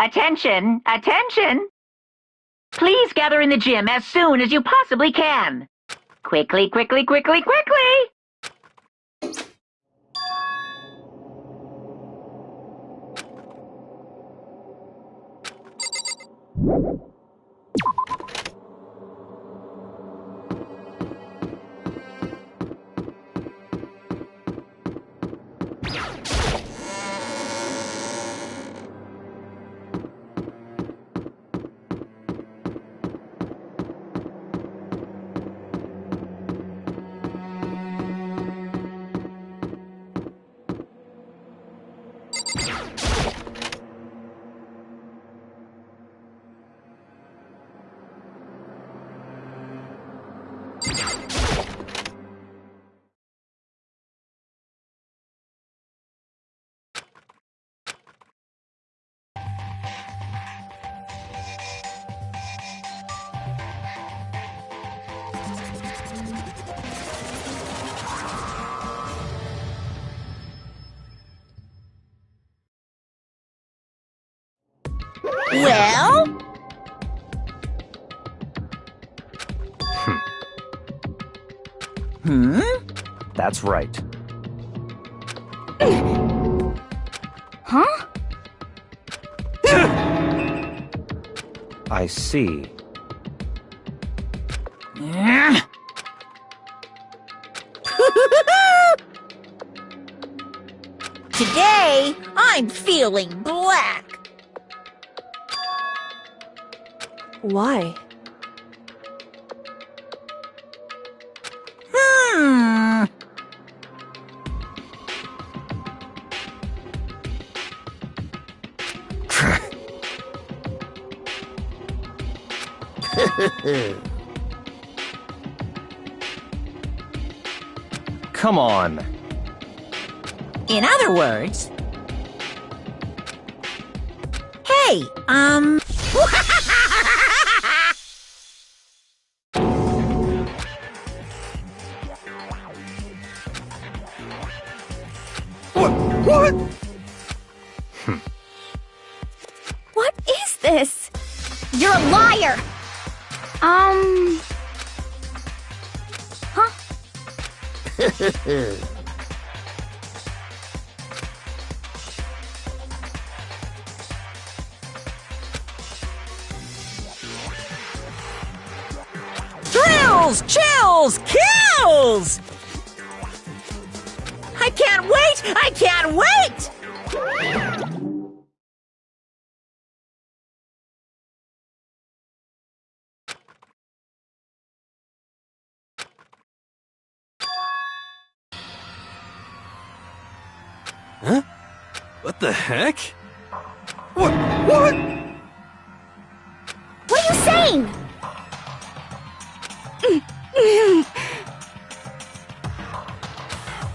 Attention! Attention! Please gather in the gym as soon as you possibly can. Quickly, quickly, quickly, quickly! Well? That's right. Huh? I see. Today, I'm feeling black. Why? Come on. In other words... Hey, What? What is this? you're a liar! Huh? Thrills, chills, kills! I can't wait! I can't wait! Huh? What the heck? What? What? What are you saying?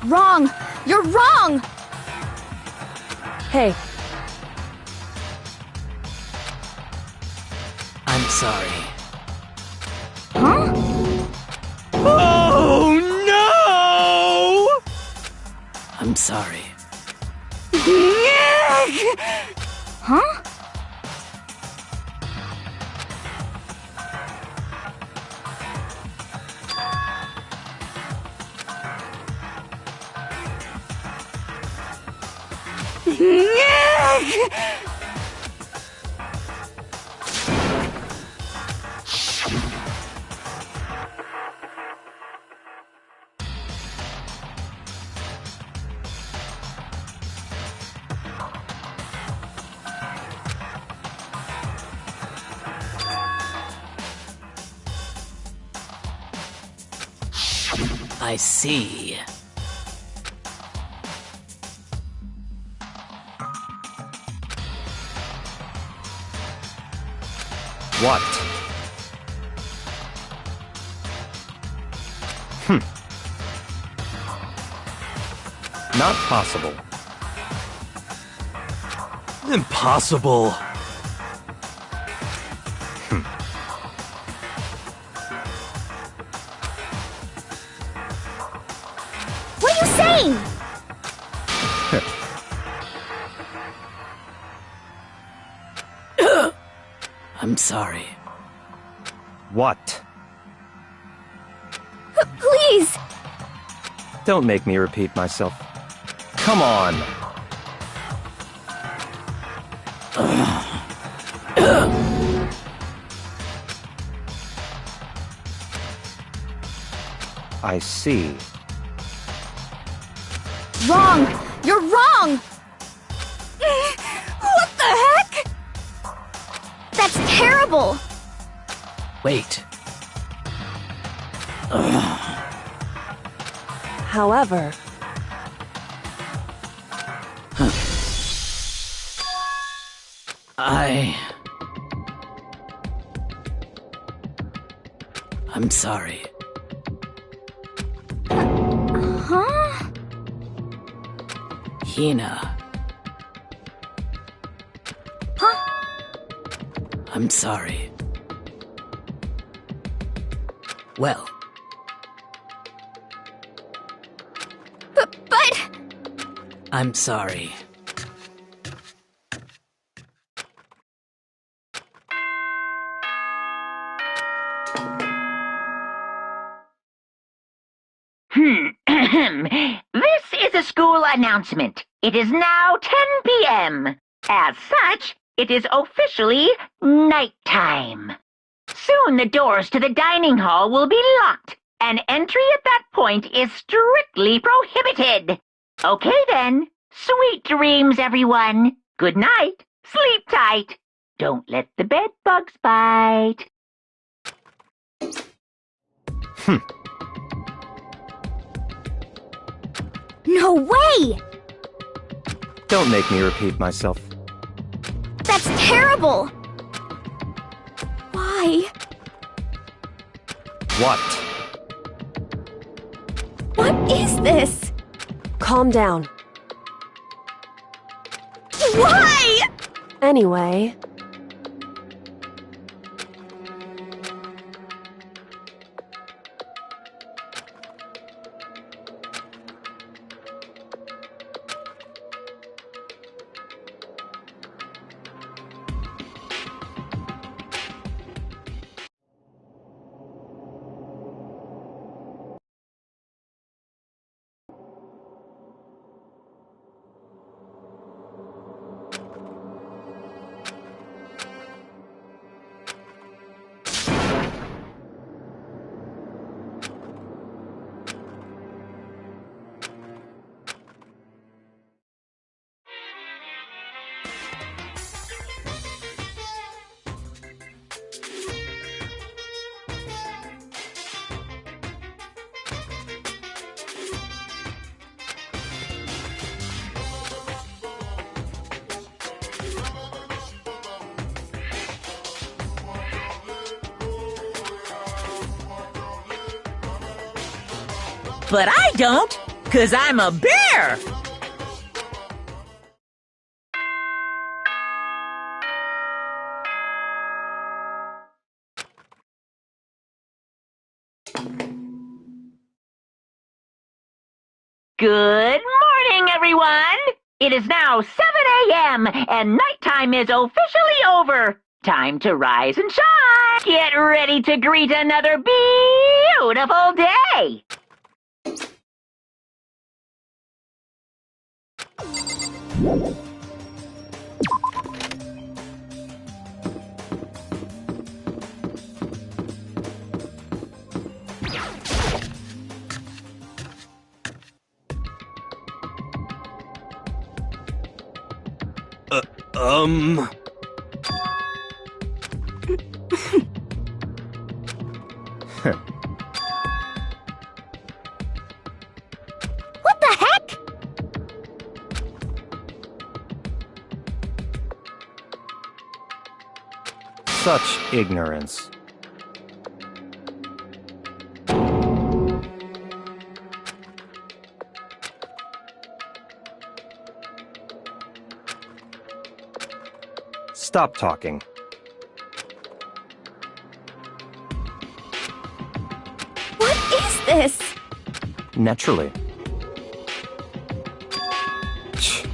Wrong! You're wrong! Hey. I'm sorry. Huh? Oh no! I'm sorry. Huh? I see. What? Not possible. Impossible. What are you saying? I'm sorry. What? Please! Don't make me repeat myself. Come on! I see. Wrong! You're wrong! What the heck? That's terrible! Wait. However, I'm sorry. Huh? Hina. Huh? I'm sorry. Well, But... I'm sorry. This is a school announcement. It is now 10 p.m. As such, it is officially nighttime. Soon the doors to the dining hall will be locked, and entry at that point is strictly prohibited. Okay then. Sweet dreams, everyone. Good night. Sleep tight. Don't let the bed bugs bite. No way! Don't make me repeat myself. That's terrible! Why? What? What is this? calm down. Why? Anyway, But I don't, 'cause I'm a bear! Good morning, everyone! It is now 7 a.m., and nighttime is officially over. Time to rise and shine! Get ready to greet another beautiful day! What the heck? Such ignorance. Stop talking. What is this? Naturally. Shh.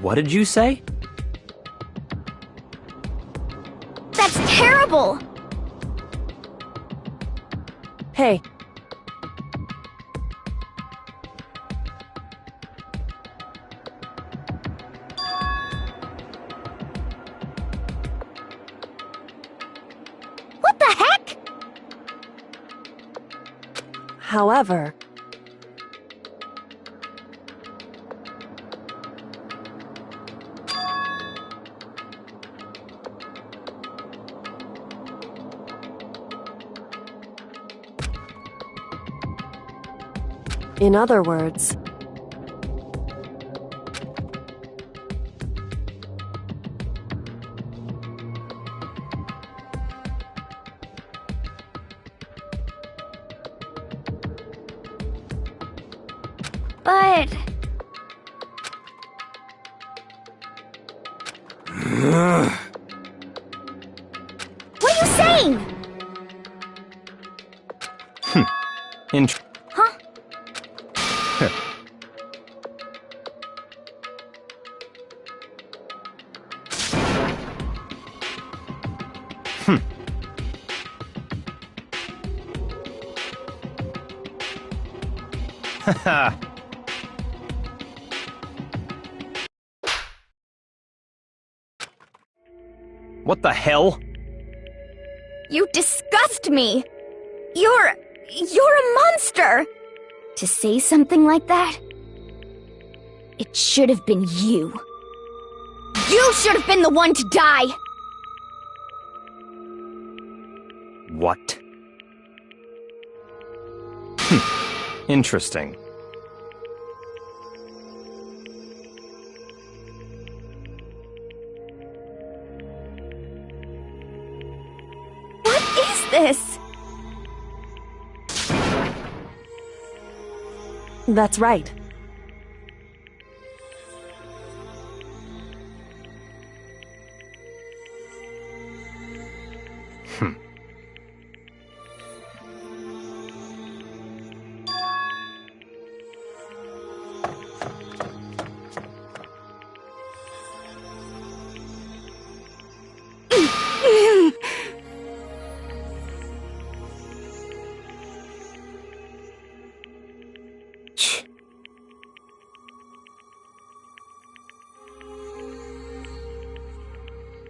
What did you say? That's terrible! Hey, What the heck? however, in other words, But... What are you saying? Int- Huh? Haha. What the hell? You disgust me! You're a monster! To say something like that? It should have been you. You should have been the one to die! What? Interesting. What is this? that's right.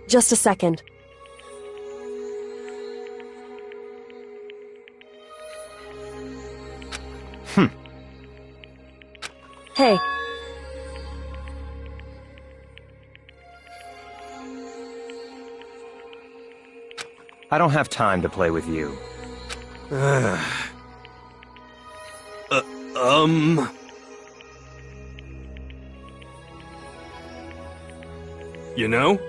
Just a second. Hey, I don't have time to play with you. You know?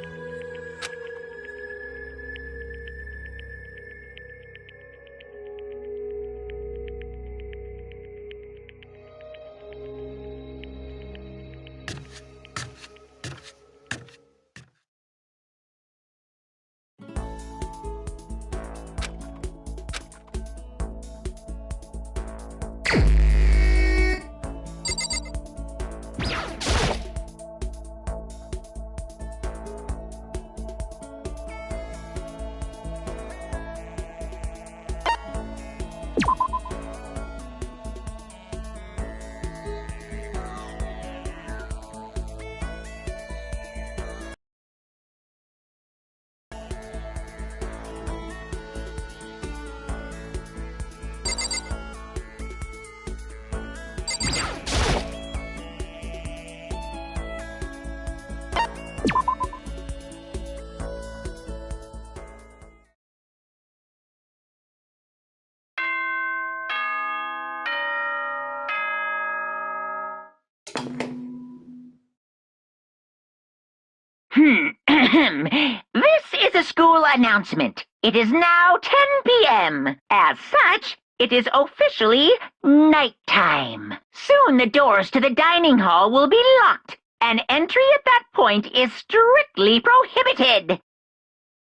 This is a school announcement. It is now 10 p.m. As such, it is officially nighttime. Soon the doors to the dining hall will be locked, and entry at that point is strictly prohibited.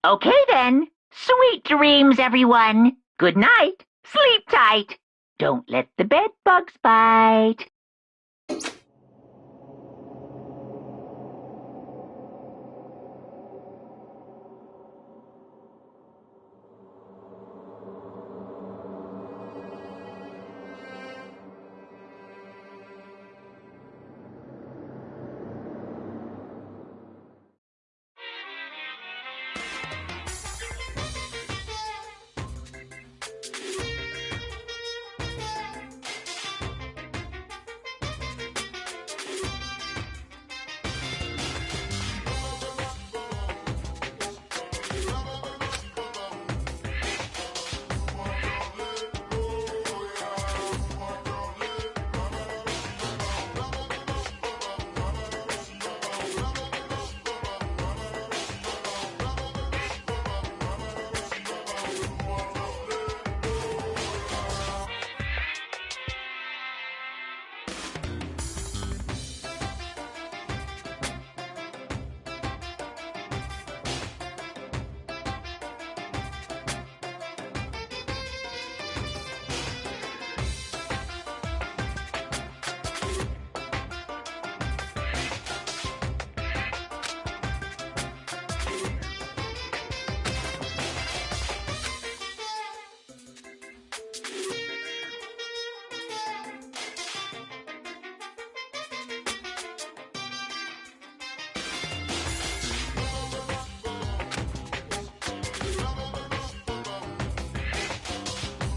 Okay then. Sweet dreams, everyone. Good night. Sleep tight. Don't let the bed bugs bite.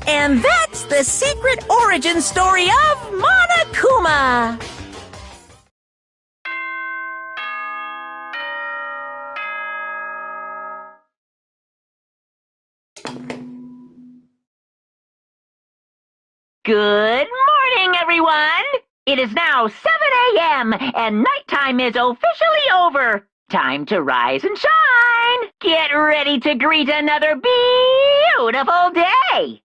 And that's the secret origin story of Monokuma. Good morning, everyone! It is now 7 a.m. and nighttime is officially over. Time to rise and shine! Get ready to greet another beautiful day!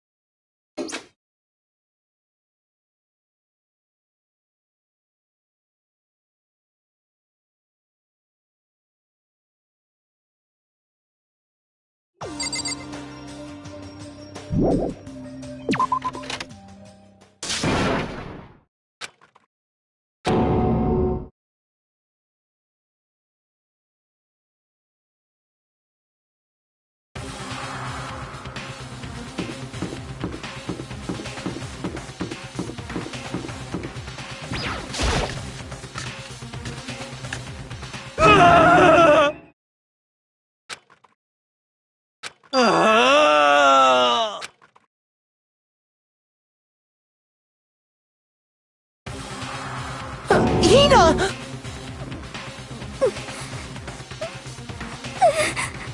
Hina!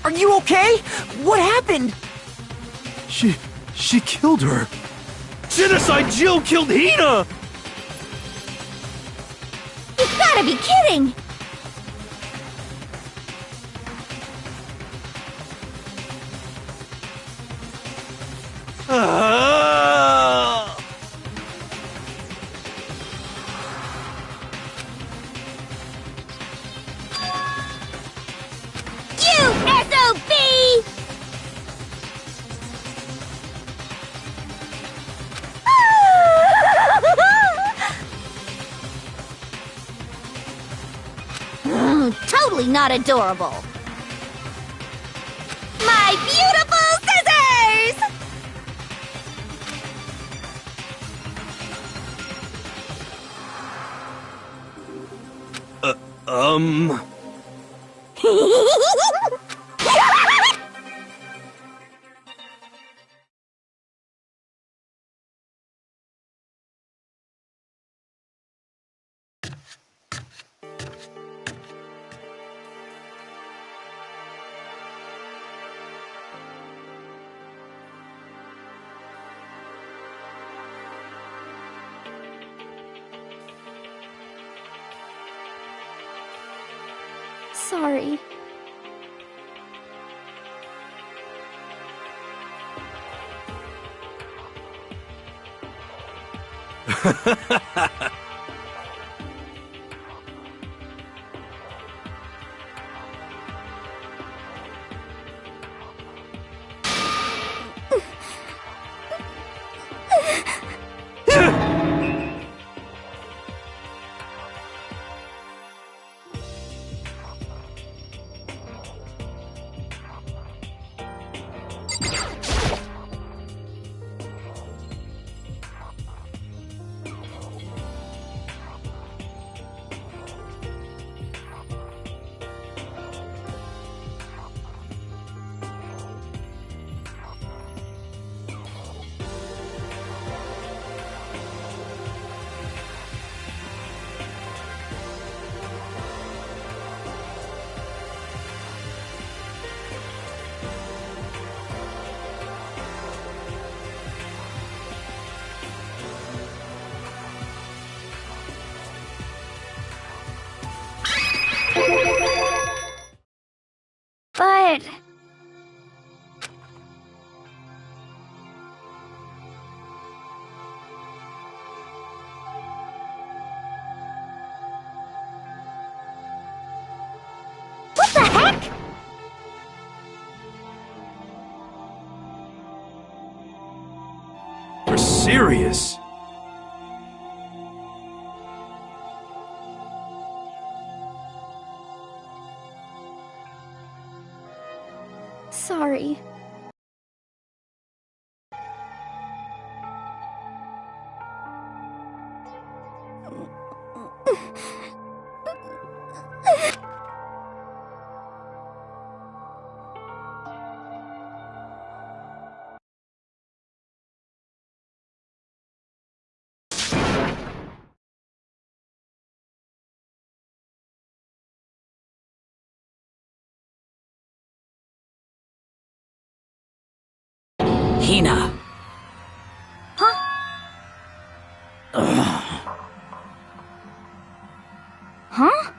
Are you okay? What happened? She killed her. Genocide Jill killed Hina! You've gotta be kidding! You SOB! Totally not adorable. My beautiful scissors! Sorry. But... what the heck? You're serious? Sorry. Hina. Huh?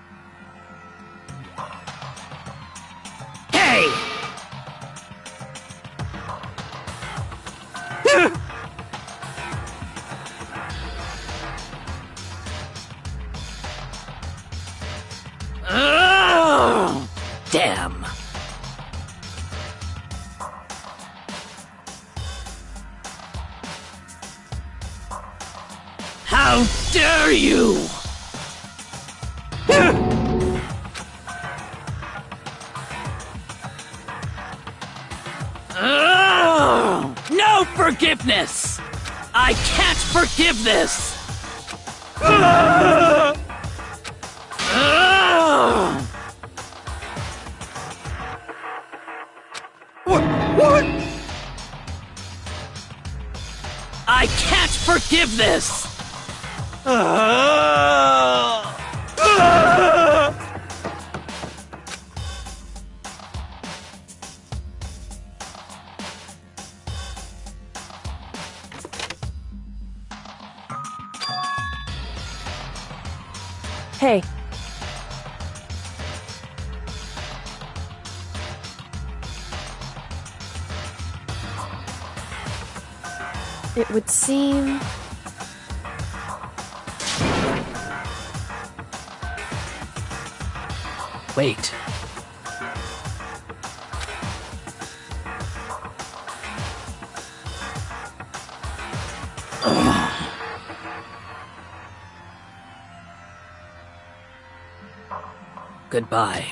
Hey! Damn. How dare you! No forgiveness! I can't forgive this! What? I can't forgive this! Hey, it would seem... Wait. Goodbye.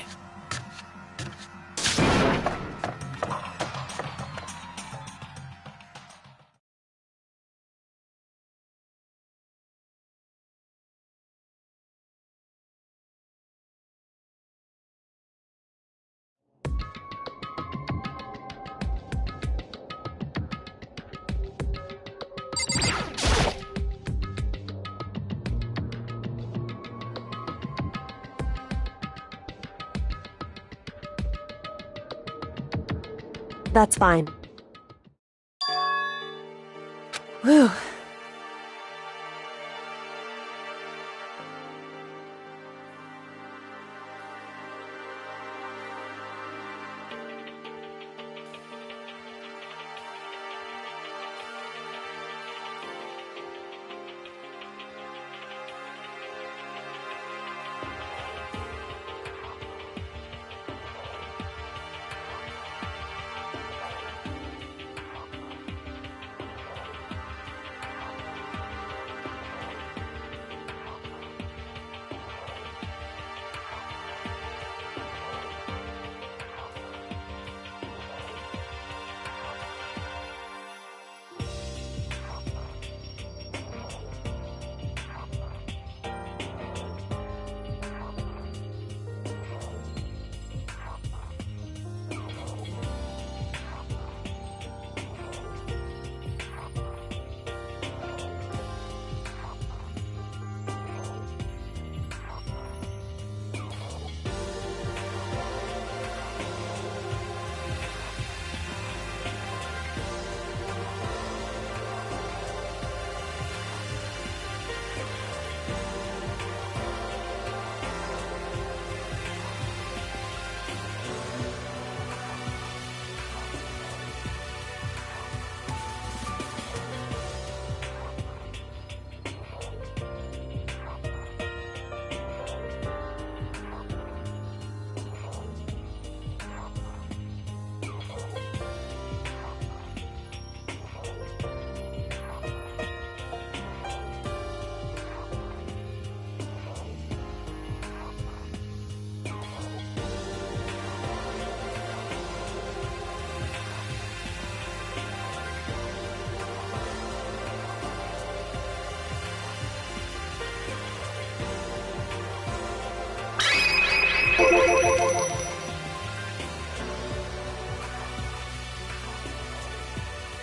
That's fine. Whew.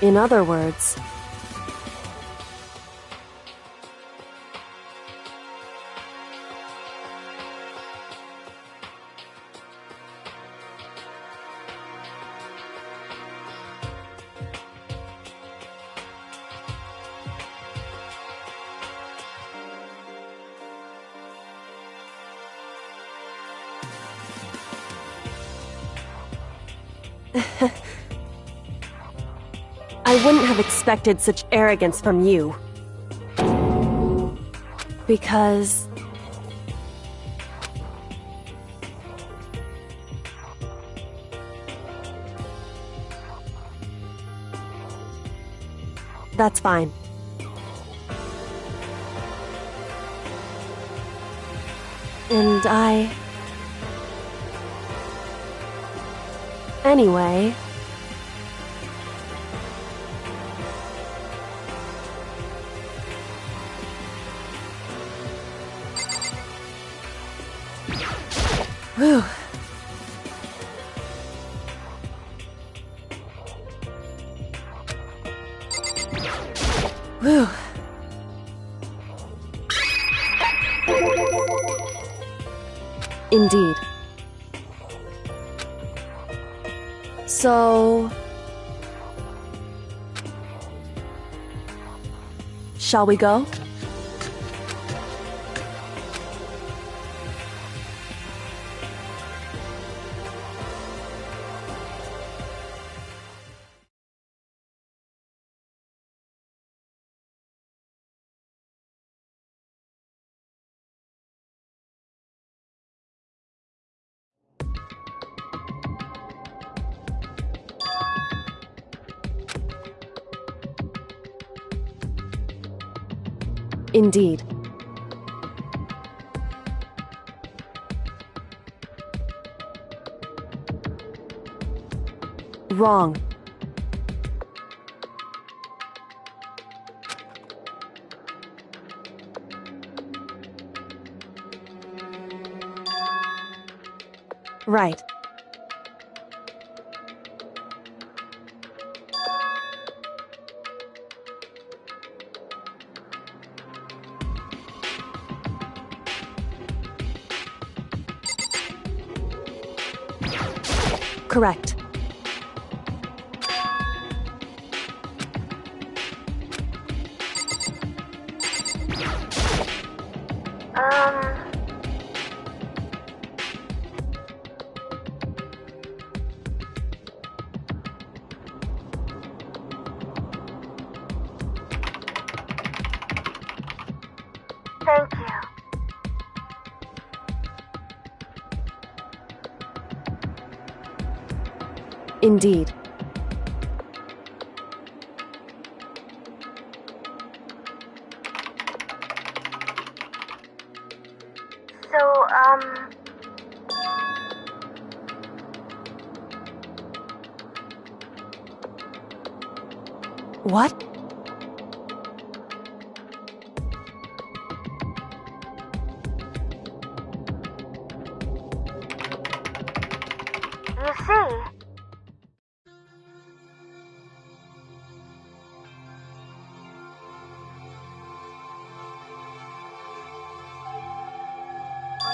In other words, I wouldn't have expected such arrogance from you. Because... That's fine. And Anyway... Whew. Whew. Indeed. So... Shall we go? Indeed. Wrong. Right. Correct. Thank you. Indeed. So, What? you see,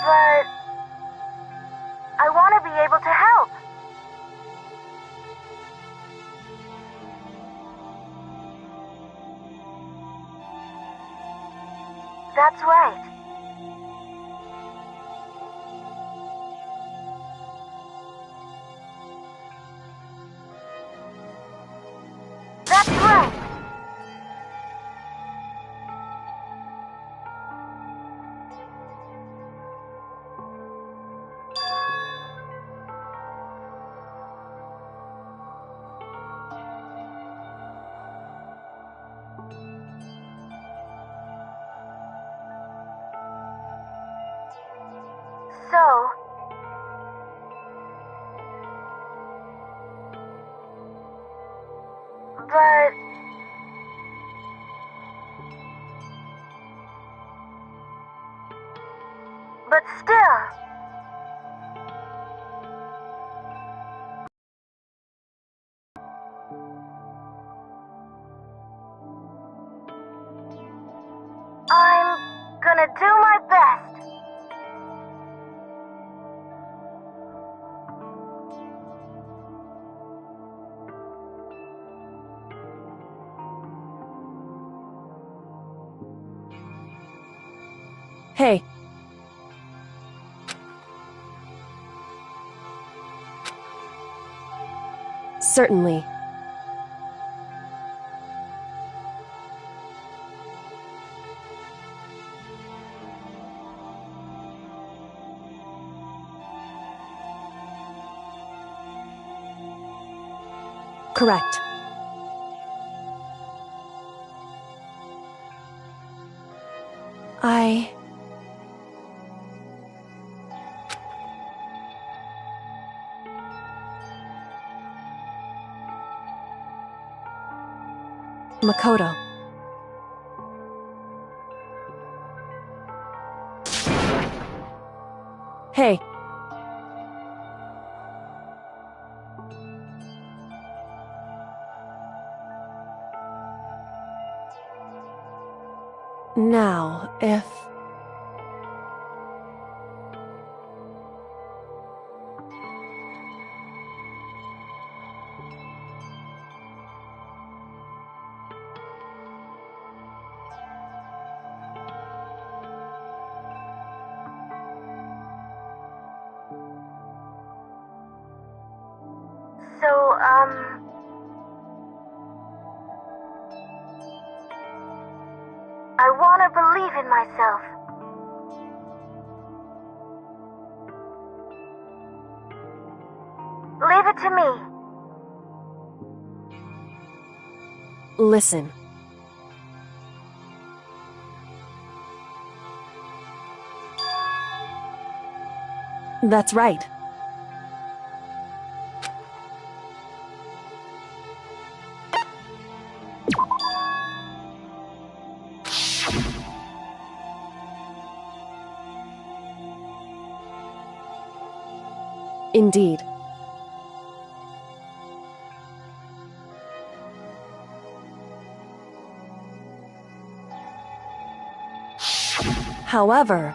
but I want to be able to help. That's right. That's right. So, but still, I'm gonna do my best. Hey. Certainly. Correct. Makoto. Hey. Now, if... I want to believe in myself. Leave it to me. Listen. That's right. Indeed. However,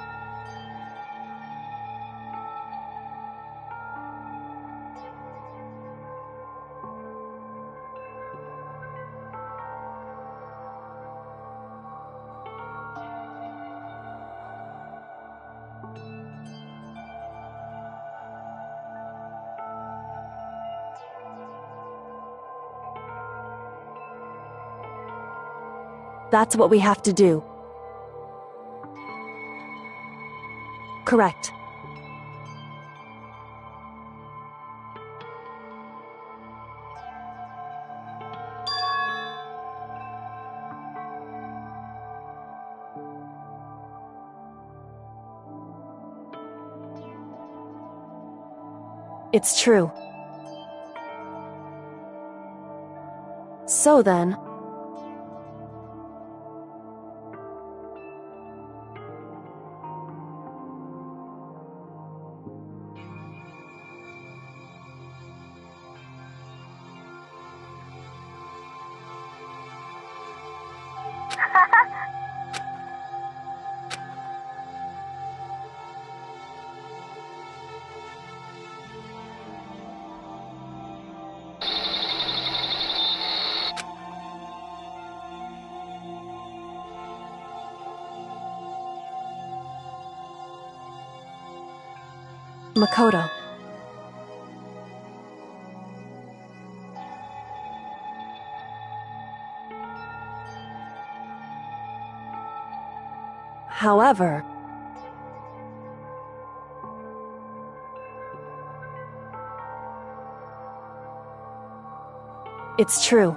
that's what we have to do. Correct. It's true. So then... Makoto. However... It's true.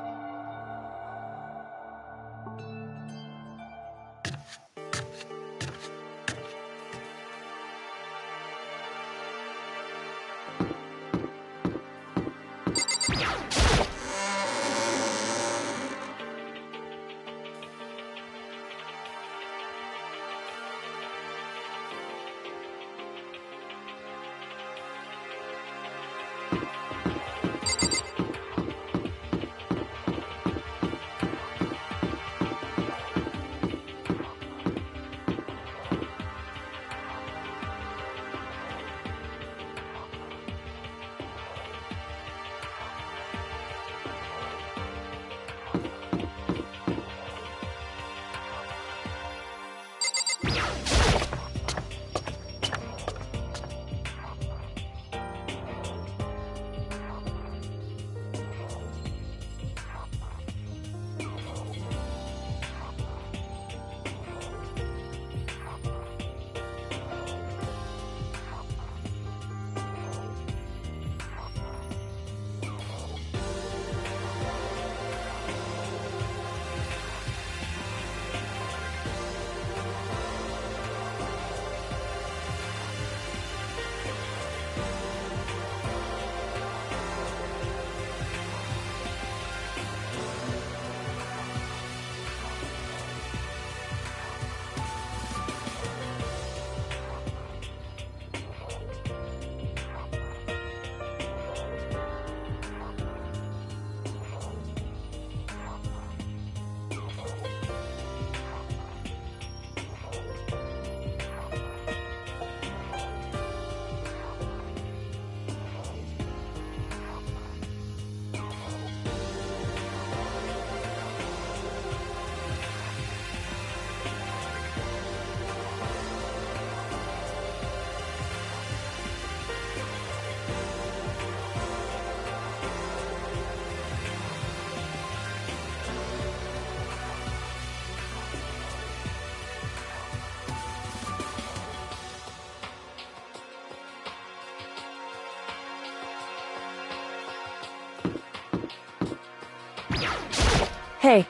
Hey.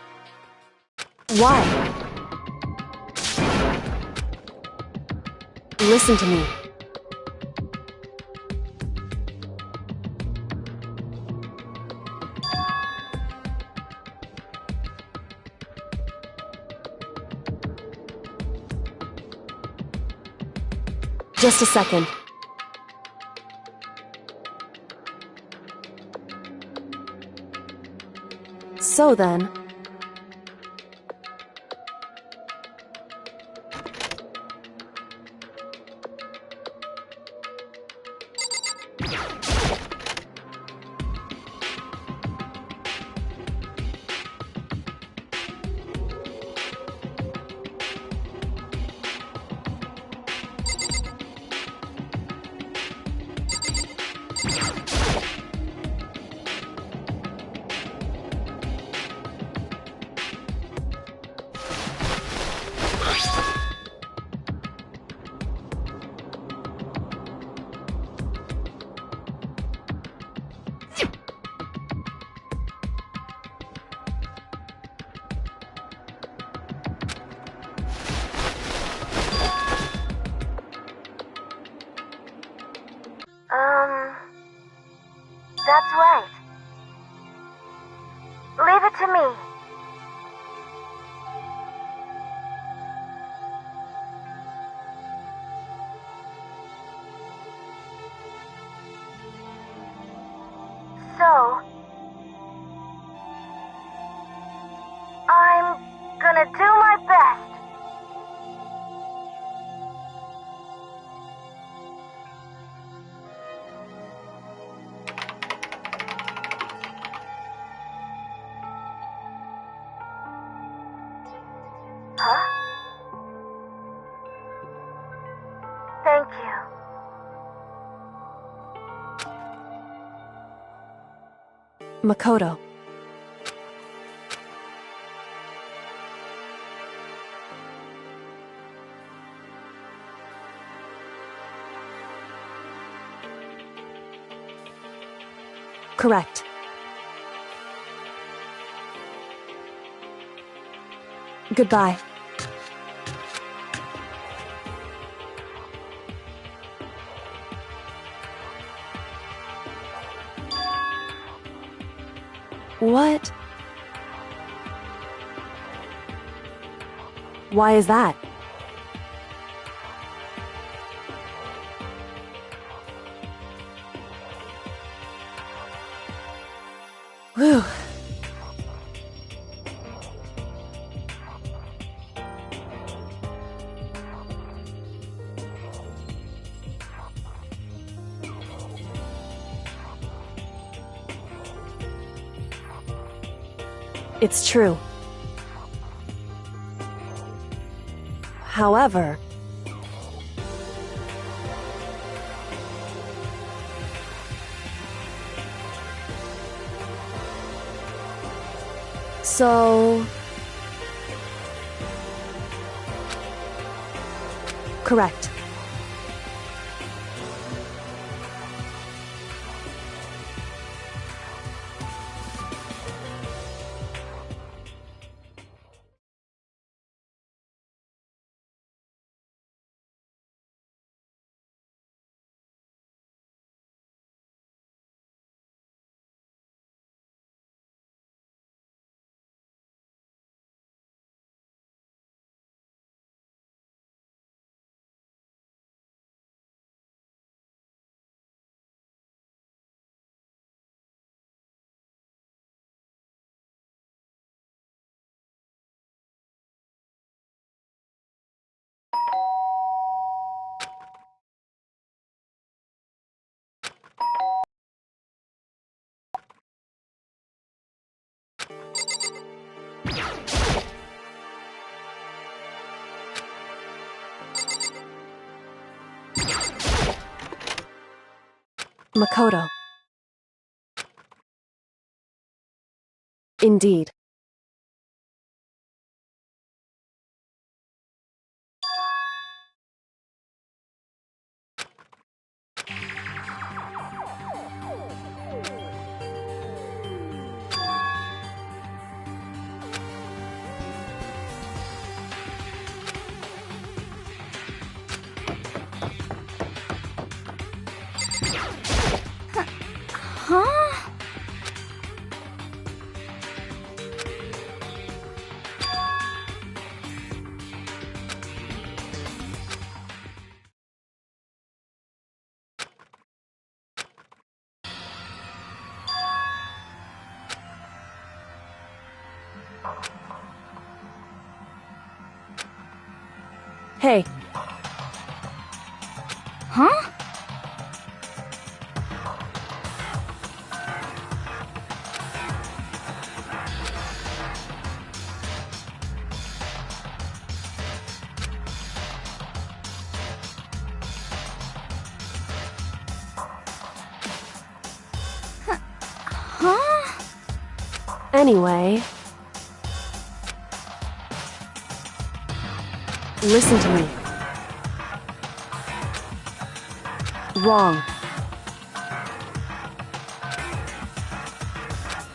Why? Listen to me. Just a second. So then... That's right. Leave it to me. So, I'm gonna do my best. Huh? Thank you. Makoto. Correct. Goodbye. What? Why is that? Whew. It's true. However... So... Correct. Makoto. Indeed. Hey. Huh? Huh? Anyway... Listen to me. Wrong.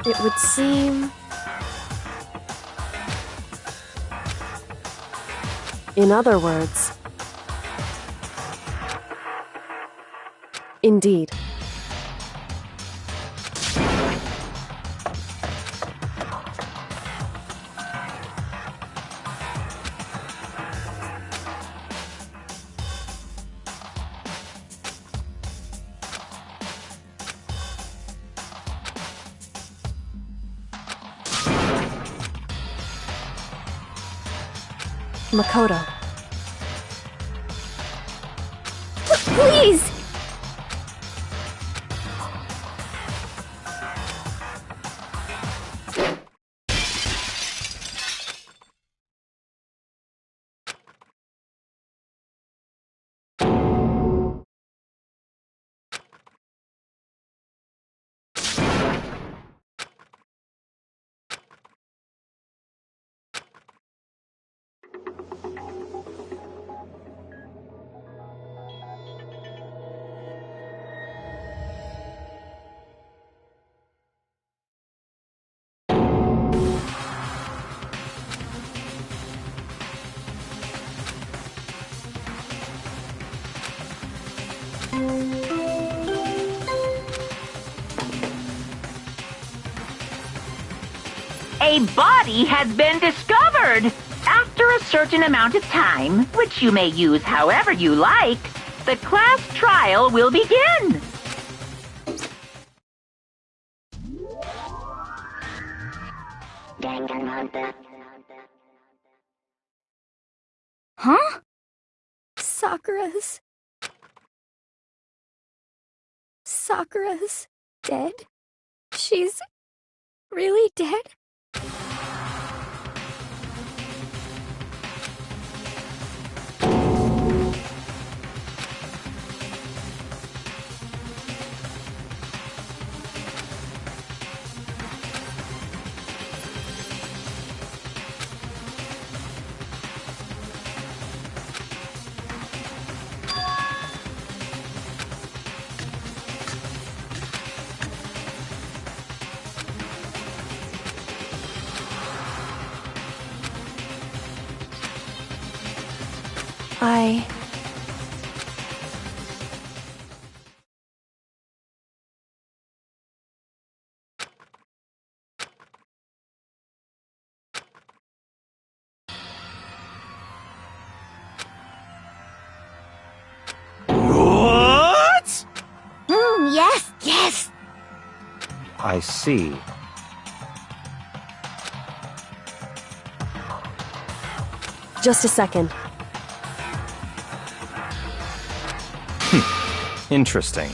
It would seem... In other words... Indeed. Makoto. Please! A body has been discovered! After a certain amount of time, which you may use however you like, the class trial will begin! Danganranpa. Huh? Sakura's dead? She's really dead? What? Yes! I see. Just a second. Interesting.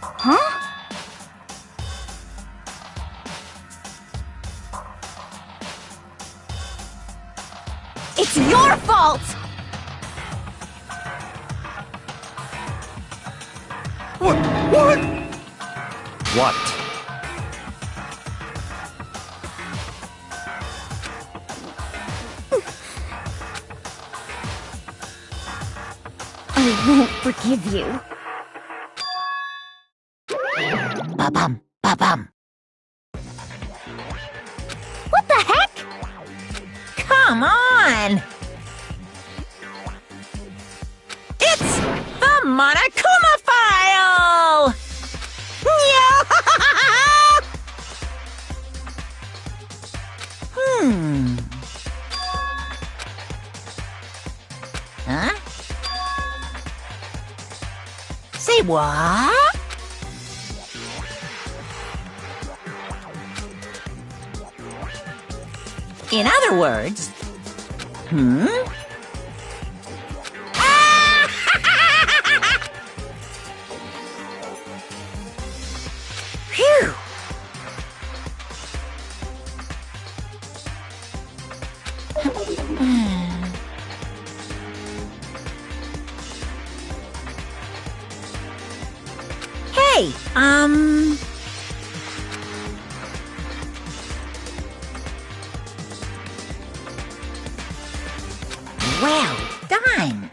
Huh? It's your fault! What? What? I won't forgive you. Ba-bum, ba-bum. What the heck? Come on! It's the Monokuma file! Yeah! Huh? Say what? In other words... Phew! Hey, well done.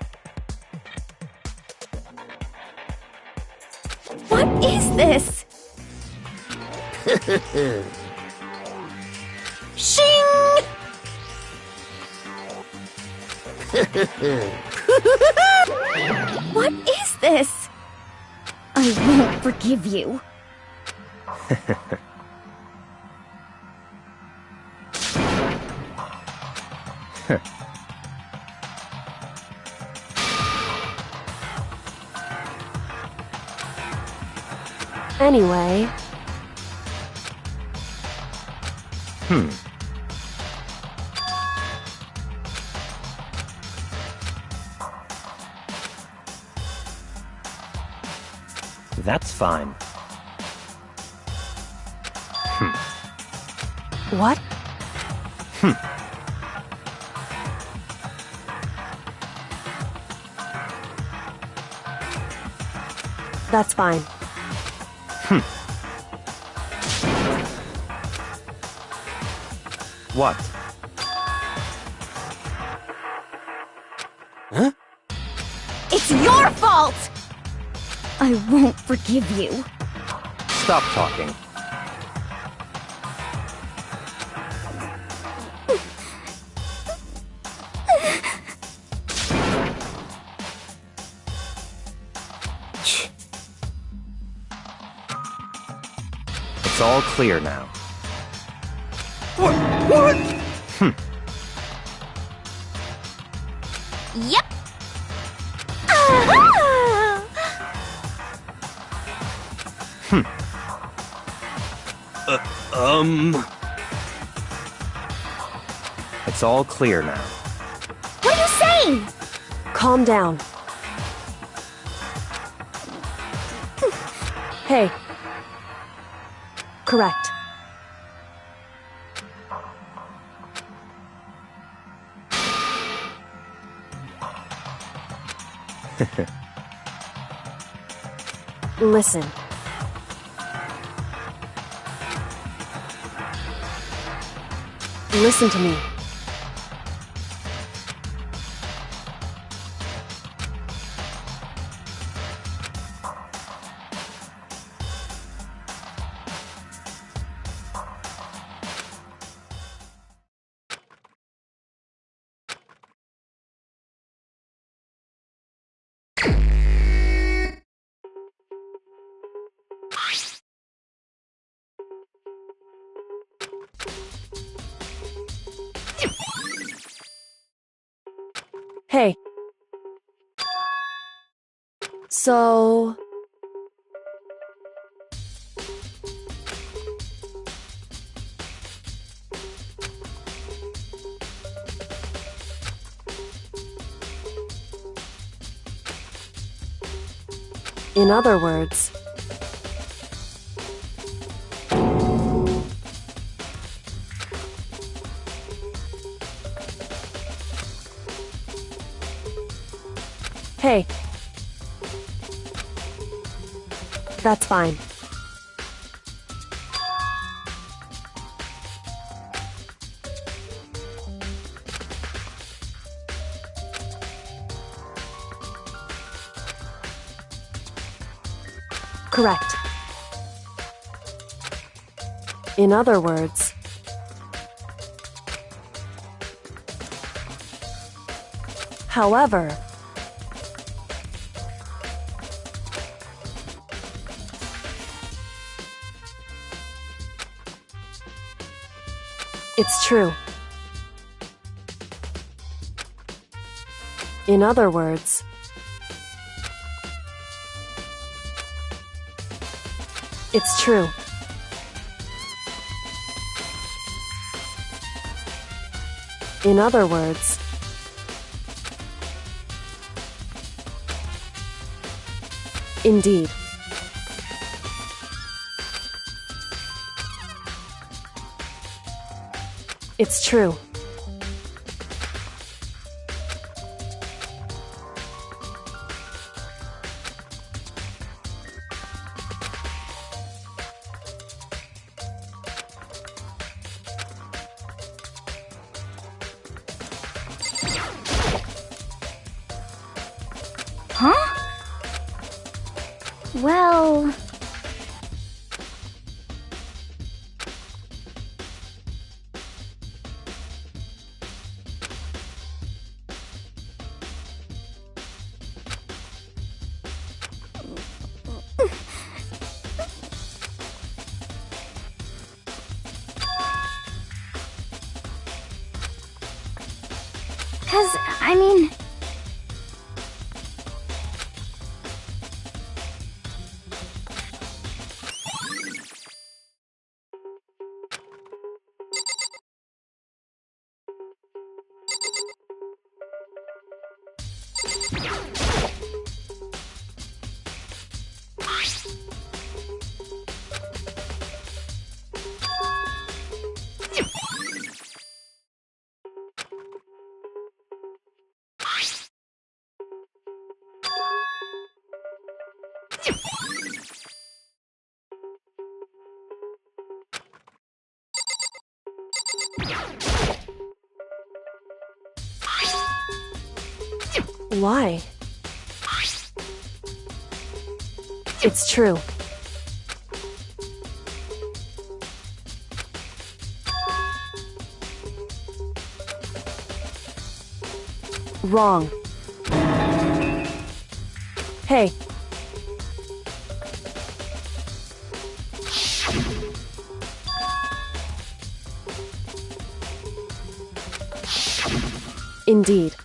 What is this? Shing! What is this? I won't forgive you. Anyway, That's fine. what? That's fine. What? Huh? It's your fault! I won't forgive you. Stop talking. It's all clear now. What? Yep. Ah! It's all clear now. What are you saying? Calm down. Hey. Correct. Listen. Listen to me. Hey. So... In other words... Hey. That's fine. Correct. In other words... However... It's true. In other words... It's true. In other words, indeed. It's true. Huh? Well... I mean... Why? It's true. Wrong. Hey. Indeed.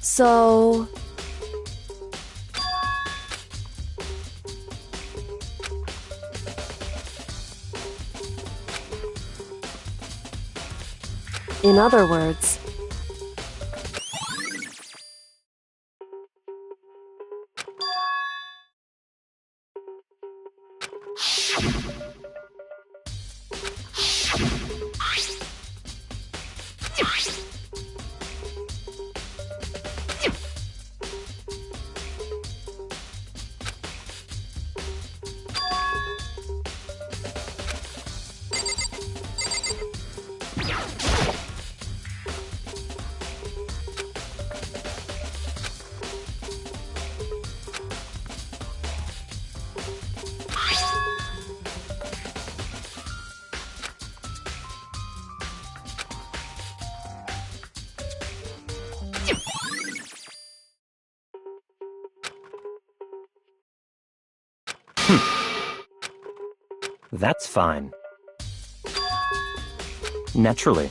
So... In other words... That's fine. Naturally.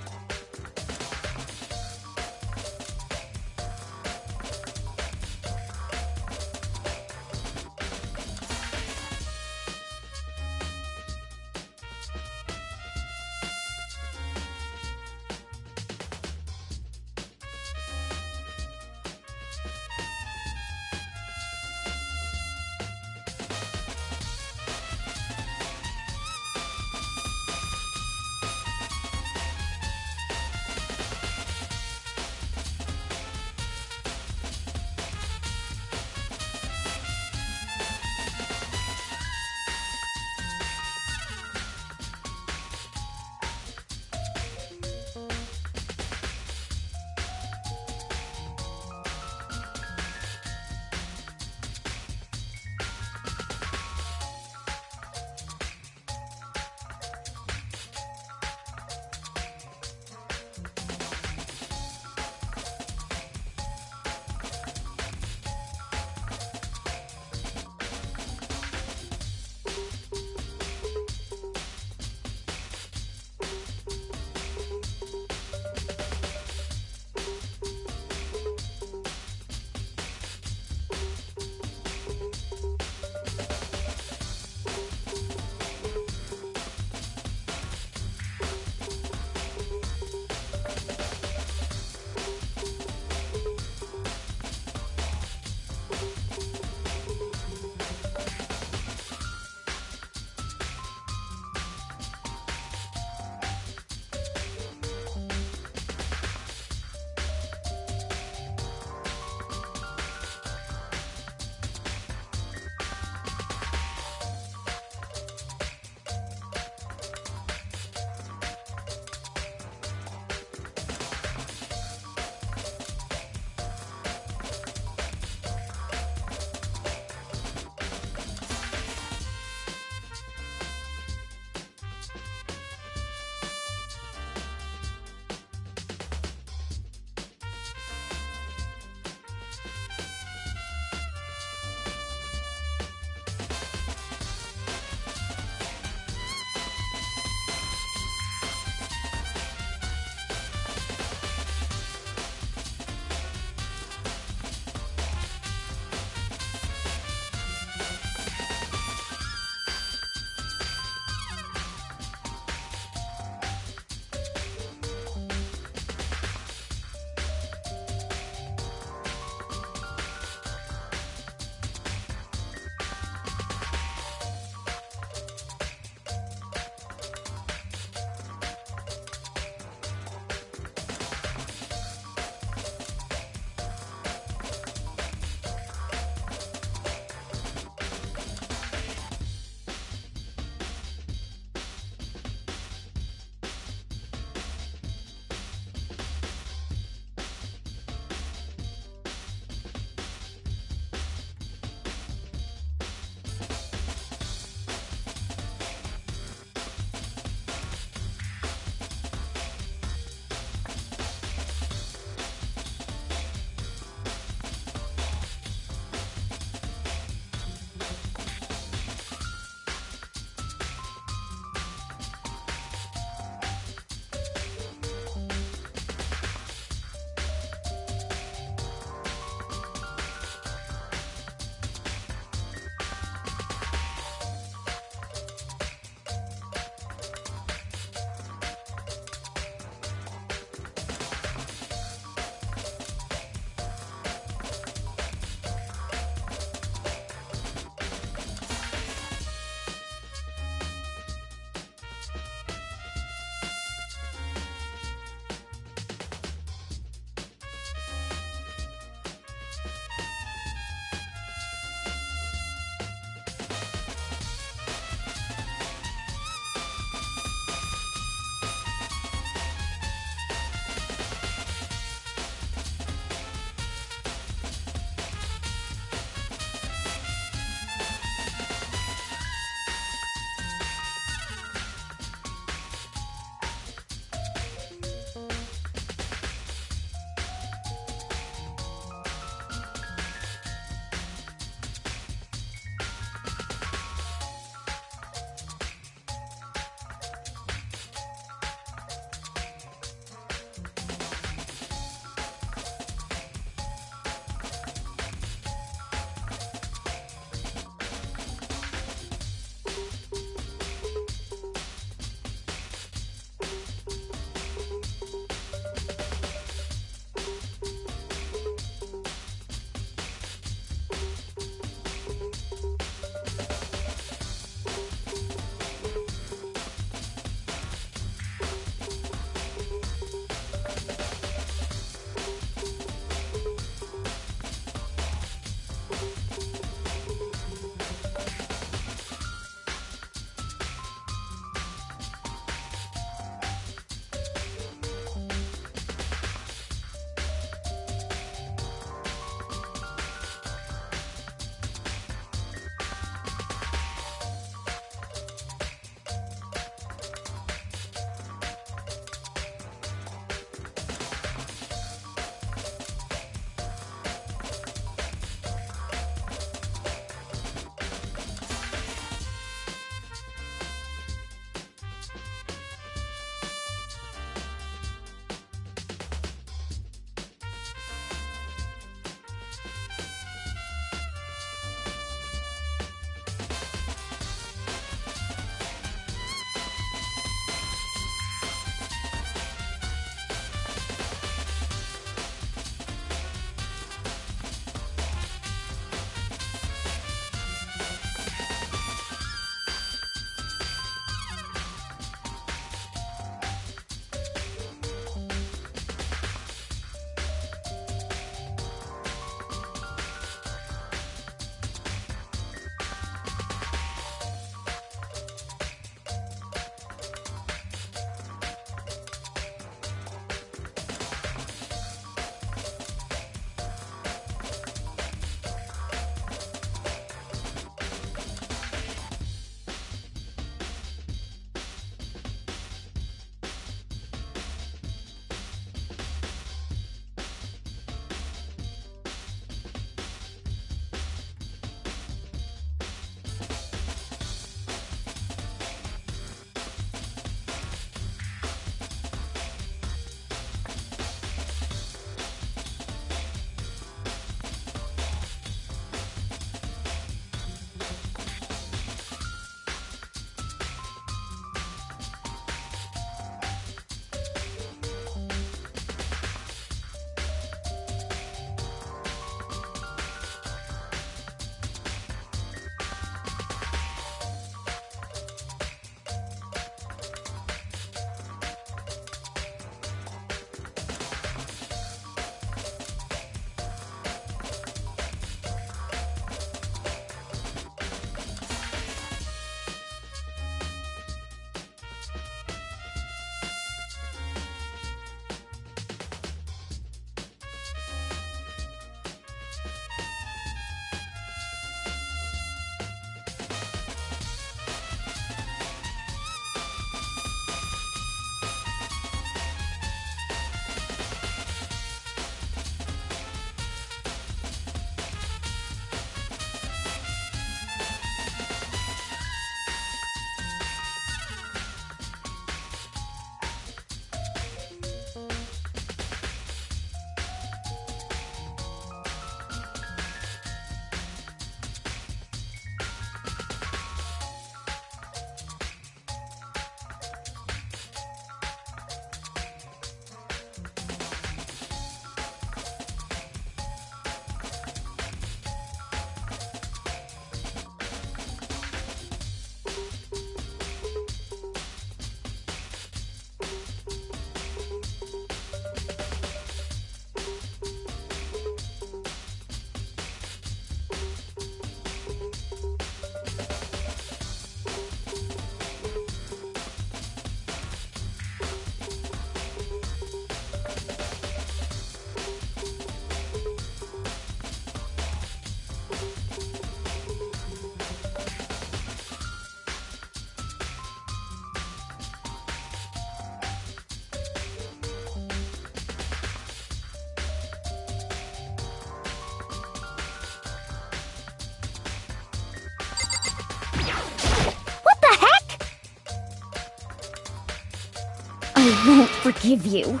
forgive you.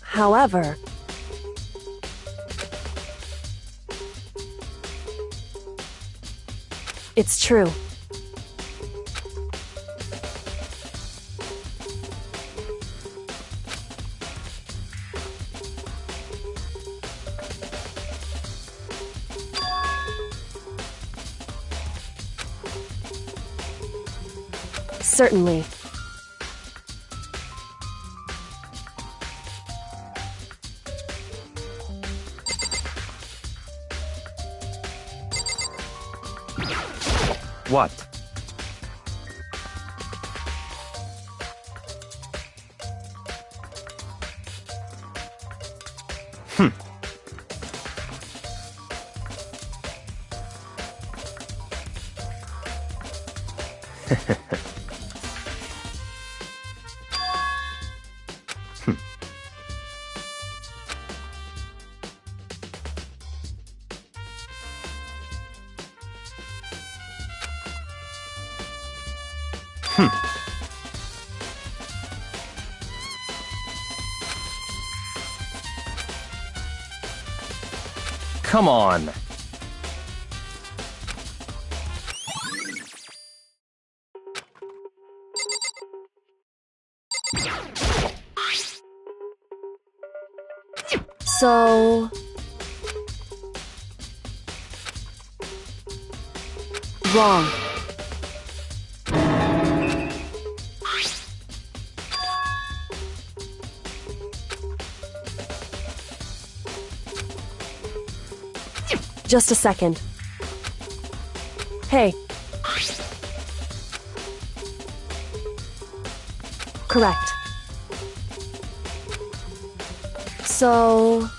However, it's true. Certainly. What? Come on. So... wrong. Just a second. Hey. Correct. So...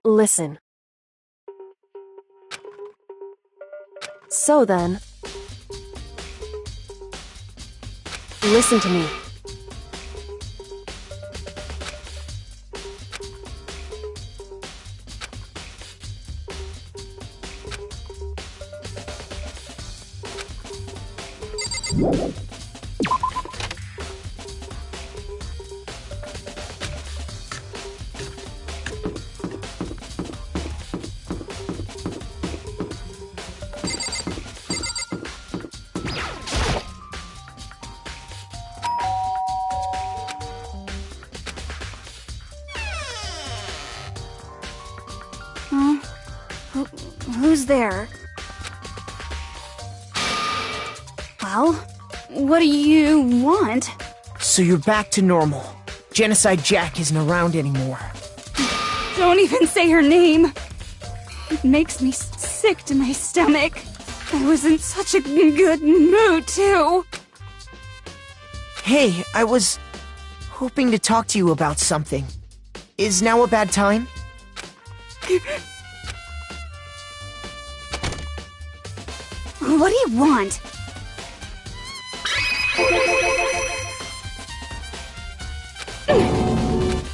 Listen. So then... listen to me. Huh? Who's there? Well, what do you want? So you're back to normal. Genocide Jack isn't around anymore. Don't even say her name. It makes me sick to my stomach. I was in such a good mood, too. Hey, I was hoping to talk to you about something. Is now a bad time? What do you want?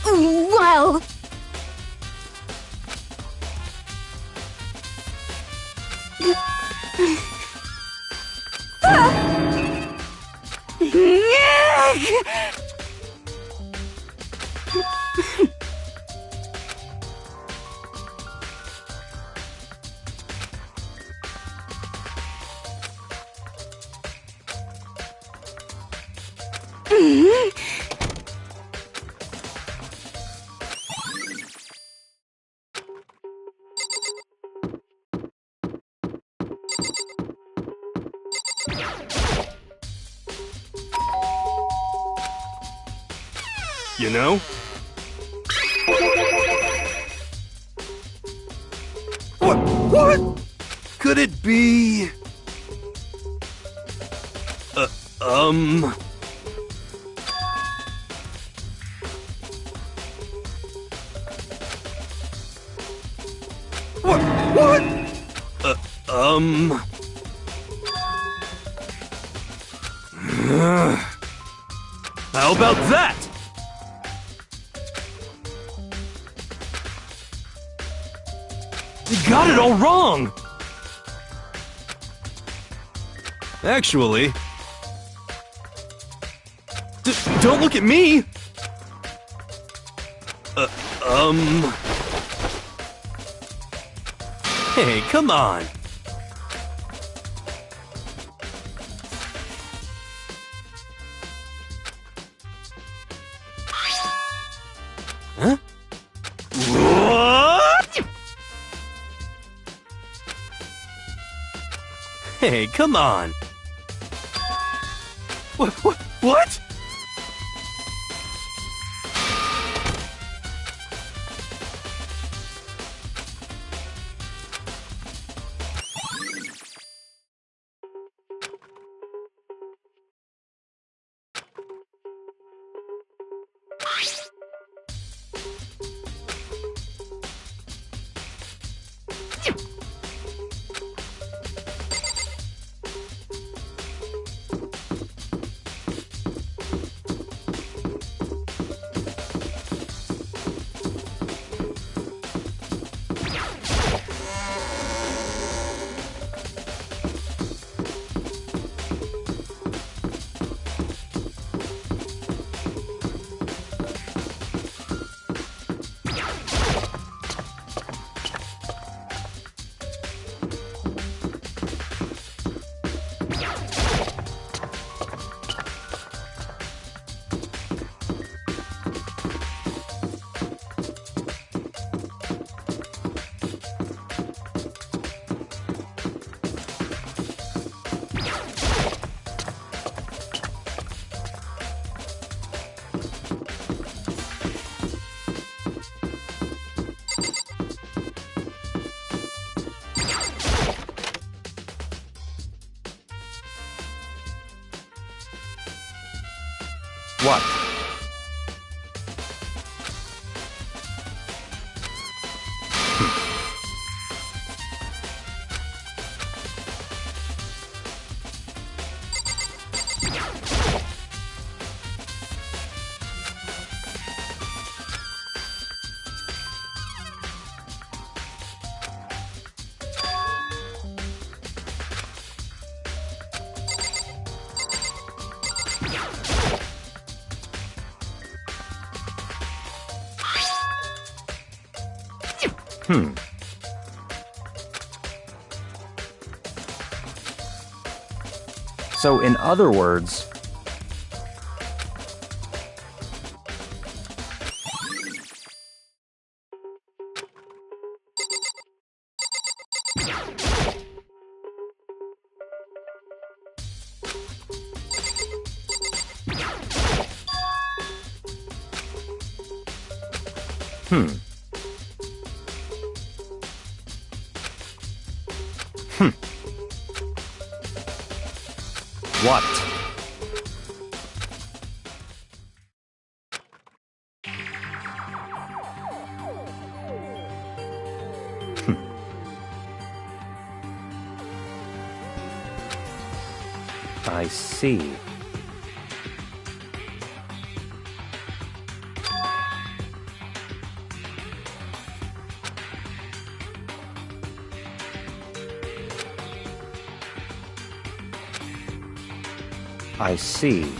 Well... You know? What? Could it be... What? How about that? You got it all wrong! Actually... don't look at me! Hey, come on! Huh? What? Hey, come on! What? What? So, in other words... What? I see. I see.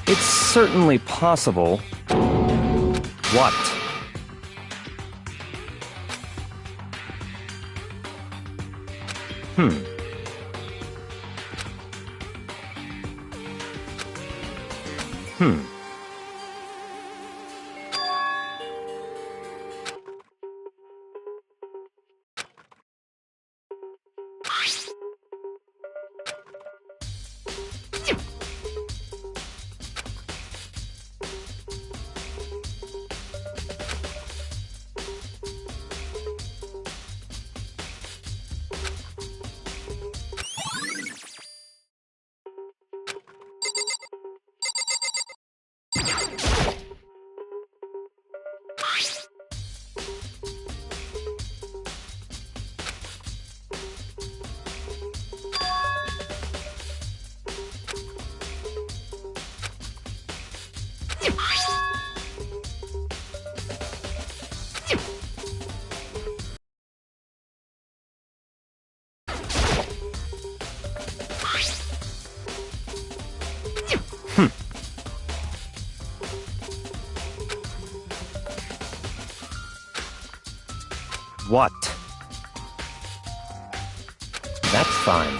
It's certainly possible. What? What? That's fine.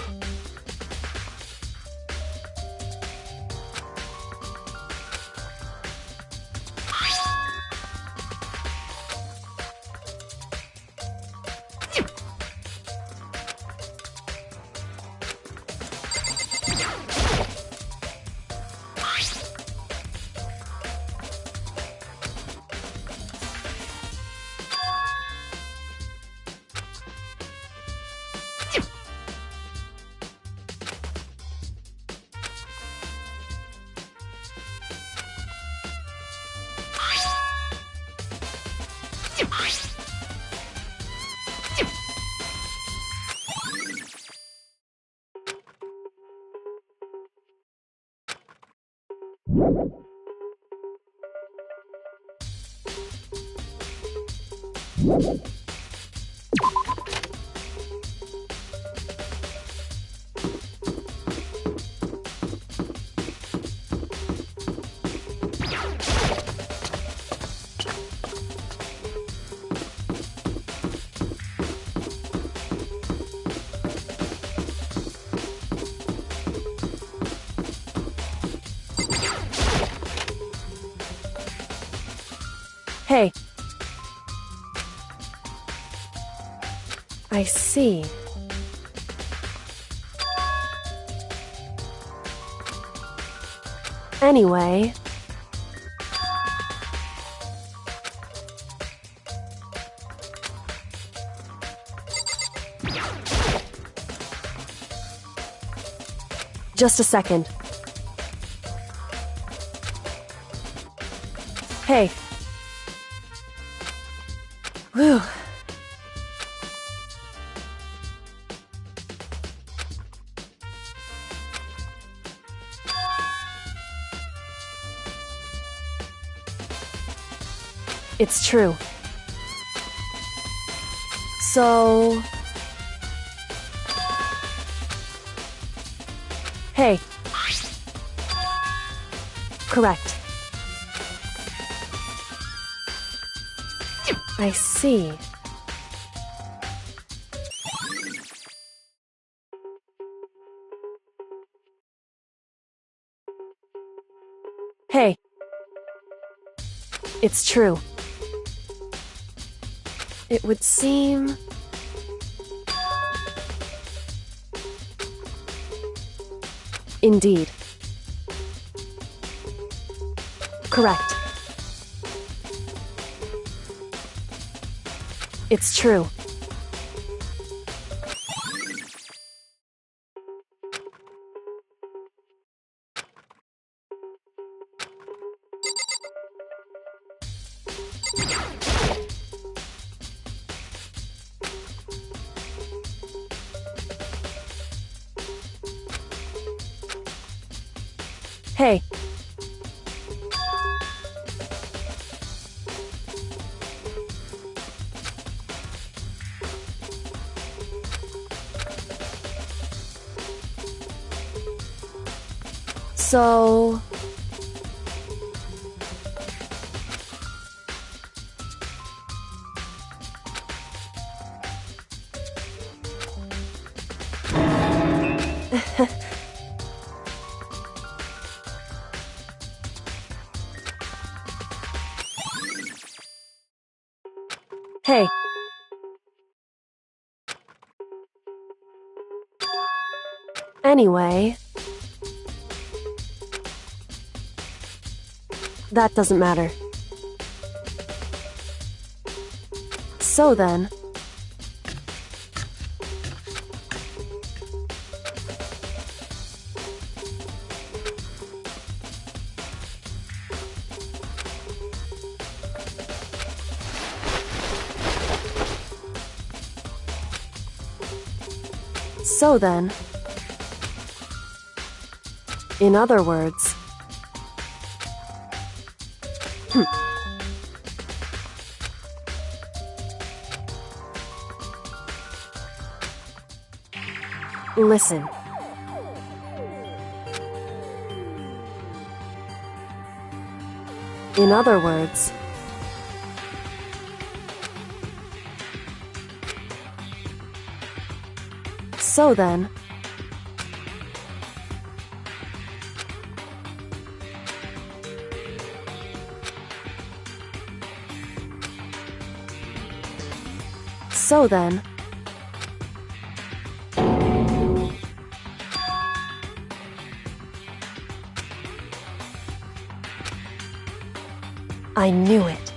Hey. I see. Anyway... Just a second. Hey. Whew. It's true. So... Hey. Correct. I see. Hey. It's true. It would seem... Indeed. Correct. It's true. Hey. So... Hey. Anyway... That doesn't matter. So then... So then... In other words... Listen. In other words... So then... So then... I knew it.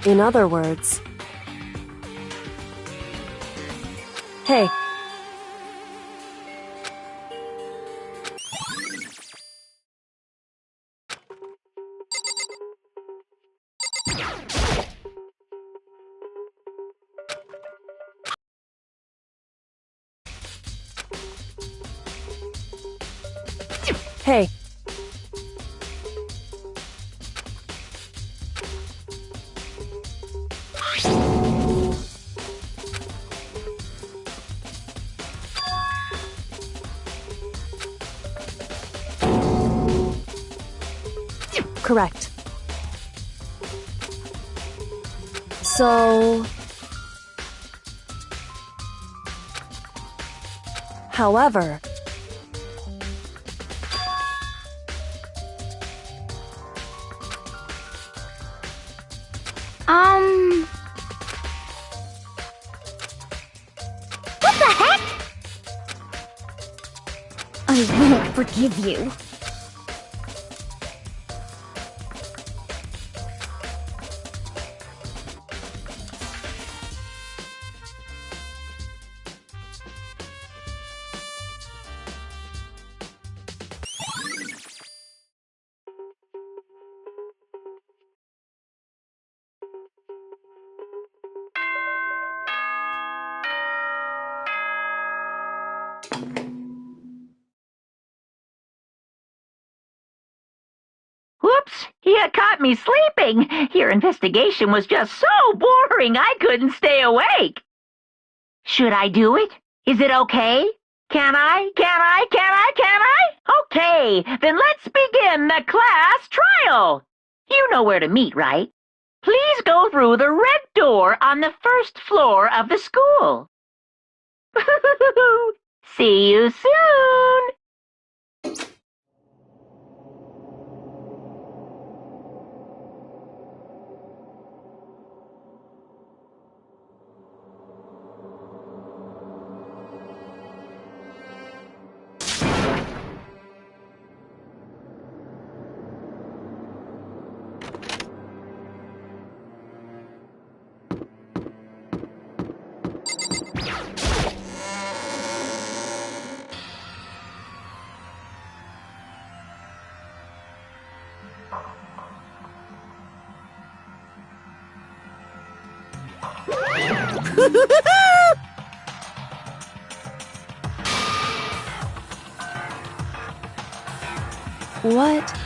In other words... Hey. Hey. Correct. So... However... What the heck? I won't forgive you. Whoops! You caught me sleeping. Your investigation was just so boring I couldn't stay awake. Should I do it? Is it okay? Can I? Okay, then let's begin the class trial. You know where to meet, right? Please go through the red door on the first floor of the school. See you soon. What?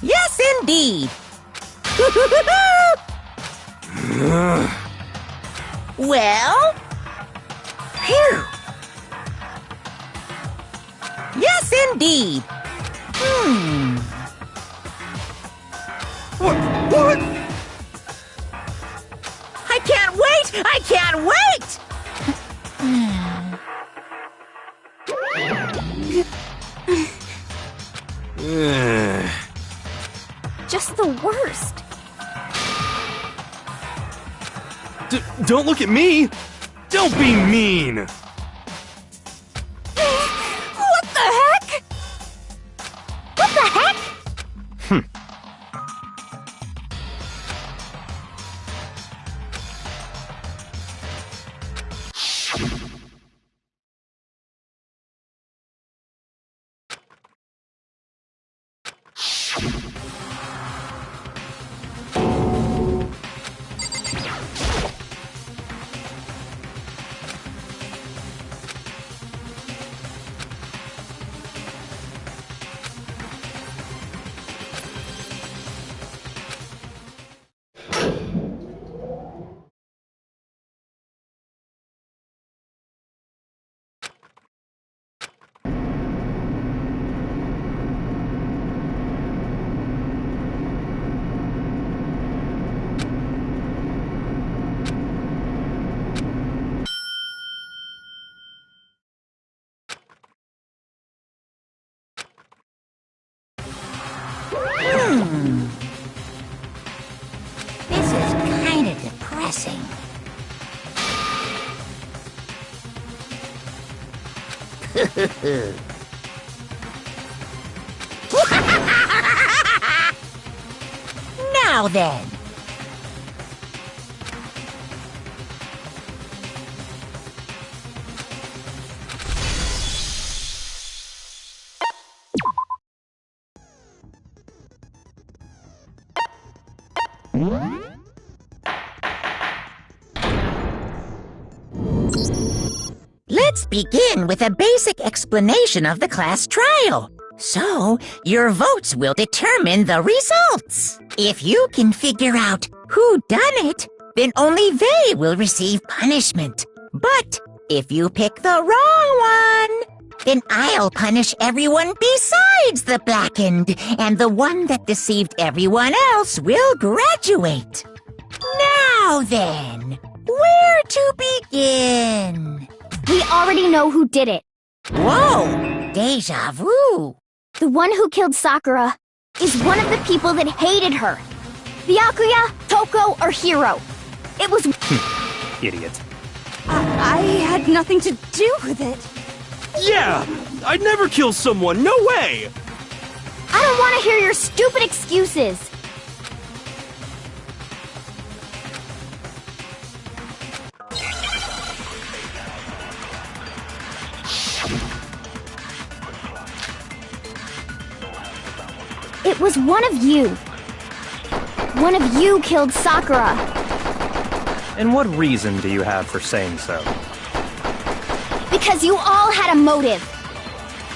Yes, indeed. Well? Phew. Yes, indeed. What? I can't wait! I can't wait! Just the worst. Don't look at me! Don't be mean! What the heck? What the heck? This is kind of depressing. Now then. Let's begin with a basic explanation of the class trial. So, your votes will determine the results. If you can figure out who done it, then only they will receive punishment. But if you pick the wrong one, then I'll punish everyone besides the blackened, and the one that deceived everyone else will graduate. Now then, where to begin? We already know who did it. Whoa! Deja vu! The one who killed Sakura is one of the people that hated her. Byakuya, Toko, or Hiro. It was... Idiot. I had nothing to do with it. Yeah! I'd never kill someone, no way! I don't want to hear your stupid excuses. It was one of you. One of you killed Sakura. And what reason do you have for saying so? Because you all had a motive.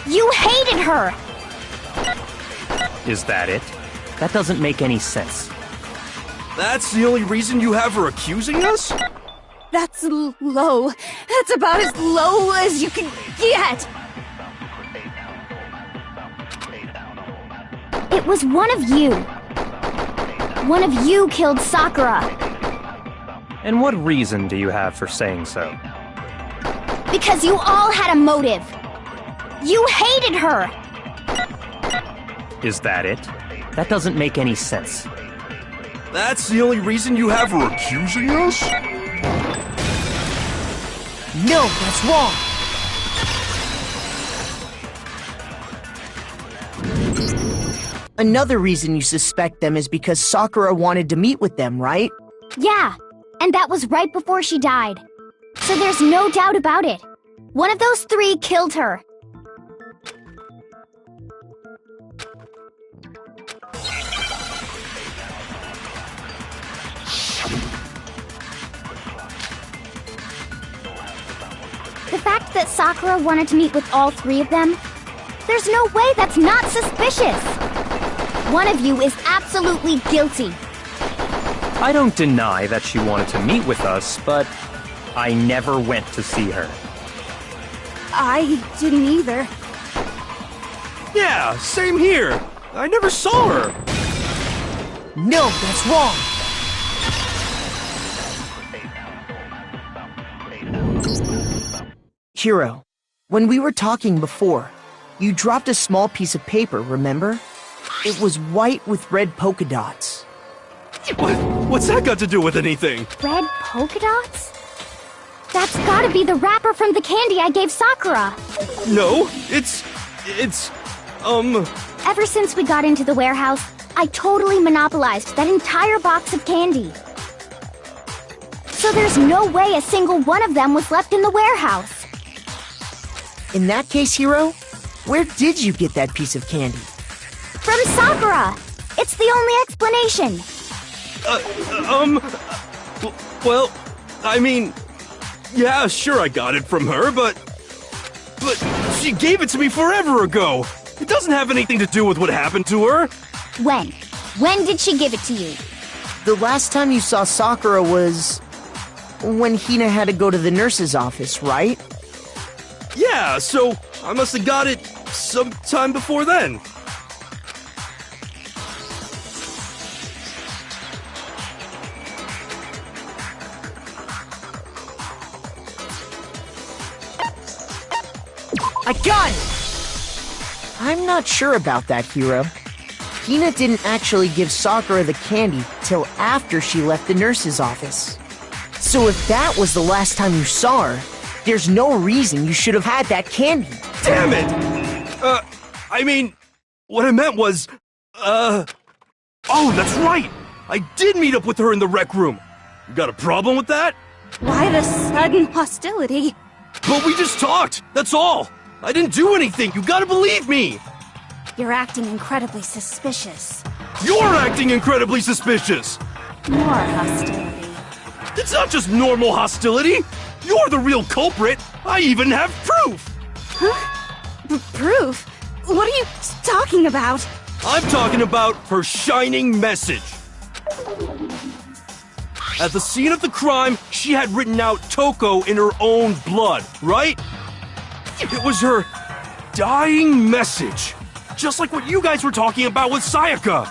You hated her. Is that it? That doesn't make any sense. That's the only reason you have her accusing us? That's low. That's about as low as you can get. It was one of you. One of you killed Sakura. And what reason do you have for saying so? Because you all had a motive. You hated her. Is that it? That doesn't make any sense. That's the only reason you have her accusing us? No, that's wrong. Another reason you suspect them is because Sakura wanted to meet with them, right? Yeah, and that was right before she died. So there's no doubt about it. One of those three killed her. The fact that Sakura wanted to meet with all three of them, there's no way that's not suspicious. One of you is absolutely guilty. I don't deny that she wanted to meet with us, but I never went to see her. I didn't either. Yeah, same here. I never saw her. No, that's wrong. Hiro, when we were talking before, you dropped a small piece of paper, remember? It was white with red polka dots. What's that got to do with anything? Red polka dots? That's gotta be the wrapper from the candy I gave Sakura. No, it's... Ever since we got into the warehouse, I totally monopolized that entire box of candy. So there's no way a single one of them was left in the warehouse. In that case, Hiro, where did you get that piece of candy? From Sakura! It's the only explanation. Well, I mean... Yeah, sure I got it from her, but she gave it to me forever ago! It doesn't have anything to do with what happened to her! When? When did she give it to you? The last time you saw Sakura was... when Hina had to go to the nurse's office, right? Yeah, so I must have got it sometime before then. I got it! I'm not sure about that, Hiro. Hina didn't actually give Sakura the candy till after she left the nurse's office. So if that was the last time you saw her, there's no reason you should have had that candy. Damn it! I mean, what I meant was, oh, that's right! I did meet up with her in the rec room. You got a problem with that? Why the sudden hostility? But we just talked, that's all! I didn't do anything, you gotta believe me! You're acting incredibly suspicious. You're acting incredibly suspicious! More hostility. It's not just normal hostility! You're the real culprit! I even have proof! Huh? Proof? What are you talking about? I'm talking about her shining message. At the scene of the crime, she had written out Toko in her own blood, right? It was her dying message. Just like what you guys were talking about with Sayaka.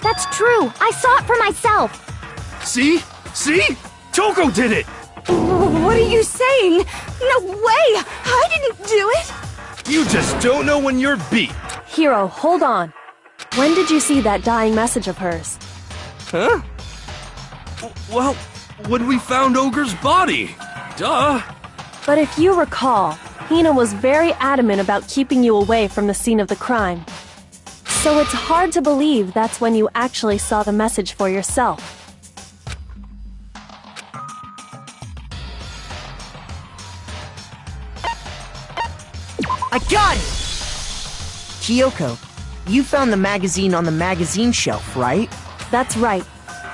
That's true. I saw it for myself. See? See? Toko did it! What are you saying? No way! I didn't do it! You just don't know when you're beat. Hiro, hold on. When did you see that dying message of hers? Huh? Well, when we found Ogre's body. Duh. But if you recall, Hina was very adamant about keeping you away from the scene of the crime. So it's hard to believe that's when you actually saw the message for yourself. I got it! Kyoko, you found the magazine on the magazine shelf, right? That's right.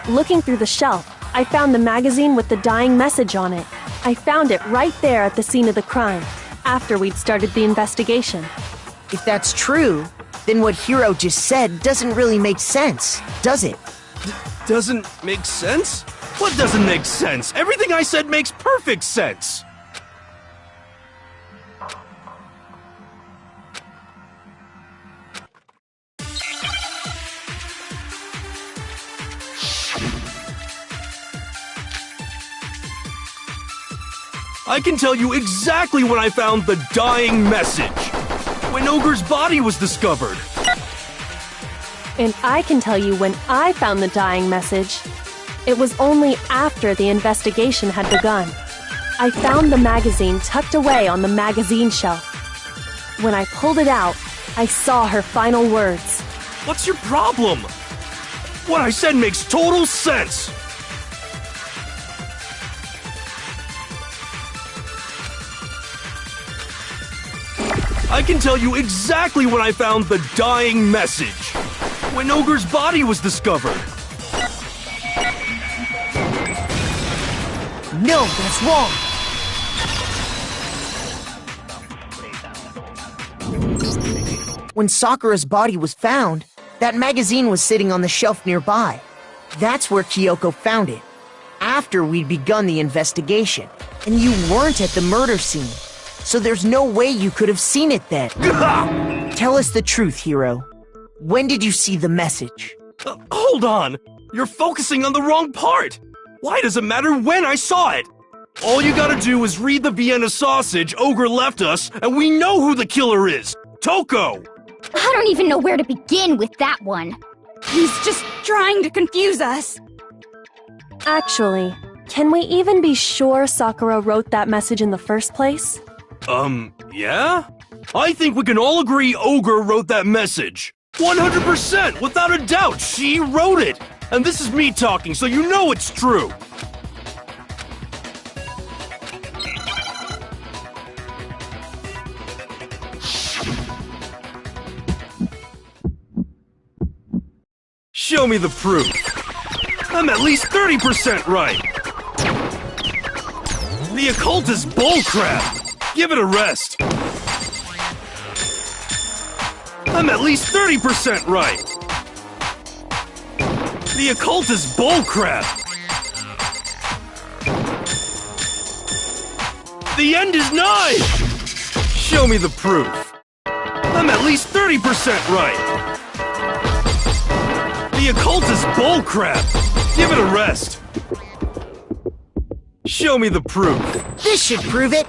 Looking through the shelf, I found the magazine with the dying message on it. I found it right there at the scene of the crime, after we'd started the investigation. If that's true, then what Hiro just said doesn't really make sense, does it? Doesn't make sense? What doesn't make sense? Everything I said makes perfect sense! I can tell you exactly when I found the dying message. When Ogre's body was discovered. And I can tell you when I found the dying message. It was only after the investigation had begun. I found the magazine tucked away on the magazine shelf. When I pulled it out, I saw her final words. What's your problem? What I said makes total sense. I can tell you exactly when I found the dying message. When Ogre's body was discovered. No, that's wrong. When Sakura's body was found, that magazine was sitting on the shelf nearby. That's where Kyoko found it, after we'd begun the investigation. And you weren't at the murder scene, so there's no way you could have seen it then. Tell us the truth, Hiro. When did you see the message? Hold on! You're focusing on the wrong part! Why does it matter when I saw it? All you gotta do is read the Vienna sausage Ogre left us, and we know who the killer is! Toko! I don't even know where to begin with that one. He's just trying to confuse us. Actually, can we even be sure Sakura wrote that message in the first place? Yeah? I think we can all agree Ogre wrote that message. 100%, without a doubt, she wrote it. And this is me talking, so you know it's true. Show me the proof. I'm at least 30% right. The occult is bullcrap. Give it a rest. I'm at least 30% right. The occult is bullcrap. The end is nigh. Show me the proof. I'm at least 30% right. The occult is bullcrap! Give it a rest! Show me the proof. This should prove it!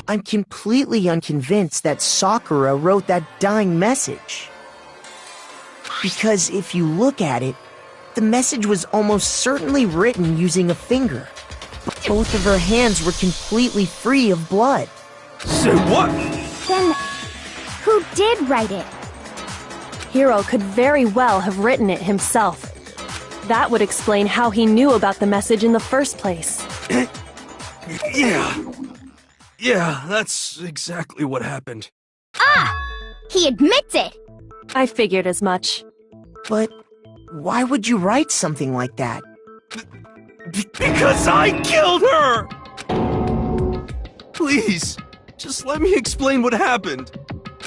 I'm completely unconvinced that Sakura wrote that dying message. Because if you look at it, the message was almost certainly written using a finger. Both of her hands were completely free of blood. Say what? Then, who did write it? Hiro could very well have written it himself. That would explain how he knew about the message in the first place. Yeah, that's exactly what happened. Ah! He admits it! I figured as much. But why would you write something like that? Because I killed her! Please, just let me explain what happened.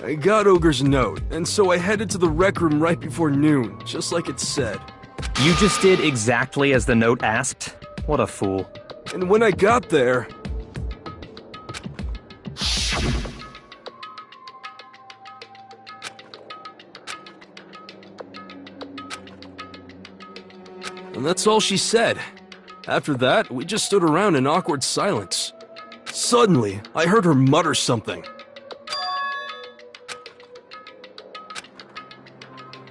I got Ogre's note, and so I headed to the rec room right before noon, just like it said. You just did exactly as the note asked? What a fool. And when I got there... And that's all she said. After that, we just stood around in awkward silence. Suddenly, I heard her mutter something.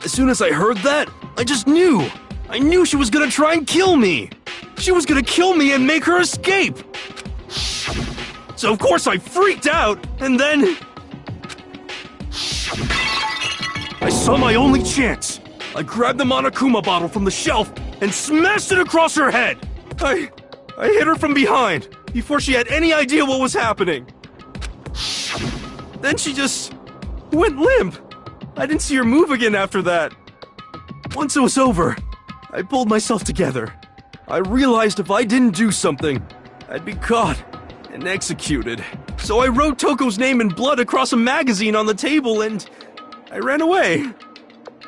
As soon as I heard that, I just knew! I knew she was gonna try and kill me! She was gonna kill me and make her escape! So of course I freaked out, and then... I saw my only chance! I grabbed the Monokuma bottle from the shelf and smashed it across her head! I hit her from behind, before she had any idea what was happening. Then she just went limp. I didn't see her move again after that. Once it was over, I pulled myself together. I realized if I didn't do something, I'd be caught and executed. So I wrote Toko's name in blood across a magazine on the table and I ran away.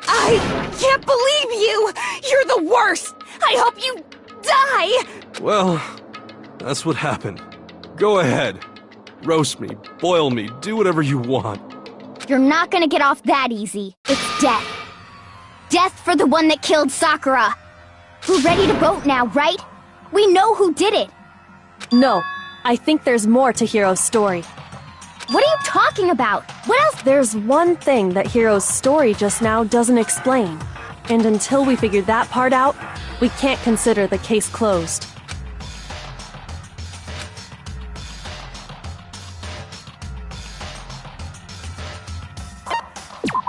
I can't believe you! You're the worst! I hope you die! Well, that's what happened. Go ahead. Roast me, boil me, do whatever you want. You're not gonna get off that easy. It's death. Death for the one that killed Sakura. We're ready to vote now, right? We know who did it. No, I think there's more to Hiro's story. What are you talking about? What else? There's one thing that Hiro's story just now doesn't explain. And until we figure that part out, we can't consider the case closed.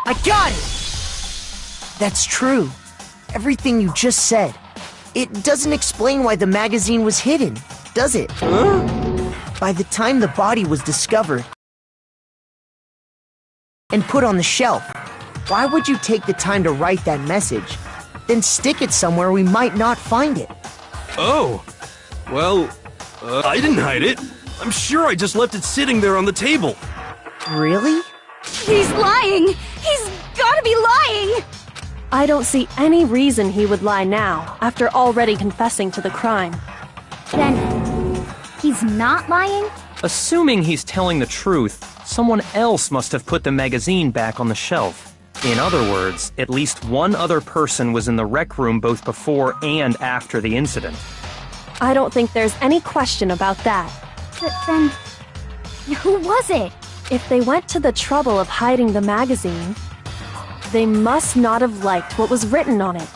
I got it! That's true. Everything you just said. it doesn't explain why the magazine was hidden, does it? Huh? By the time the body was discovered and put on the shelf, why would you take the time to write that message, then stick it somewhere we might not find it? Oh, well, I didn't hide it. I'm sure I just left it sitting there on the table. Really? He's lying! He's gotta be lying! I don't see any reason he would lie now, after already confessing to the crime. Then, he's not lying? Assuming he's telling the truth, someone else must have put the magazine back on the shelf. In other words, at least one other person was in the rec room both before and after the incident. I don't think there's any question about that. But then, who was it? If they went to the trouble of hiding the magazine, they must not have liked what was written on it.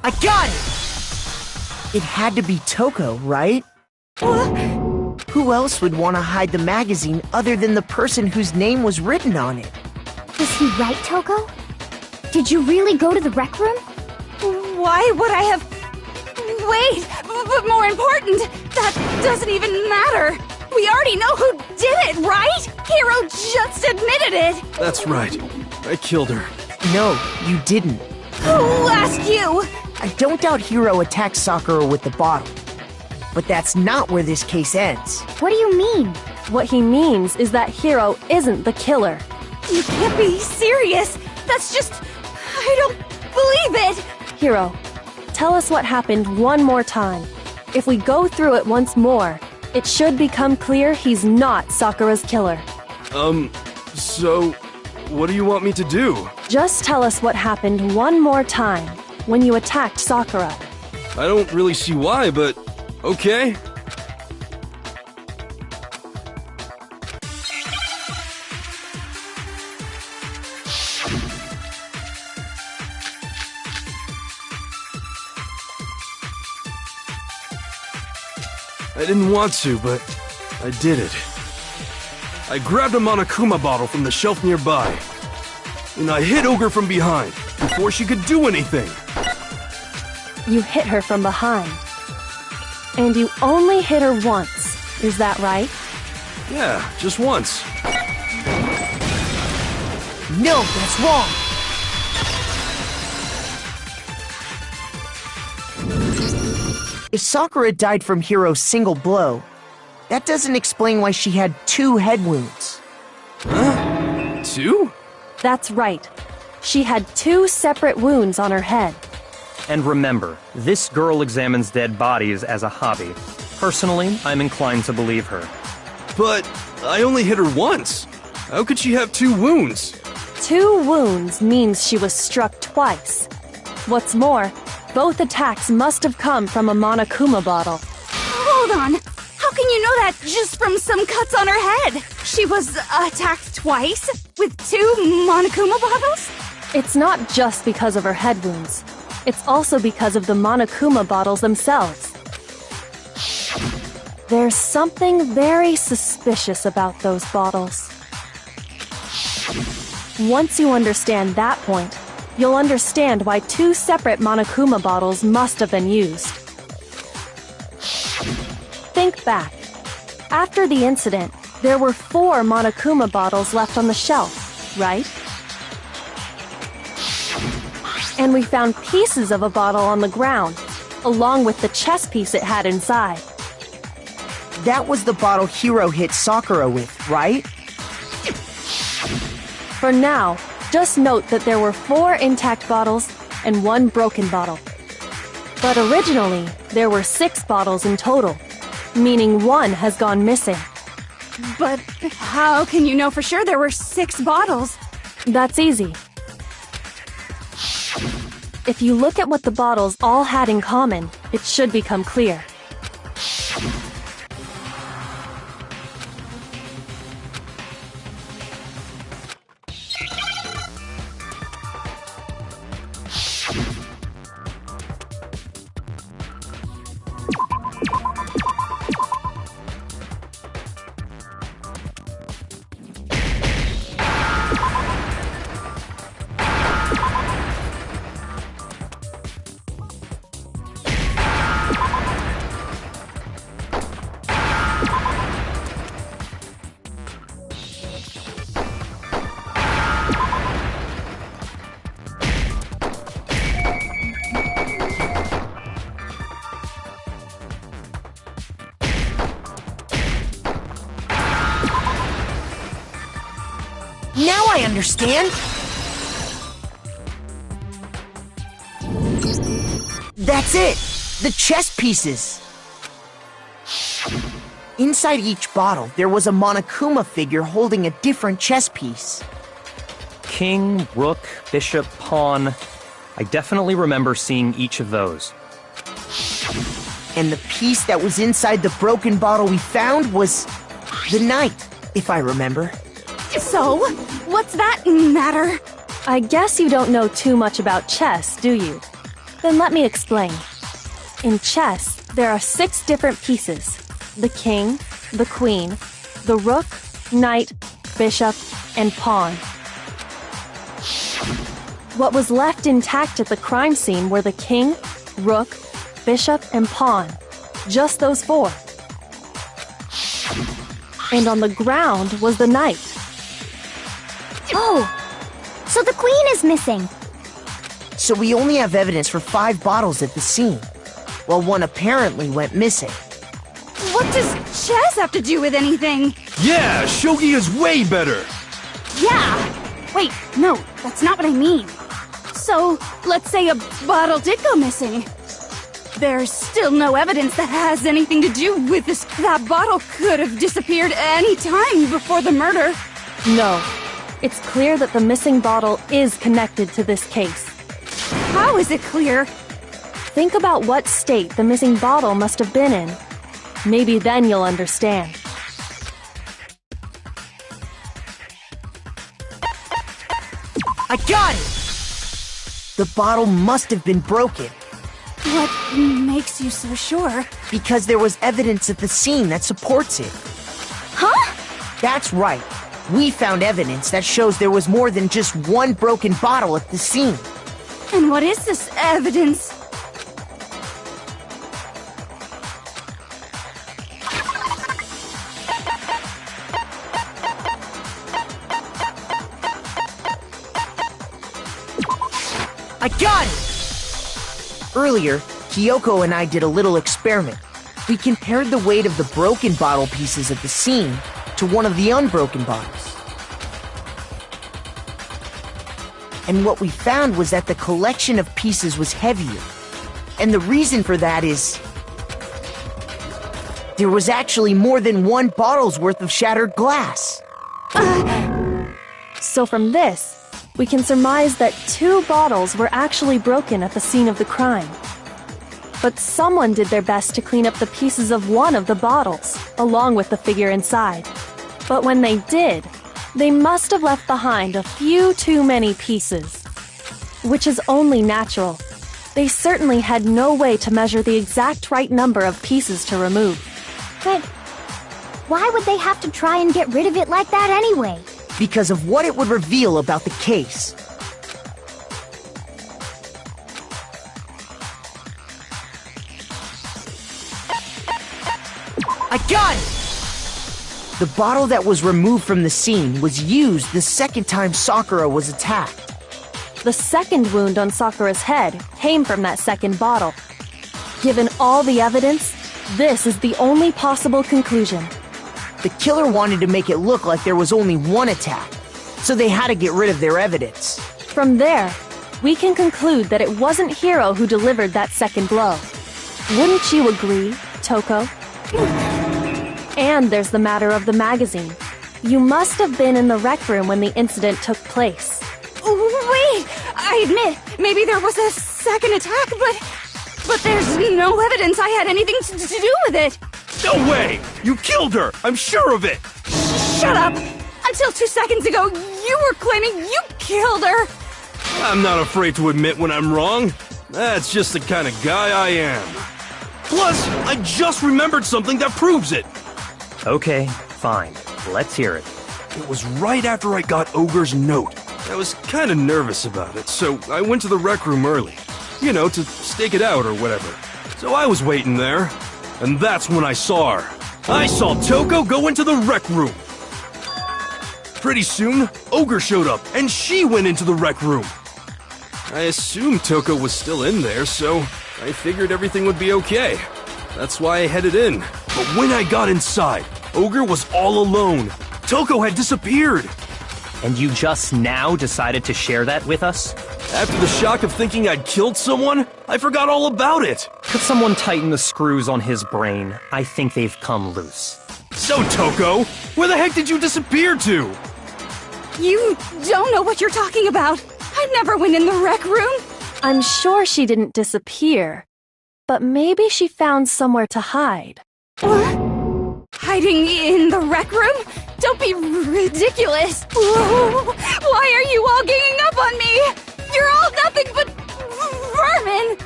I got it! It had to be Toko, right? Who else would want to hide the magazine other than the person whose name was written on it? Was he right, Toko? Did you really go to the rec room? Why would I have... Wait, but more important, that doesn't even matter. We already know who did it, right? Hiro just admitted it. That's right. I killed her. No, you didn't. Who asked you? I don't doubt Hiro attacked Sakura with the bottle. But that's not where this case ends. What do you mean? What he means is that Hiro isn't the killer. You can't be serious. That's just... I don't believe it. Hiro, tell us what happened one more time. If we go through it once more, it should become clear he's not Sakura's killer. So, what do you want me to do? Just tell us what happened one more time when you attacked Sakura. I don't really see why, but okay. I didn't want to, but I did it. I grabbed a Monokuma bottle from the shelf nearby, and I hit Ogre from behind before she could do anything. You hit her from behind. And you only hit her once, is that right? Yeah, just once. No, that's wrong! If Sakura died from Hiro's single blow, that doesn't explain why she had 2 head wounds. Huh? 2? That's right. She had 2 separate wounds on her head. And remember, this girl examines dead bodies as a hobby. Personally, I'm inclined to believe her. But I only hit her once. How could she have 2 wounds? 2 wounds means she was struck twice. What's more, both attacks must have come from a Monokuma bottle. Hold on. How can you know that just from some cuts on her head? She was attacked twice with 2 Monokuma bottles? It's not just because of her head wounds. It's also because of the Monokuma bottles themselves. There's something very suspicious about those bottles. Once you understand that point, you'll understand why 2 separate Monokuma bottles must have been used. Think back. After the incident, there were 4 Monokuma bottles left on the shelf, right? And we found pieces of a bottle on the ground, along with the chess piece it had inside. That was the bottle Hiro hit Sakura with, right? For now, just note that there were 4 intact bottles and 1 broken bottle. But originally, there were 6 bottles in total, meaning 1 has gone missing. But how can you know for sure there were 6 bottles? That's easy. If you look at what the bottles all had in common, it should become clear. Now I understand! That's it! The chess pieces! Inside each bottle, there was a Monokuma figure holding a different chess piece. King, rook, bishop, pawn. I definitely remember seeing each of those. And the piece that was inside the broken bottle we found was the knight, if I remember. So, what's that matter? I guess you don't know too much about chess, do you? Then let me explain. In chess, there are 6 different pieces. The king, the queen, the rook, knight, bishop, and pawn. What was left intact at the crime scene were the king, rook, bishop, and pawn. Just those 4. And on the ground was the knight. Oh, so the queen is missing. So we only have evidence for 5 bottles at the scene, while one apparently went missing. What does chess have to do with anything? Yeah, shogi is way better. Yeah! Wait, no, that's not what I mean. So, let's say a bottle did go missing. There's still no evidence that has anything to do with this. That bottle could have disappeared any time before the murder. No. It's clear that the missing bottle is connected to this case. How is it clear? Think about what state the missing bottle must have been in. Maybe then you'll understand. I got it! The bottle must have been broken. What makes you so sure? Because there was evidence at the scene that supports it. Huh? That's right. We found evidence that shows there was more than just one broken bottle at the scene. And what is this evidence? I got it! Earlier, Kyoko and I did a little experiment. We compared the weight of the broken bottle pieces at the scene to one of the unbroken bottles. And what we found was that the collection of pieces was heavier. And the reason for that is there was actually more than one bottle's worth of shattered glass. So from this, we can surmise that 2 bottles were actually broken at the scene of the crime. But someone did their best to clean up the pieces of one of the bottles, along with the figure inside. But when they did, they must have left behind a few too many pieces. Which is only natural. They certainly had no way to measure the exact right number of pieces to remove. But why would they have to try and get rid of it like that anyway? Because of what it would reveal about the case. I got it! The bottle that was removed from the scene was used the second time Sakura was attacked. The second wound on Sakura's head came from that second bottle. Given all the evidence, this is the only possible conclusion. The killer wanted to make it look like there was only one attack, so they had to get rid of their evidence. From there, we can conclude that it wasn't Hiro who delivered that second blow. Wouldn't you agree, Toko? And there's the matter of the magazine. You must have been in the rec room when the incident took place. Wait! I admit, maybe there was a second attack, but there's no evidence I had anything to do with it. No way! You killed her! I'm sure of it! Shut up! Until 2 seconds ago, you were claiming you killed her! I'm not afraid to admit when I'm wrong. That's just the kind of guy I am. Plus, I just remembered something that proves it. Okay, fine. Let's hear it. It was right after I got Ogre's note. I was kind of nervous about it, so I went to the rec room early. You know, to stake it out or whatever. So I was waiting there, and that's when I saw her. I saw Toko go into the rec room. Pretty soon, Ogre showed up, and she went into the rec room. I assumed Toko was still in there, so I figured everything would be okay. That's why I headed in. But when I got inside, Ogre was all alone. Toko had disappeared. And you just now decided to share that with us? After the shock of thinking I'd killed someone, I forgot all about it. Could someone tighten the screws on his brain? I think they've come loose. So, Toko, where the heck did you disappear to? You don't know what you're talking about. I never went in the rec room. I'm sure she didn't disappear, but maybe she found somewhere to hide. What? Hiding in the rec room? Don't be ridiculous. Whoa. Why are you all ganging up on me? You're all nothing but vermin.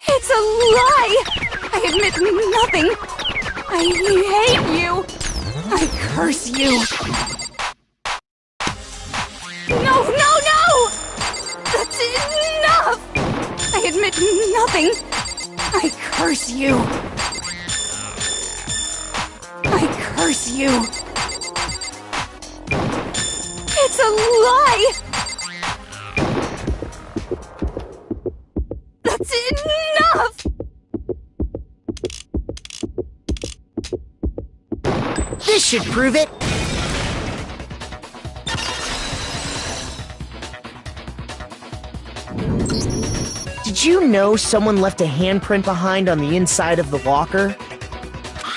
It's a lie! I admit nothing. I hate you. I curse you. No, no, no! That's enough! I admit nothing. I curse you. I curse you. It's a lie! That's enough! This should prove it. Did you know someone left a handprint behind on the inside of the locker?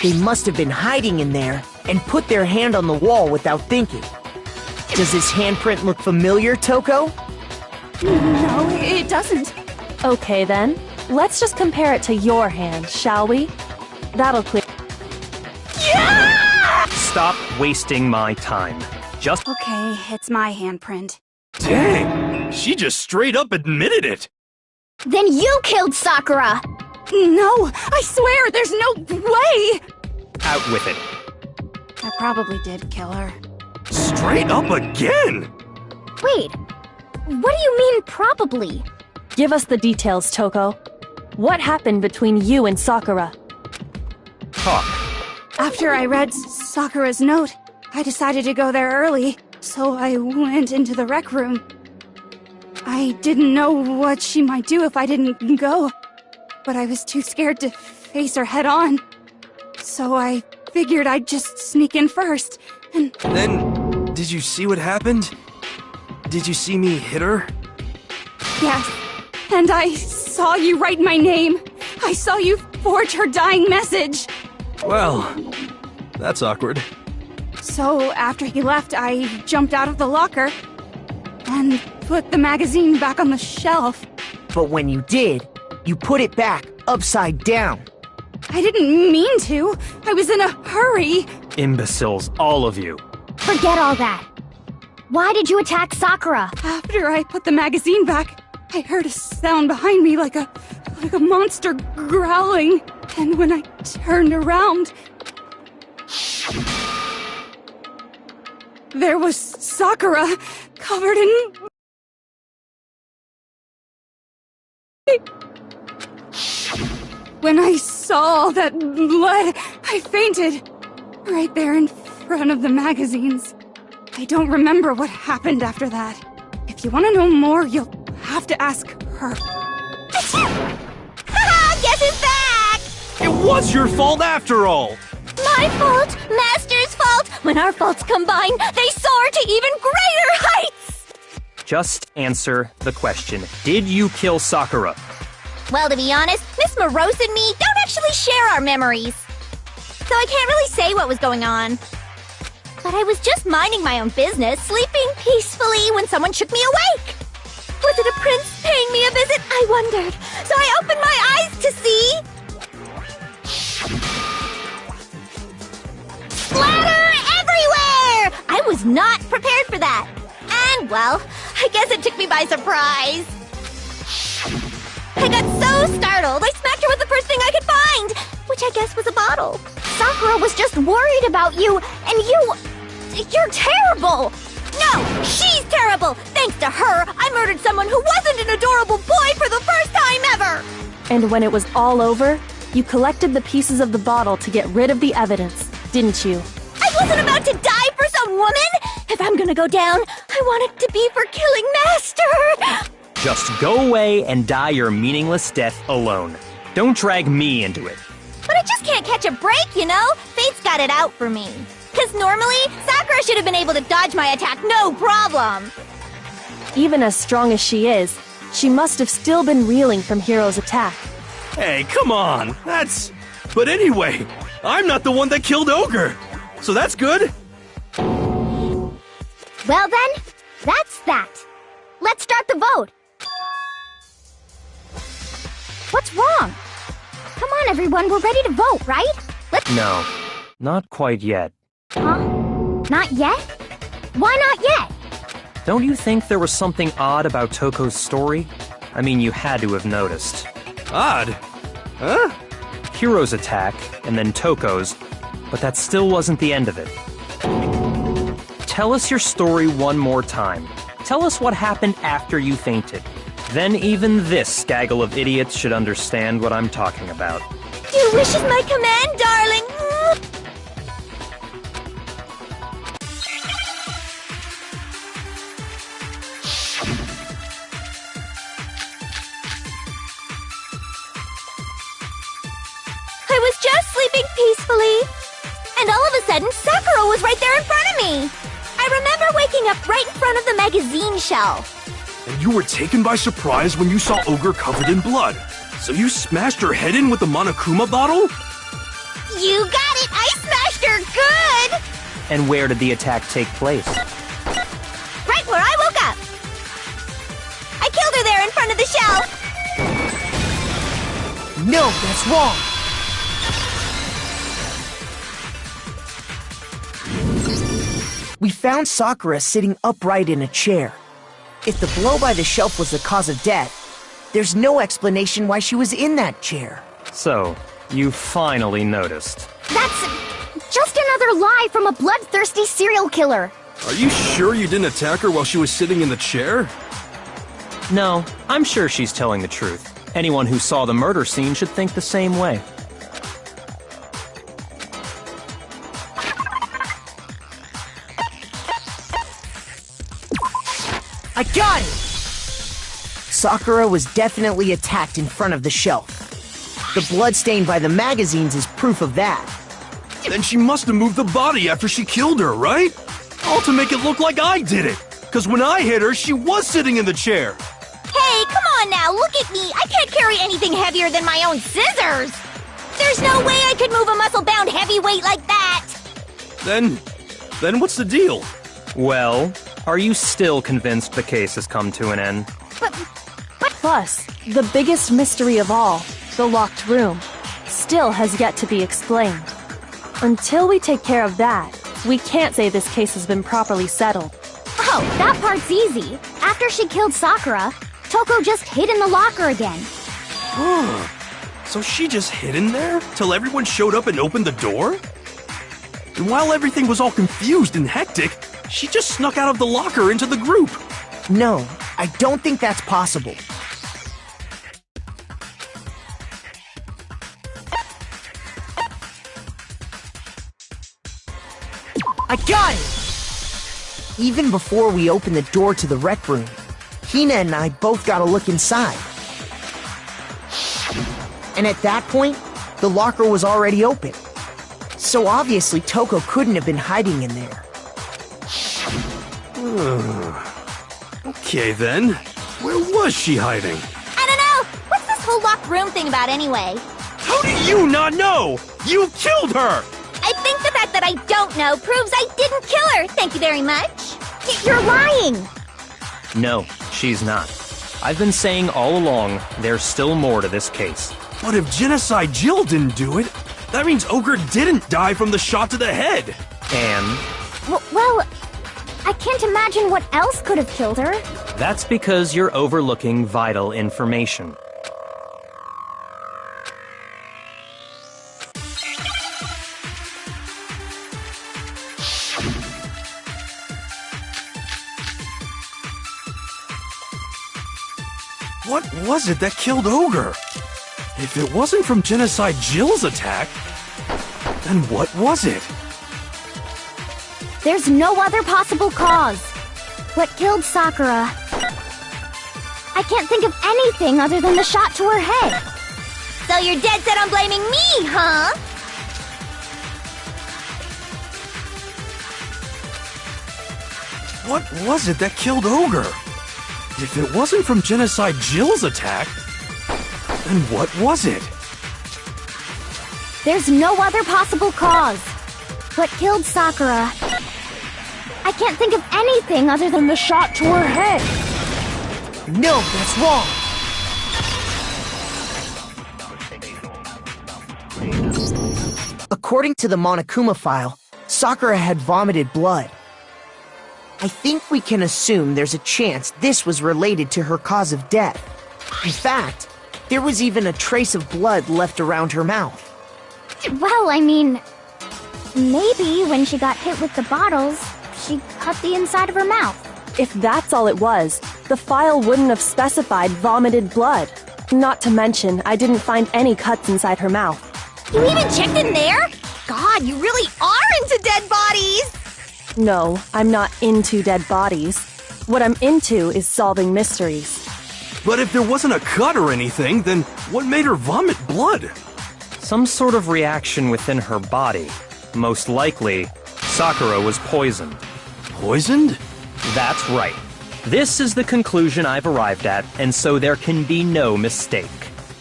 They must have been hiding in there and put their hand on the wall without thinking. Does this handprint look familiar, Toko? No, it doesn't. Okay then, let's just compare it to your hand, shall we? That'll clear. Stop wasting my time. Just Okay, it's my handprint. Dang, she just straight up admitted it. Then you killed Sakura! No, I swear, there's no way! out with it. I probably did kill her. Straight up again! Wait, what do you mean probably? Give us the details, Toko. What happened between you and Sakura? Talk. After I read Sakura's note, I decided to go there early, so I went into the rec room. I didn't know what she might do if I didn't go, but I was too scared to face her head on. So I figured I'd just sneak in first, and... Then, did you see what happened? Did you see me hit her? Yes, and I saw you write my name. I saw you forge her dying message. Well, that's awkward. So after he left, I jumped out of the locker and put the magazine back on the shelf. But when you did, you put it back upside down. I didn't mean to. I was in a hurry. Imbeciles, all of you. Forget all that. Why did you attack Sakura? After I put the magazine back, I heard a sound behind me like a monster growling. And when I turned around, there was Sakura covered in... When I saw all that blood, I fainted. Right there in front of the magazines. I don't remember what happened after that. If you want to know more, you'll have to ask her. Haha, guess who's back? It was your fault after all! My fault, Master's fault. When our faults combine, they soar to even greater heights. Just answer the question. Did you kill Sakura? Well, to be honest, Miss Morose and me don't actually share our memories. So I can't really say what was going on. But I was just minding my own business, sleeping peacefully when someone shook me awake. Was it a prince paying me a visit? I wondered. So I opened my eyes to see... splatter everywhere! I was not prepared for that. And, well, I guess it took me by surprise. I got so startled, I smacked her with the first thing I could find, which I guess was a bottle. Sakura was just worried about you, and you're terrible! No, she's terrible! Thanks to her, I murdered someone who wasn't an adorable boy for the first time ever! And when it was all over, you collected the pieces of the bottle to get rid of the evidence, didn't you? I wasn't about to die for some woman! If I'm gonna go down, I want it to be for killing Master! Just go away and die your meaningless death alone. Don't drag me into it. But I just can't catch a break, you know? Fate's got it out for me. Because normally, Sakura should have been able to dodge my attack no problem. Even as strong as she is, she must have still been reeling from Hiro's attack. Hey, come on. But anyway, I'm not the one that killed Ogre. So that's good. Well then, that's that. Let's start the vote. What's wrong? Come on, everyone, we're ready to vote, right? No, not quite yet. Huh? Not yet? Why not yet? Don't you think there was something odd about Toko's story? I mean, you had to have noticed. Odd? Huh? Hiro's attack, and then Toko's, but that still wasn't the end of it. Tell us your story one more time. Tell us what happened after you fainted. Then even this gaggle of idiots should understand what I'm talking about. Your wish is my command, darling. I was just sleeping peacefully, and all of a sudden, Sakura was right there in front of me. I remember waking up right in front of the magazine shelf. And you were taken by surprise when you saw Ogre covered in blood. So you smashed her head in with the Monokuma bottle? You got it! I smashed her good! And where did the attack take place? Right where I woke up. I killed her there in front of the shelf. No, that's wrong. We found Sakura sitting upright in a chair. If the blow by the shelf was the cause of death, there's no explanation why she was in that chair. So, you finally noticed. That's just another lie from a bloodthirsty serial killer. Are you sure you didn't attack her while she was sitting in the chair? No, I'm sure she's telling the truth. Anyone who saw the murder scene should think the same way. I got it! Sakura was definitely attacked in front of the shelf. The blood stain by the magazines is proof of that. Then she must have moved the body after she killed her, right? All to make it look like I did it. Because when I hit her, she was sitting in the chair. Hey, come on now, look at me. I can't carry anything heavier than my own scissors. There's no way I could move a muscle-bound heavyweight like that. Then what's the deal? Well, are you still convinced the case has come to an end? But Plus, the biggest mystery of all, the locked room, still has yet to be explained. Until we take care of that, we can't say this case has been properly settled. oh, that part's easy. After she killed Sakura, Toko just hid in the locker again. So she just hid in there till everyone showed up and opened the door? And while everything was all confused and hectic, she just snuck out of the locker into the group. No, I don't think that's possible. I got it! Even before we opened the door to the rec room, Hina and I both got a look inside. And at that point, the locker was already open. So obviously Toko couldn't have been hiding in there. Okay then, where was she hiding? I don't know. What's this whole locked room thing about anyway? How do you not know? You killed her! I think the fact that I don't know proves I didn't kill her. Thank you very much. You're lying. No, she's not. I've been saying all along, there's still more to this case. But if Genocide Jill didn't do it, that means Ogre didn't die from the shot to the head. And Well, I can't imagine what else could have killed her. that's because you're overlooking vital information. What was it that killed Ogre? If it wasn't from Genocide Jill's attack, then what was it? There's no other possible cause. What killed Sakura? I can't think of anything other than the shot to her head. So you're dead set on blaming me, huh? What was it that killed Ogre? If it wasn't from Genocide Jill's attack, then what was it? There's no other possible cause. What killed Sakura? I can't think of anything other than the shot to her head. No, that's wrong. According to the Monokuma file, Sakura had vomited blood. I think we can assume there's a chance this was related to her cause of death. In fact, there was even a trace of blood left around her mouth. Well, I mean, maybe when she got hit with the bottles, she cut the inside of her mouth. If that's all it was, the file wouldn't have specified vomited blood. Not to mention, I didn't find any cuts inside her mouth. You even checked in there? God, you really are into dead bodies! No, I'm not into dead bodies. What I'm into is solving mysteries. But if there wasn't a cut or anything, then what made her vomit blood? Some sort of reaction within her body. Most likely, Sakura was poisoned. Poisoned? That's right. This is the conclusion I've arrived at, and so there can be no mistake.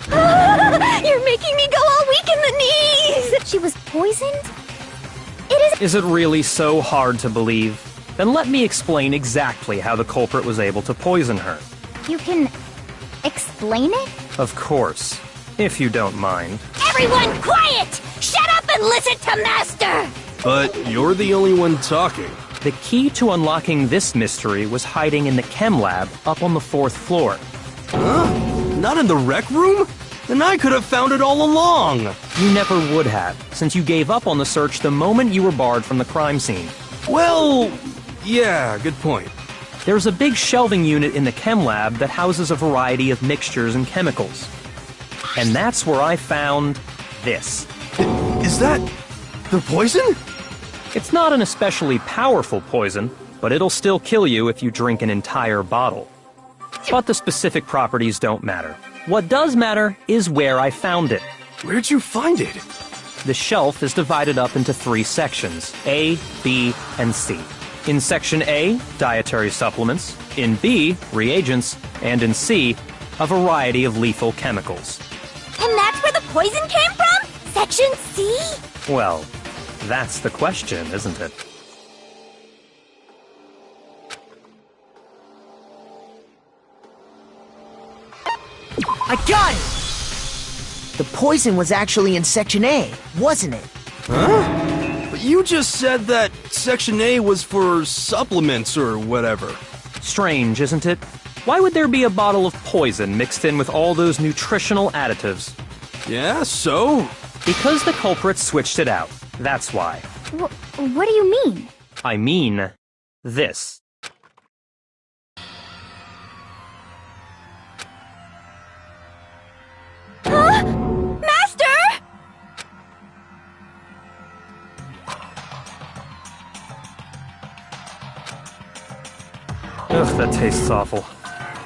You're making me go all weak in the knees! She was poisoned? Is it really so hard to believe? Then let me explain exactly how the culprit was able to poison her. You can explain it? Of course, if you don't mind. Everyone quiet! Shut up and listen to Master! But you're the only one talking. The key to unlocking this mystery was hiding in the chem lab up on the 4th floor. Huh? Not in the rec room? Then I could have found it all along. You never would have, since you gave up on the search the moment you were barred from the crime scene. Well, yeah, good point. There's a big shelving unit in the chem lab that houses a variety of mixtures and chemicals. And that's where I found this. Is that the poison? It's not an especially powerful poison, but it'll still kill you if you drink an entire bottle. But the specific properties don't matter. What does matter is where I found it. Where'd you find it? The shelf is divided up into 3 sections, A, B, and C. In Section A, dietary supplements. In B, reagents. And in C, a variety of lethal chemicals. And that's where the poison came from? Section C? Well, that's the question, isn't it? I got it! The poison was actually in Section A, wasn't it? Huh? But you just said that Section A was for supplements or whatever. Strange, isn't it? Why would there be a bottle of poison mixed in with all those nutritional additives? Yeah, so? Because the culprit switched it out. That's why. What do you mean? I mean, this. Huh? Master! Ugh, that tastes awful.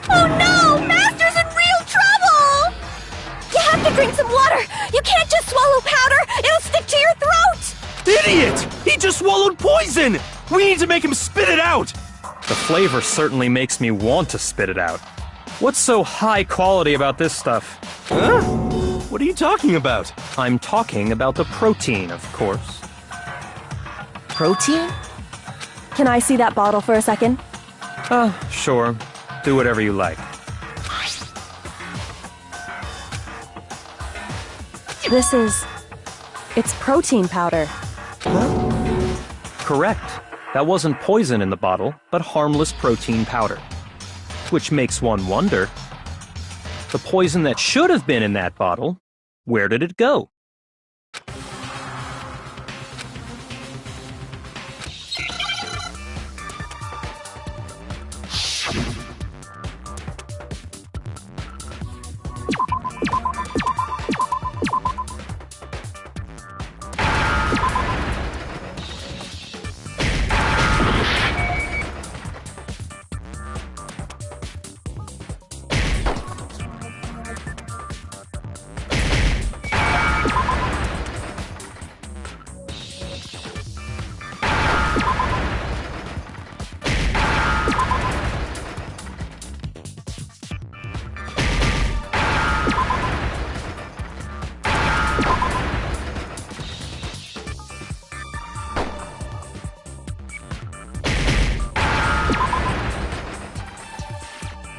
Oh no! Master's in real trouble! You have to drink some water! You can't just swallow powder! It'll stick to your throat! Idiot! He just swallowed poison! We need to make him spit it out! The flavor certainly makes me want to spit it out. What's so high quality about this stuff? Huh? What are you talking about? I'm talking about the protein, of course. Protein? Can I see that bottle for a second? Sure. Do whatever you like. It's protein powder. Correct. That wasn't poison in the bottle, but harmless protein powder. Which makes one wonder, the poison that should have been in that bottle, where did it go?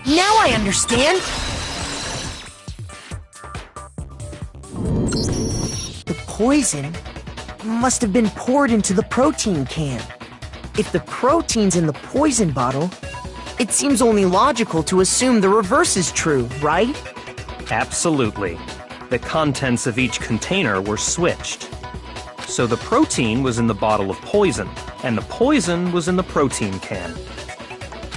Now I understand! The poison must have been poured into the protein can. If the protein's in the poison bottle, it seems only logical to assume the reverse is true, right? Absolutely. The contents of each container were switched. So the protein was in the bottle of poison, and the poison was in the protein can.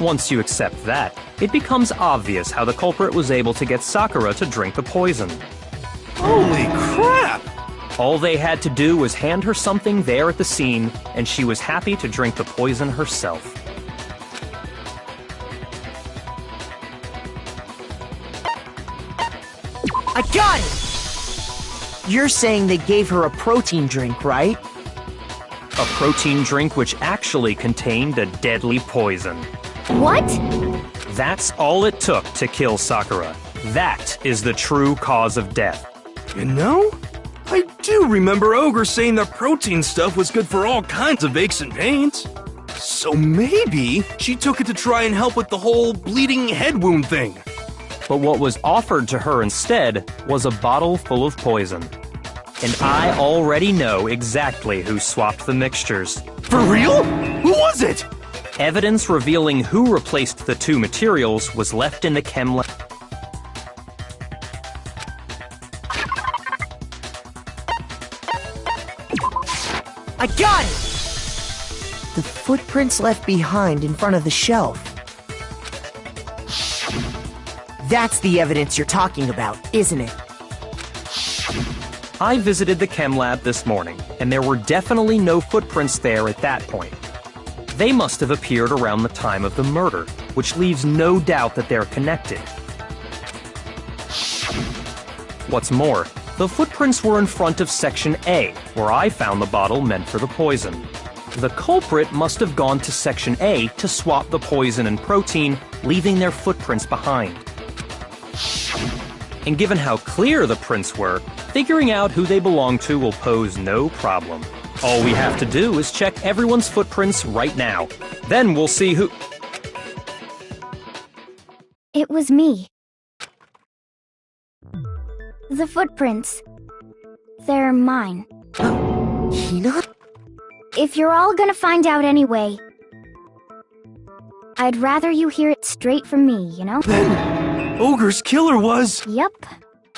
Once you accept that, it becomes obvious how the culprit was able to get Sakura to drink the poison. Holy crap! All they had to do was hand her something there at the scene, and she was happy to drink the poison herself. I got it! You're saying they gave her a protein drink, right? A protein drink which actually contained a deadly poison. What? That's all it took to kill Sakura. That is the true cause of death. You know, I do remember Ogre saying that protein stuff was good for all kinds of aches and pains. So maybe she took it to try and help with the whole bleeding head wound thing. But what was offered to her instead was a bottle full of poison. And I already know exactly who swapped the mixtures. For real? Who was it? Evidence revealing who replaced the two materials was left in the chem lab. I got it! The footprints left behind in front of the shelf. That's the evidence you're talking about, isn't it? I visited the chem lab this morning, and there were definitely no footprints there at that point. They must have appeared around the time of the murder, which leaves no doubt that they're connected. What's more, the footprints were in front of Section A, where I found the bottle meant for the poison. The culprit must have gone to Section A to swap the poison and protein, leaving their footprints behind. And given how clear the prints were, figuring out who they belong to will pose no problem. All we have to do is check everyone's footprints right now. Then we'll see who... It was me. The footprints. They're mine. Hina? If you're all gonna find out anyway, I'd rather you hear it straight from me, you know? Then Ogre's killer was... Yep.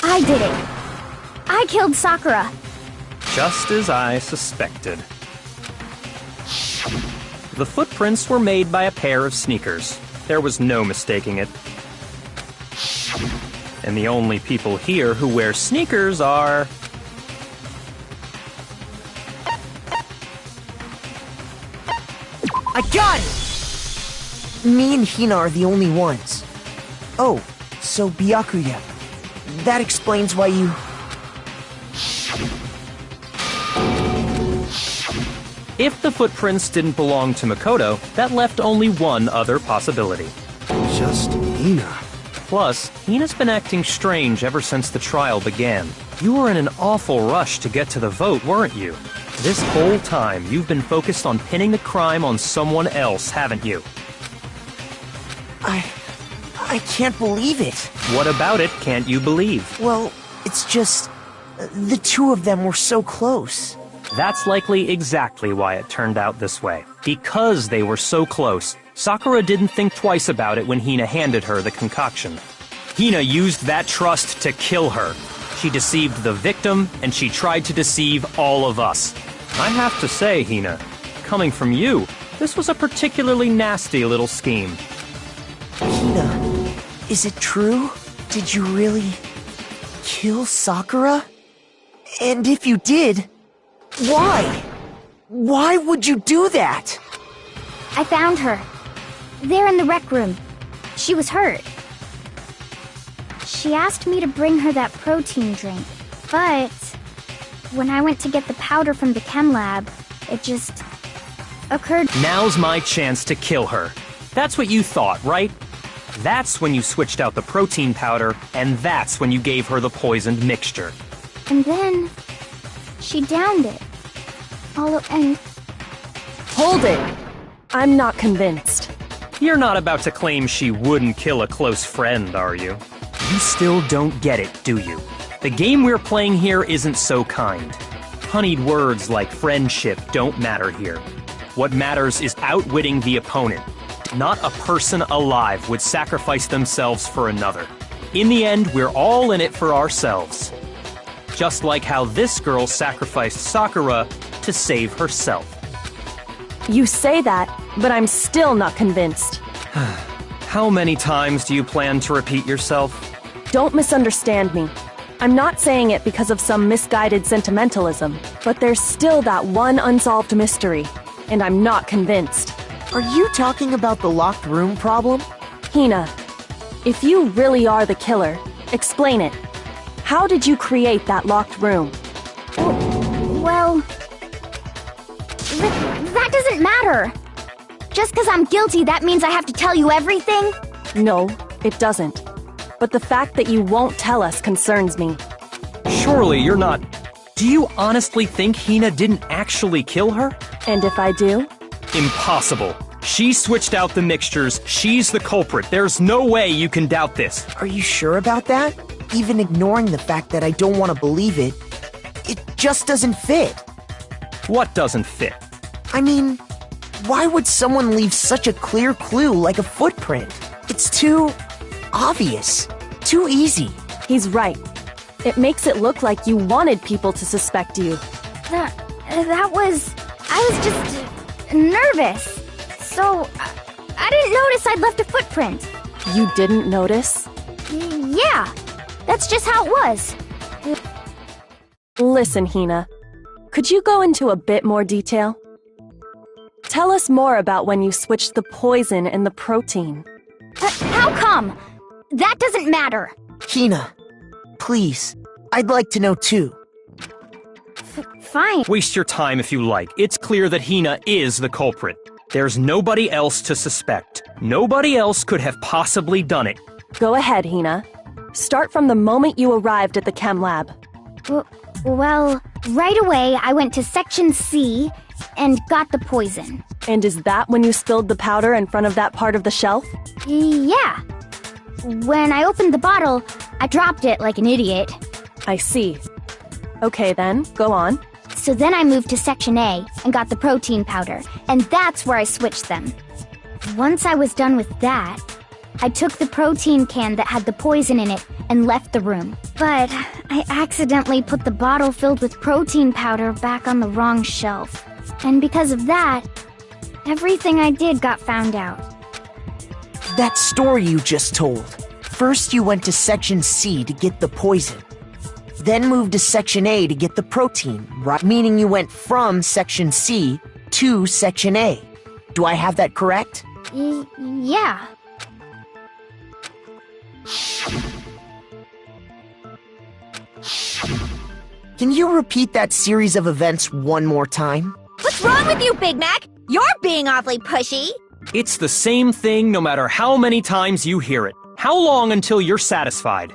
I did it. I killed Sakura. Just as I suspected. The footprints were made by a pair of sneakers. There was no mistaking it. And the only people here who wear sneakers are... I got it! Me and Hina are the only ones. Oh, so Byakuya. That explains why you... If the footprints didn't belong to Makoto, that left only one other possibility. Just Hina. Plus, Hina's been acting strange ever since the trial began. You were in an awful rush to get to the vote, weren't you? This whole time, you've been focused on pinning the crime on someone else, haven't you? I can't believe it. What about it can't you believe? Well, it's just... the two of them were so close. That's likely exactly why it turned out this way. Because they were so close, Sakura didn't think twice about it when Hina handed her the concoction. Hina used that trust to kill her. She deceived the victim, and she tried to deceive all of us. I have to say, Hina, coming from you, this was a particularly nasty little scheme. Hina, is it true? Did you really kill Sakura? And if you did, why? Why would you do that? I found her. There in the rec room. She was hurt. She asked me to bring her that protein drink, but when I went to get the powder from the chem lab, it just occurred. Now's my chance to kill her. That's what you thought, right? That's when you switched out the protein powder, and that's when you gave her the poisoned mixture. And then she downed it. And Hold it! I'm not convinced. You're not about to claim she wouldn't kill a close friend, are you? You still don't get it, do you? The game we're playing here isn't so kind. Honeyed words like friendship don't matter here. What matters is outwitting the opponent. Not a person alive would sacrifice themselves for another. In the end, we're all in it for ourselves. Just like how this girl sacrificed Sakura to save herself. You say that, but I'm still not convinced. How many times do you plan to repeat yourself? Don't misunderstand me. I'm not saying it because of some misguided sentimentalism, but there's still that one unsolved mystery, and I'm not convinced. Are you talking about the locked room problem? Hina, if you really are the killer, explain it. How did you create that locked room? Well, that doesn't matter. Just because I'm guilty, that means I have to tell you everything? No, it doesn't. But the fact that you won't tell us concerns me. Surely you're not... Do you honestly think Hina didn't actually kill her? And if I do? Impossible. She switched out the mixtures. She's the culprit. There's no way you can doubt this. Are you sure about that? Even ignoring the fact that I don't want to believe it, it just doesn't fit. What doesn't fit? I mean, why would someone leave such a clear clue like a footprint? It's too obvious. Too easy. He's right. It makes it look like you wanted people to suspect you. That was... I was just nervous. So, I didn't notice I'd left a footprint. You didn't notice? Yeah, that's just how it was. Listen, Hina. Could you go into a bit more detail? Tell us more about when you switched the poison and the protein. How come? That doesn't matter. Hina, please. I'd like to know too. Fine. Waste your time if you like. It's clear that Hina is the culprit. There's nobody else to suspect. Nobody else could have possibly done it. Go ahead, Hina. Start from the moment you arrived at the chem lab. Well, right away I went to Section C and got the poison. And is that when you spilled the powder in front of that part of the shelf? Yeah. When I opened the bottle, I dropped it like an idiot. I see. Okay then, go on. So then I moved to Section A and got the protein powder, and that's where I switched them. Once I was done with that, I took the protein can that had the poison in it and left the room. But I accidentally put the bottle filled with protein powder back on the wrong shelf. And because of that, everything I did got found out. That story you just told. First you went to Section C to get the poison. Then moved to Section A to get the protein, right? Meaning you went from Section C to Section A. Do I have that correct? Yeah. Can you repeat that series of events one more time? What's wrong with you, Big Mac? You're being awfully pushy. It's the same thing no matter how many times you hear it. How long until you're satisfied?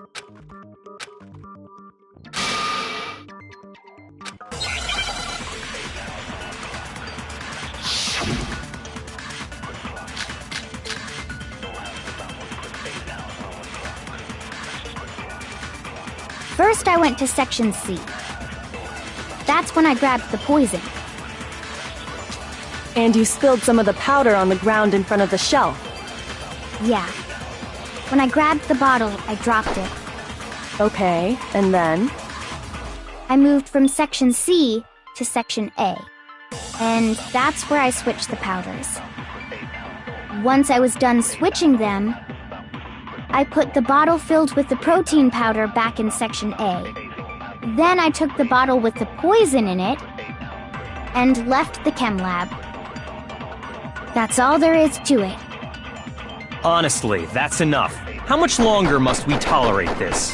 First I went to Section C. That's when I grabbed the poison. And you spilled some of the powder on the ground in front of the shelf. Yeah. When I grabbed the bottle, I dropped it. Okay, and then? I moved from Section C to Section A. And that's where I switched the powders. Once I was done switching them, I put the bottle filled with the protein powder back in Section A. Then I took the bottle with the poison in it and left the chem lab. That's all there is to it. Honestly, that's enough. How much longer must we tolerate this?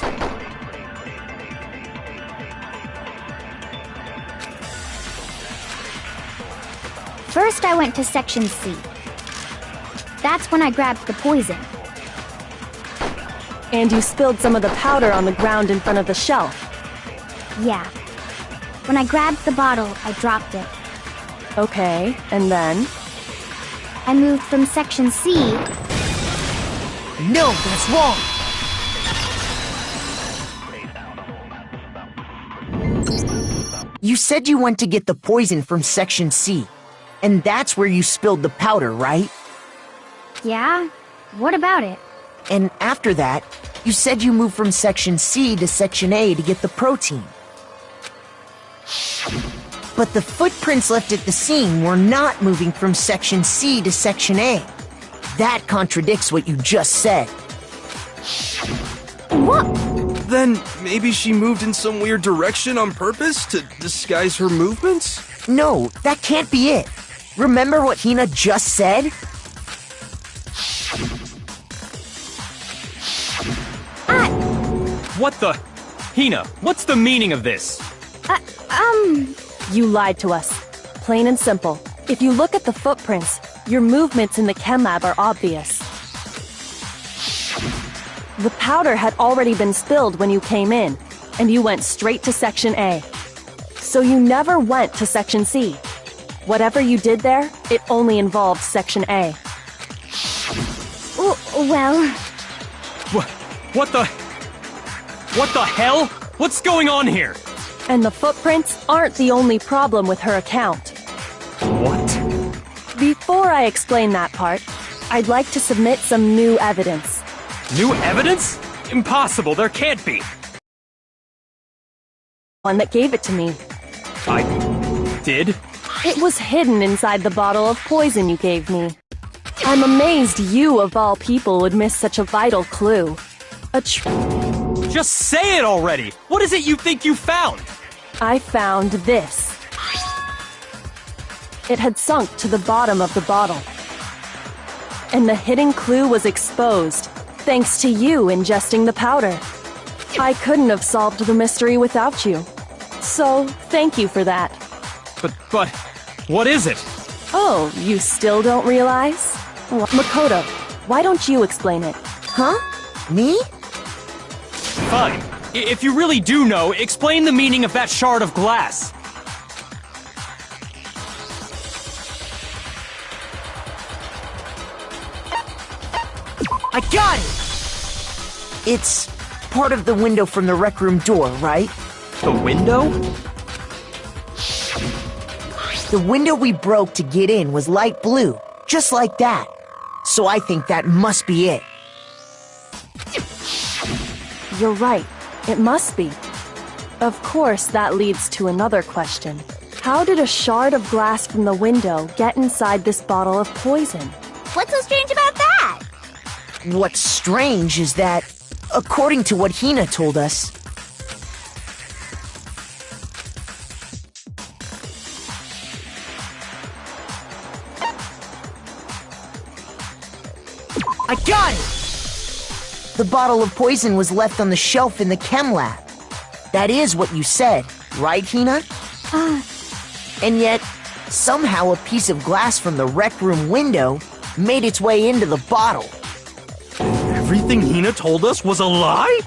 First I went to Section C. That's when I grabbed the poison. And you spilled some of the powder on the ground in front of the shelf. Yeah. When I grabbed the bottle, I dropped it. Okay, and then? I I moved from Section C. No, that's wrong. You said you went to get the poison from Section C, and that's where you spilled the powder, right? Yeah? What about it? And after that, you said you moved from Section C to Section A to get the protein. But the footprints left at the scene were not moving from Section C to Section A. That contradicts what you just said. What? Then maybe she moved in some weird direction on purpose to disguise her movements? No, that can't be it. Remember what Hina just said? What the? Hina, what's the meaning of this? You lied to us. Plain and simple. If you look at the footprints, your movements in the chem lab are obvious. The powder had already been spilled when you came in, and you went straight to Section A. So you never went to Section C. Whatever you did there, it only involved Section A. Well... What the hell? What's going on here? And the footprints aren't the only problem with her account. What? Before I explain that part, I'd like to submit some new evidence. New evidence? Impossible, there can't be. One that gave it to me. I did? It was hidden inside the bottle of poison you gave me. I'm amazed you, of all people, would miss such a vital clue. Just say it already! What is it you think you found? I found this. It had sunk to the bottom of the bottle. And the hidden clue was exposed, thanks to you ingesting the powder. I couldn't have solved the mystery without you. So, thank you for that. But, what is it? Oh, you still don't realize? Well, Makoto, why don't you explain it? Huh? Me? Fine. If you really do know, explain the meaning of that shard of glass. I got it! It's part of the window from the rec room door, right? The window? The window we broke to get in was light blue, just like that. So I think that must be it. You're right. It must be. Of course, that leads to another question. How did a shard of glass from the window get inside this bottle of poison? What's so strange about that? What's strange is that, according to what Hina told us, I got it! The bottle of poison was left on the shelf in the chem lab. That is what you said, right, Hina? And yet, somehow a piece of glass from the rec room window made its way into the bottle. Everything Hina told us was a lie?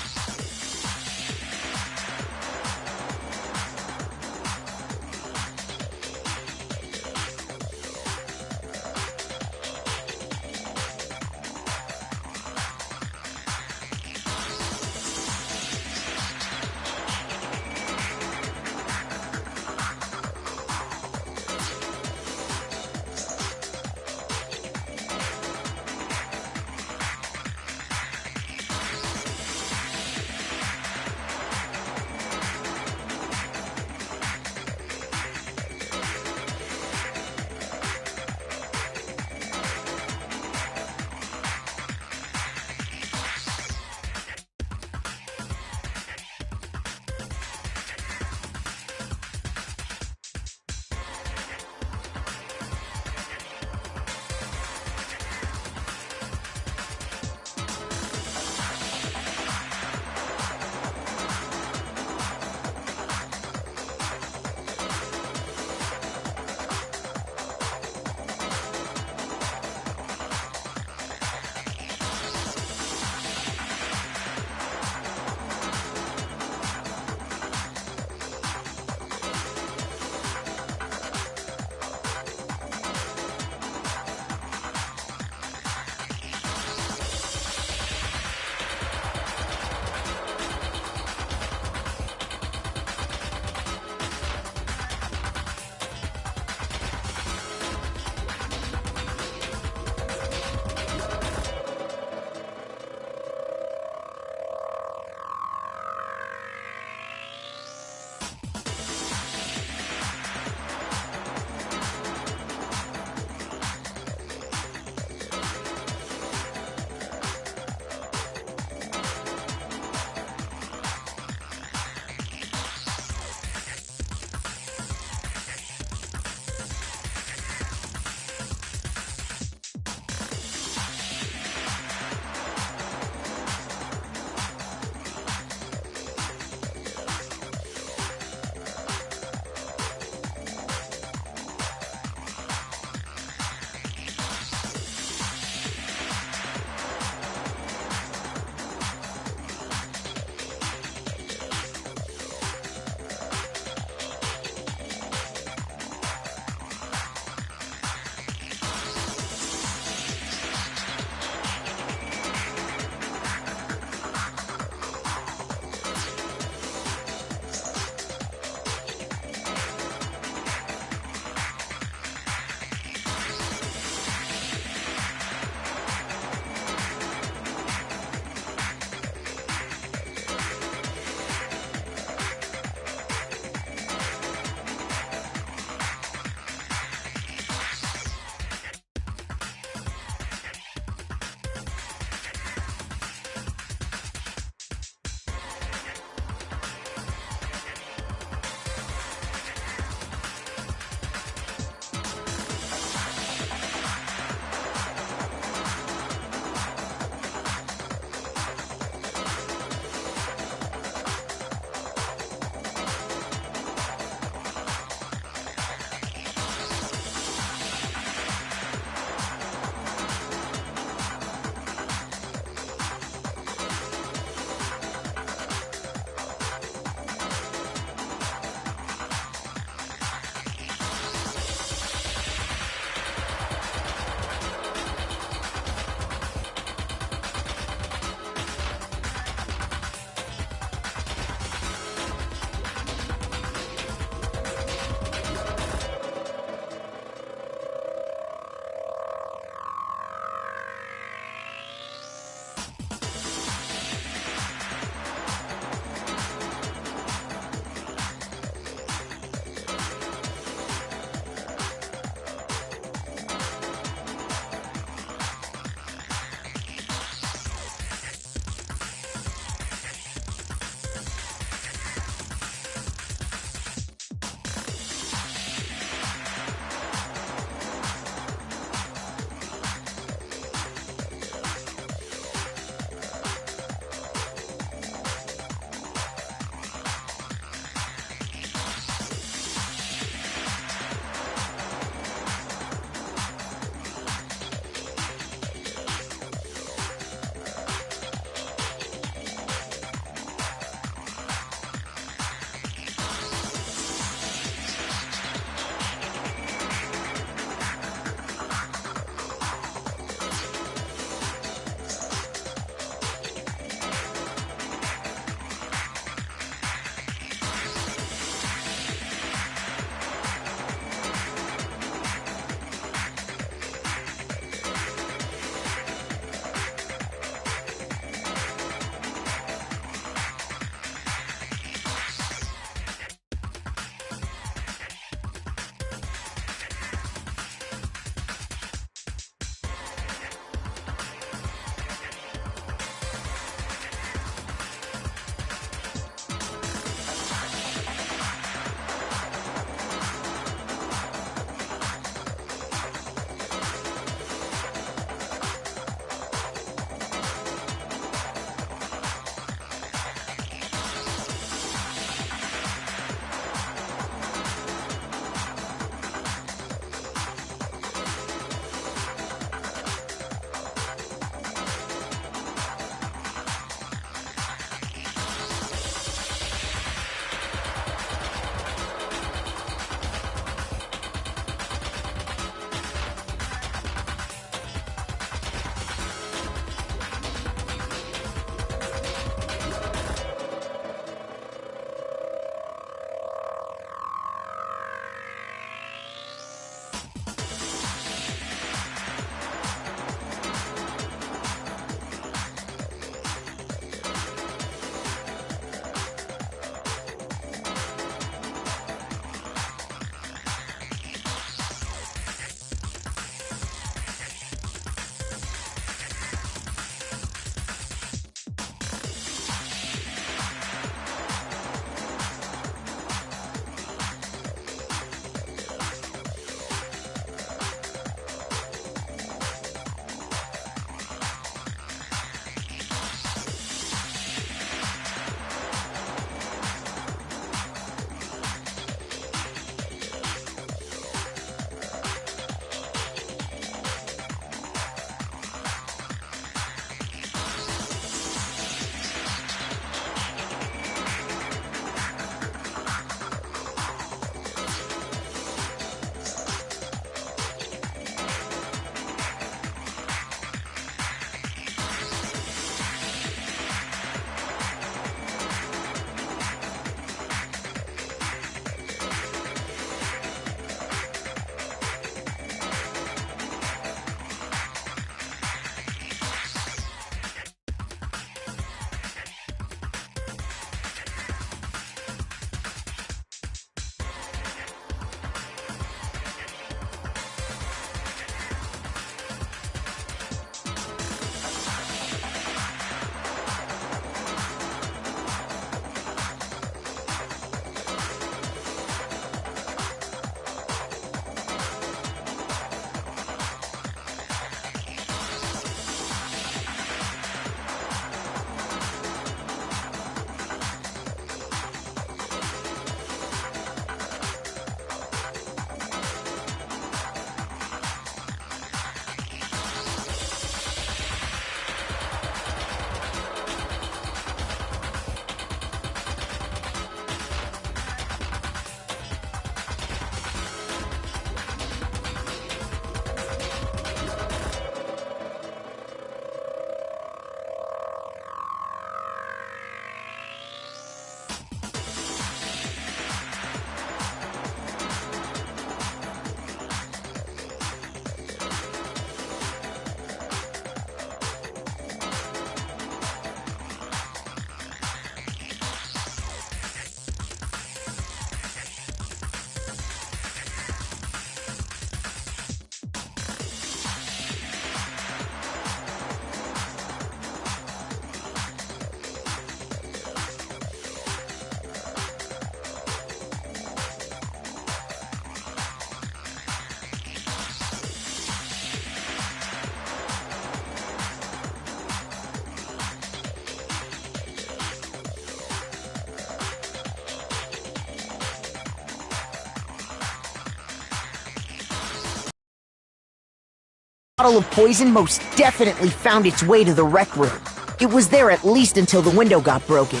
bottle of poison most definitely found its way to the rec room. It was there at least until the window got broken.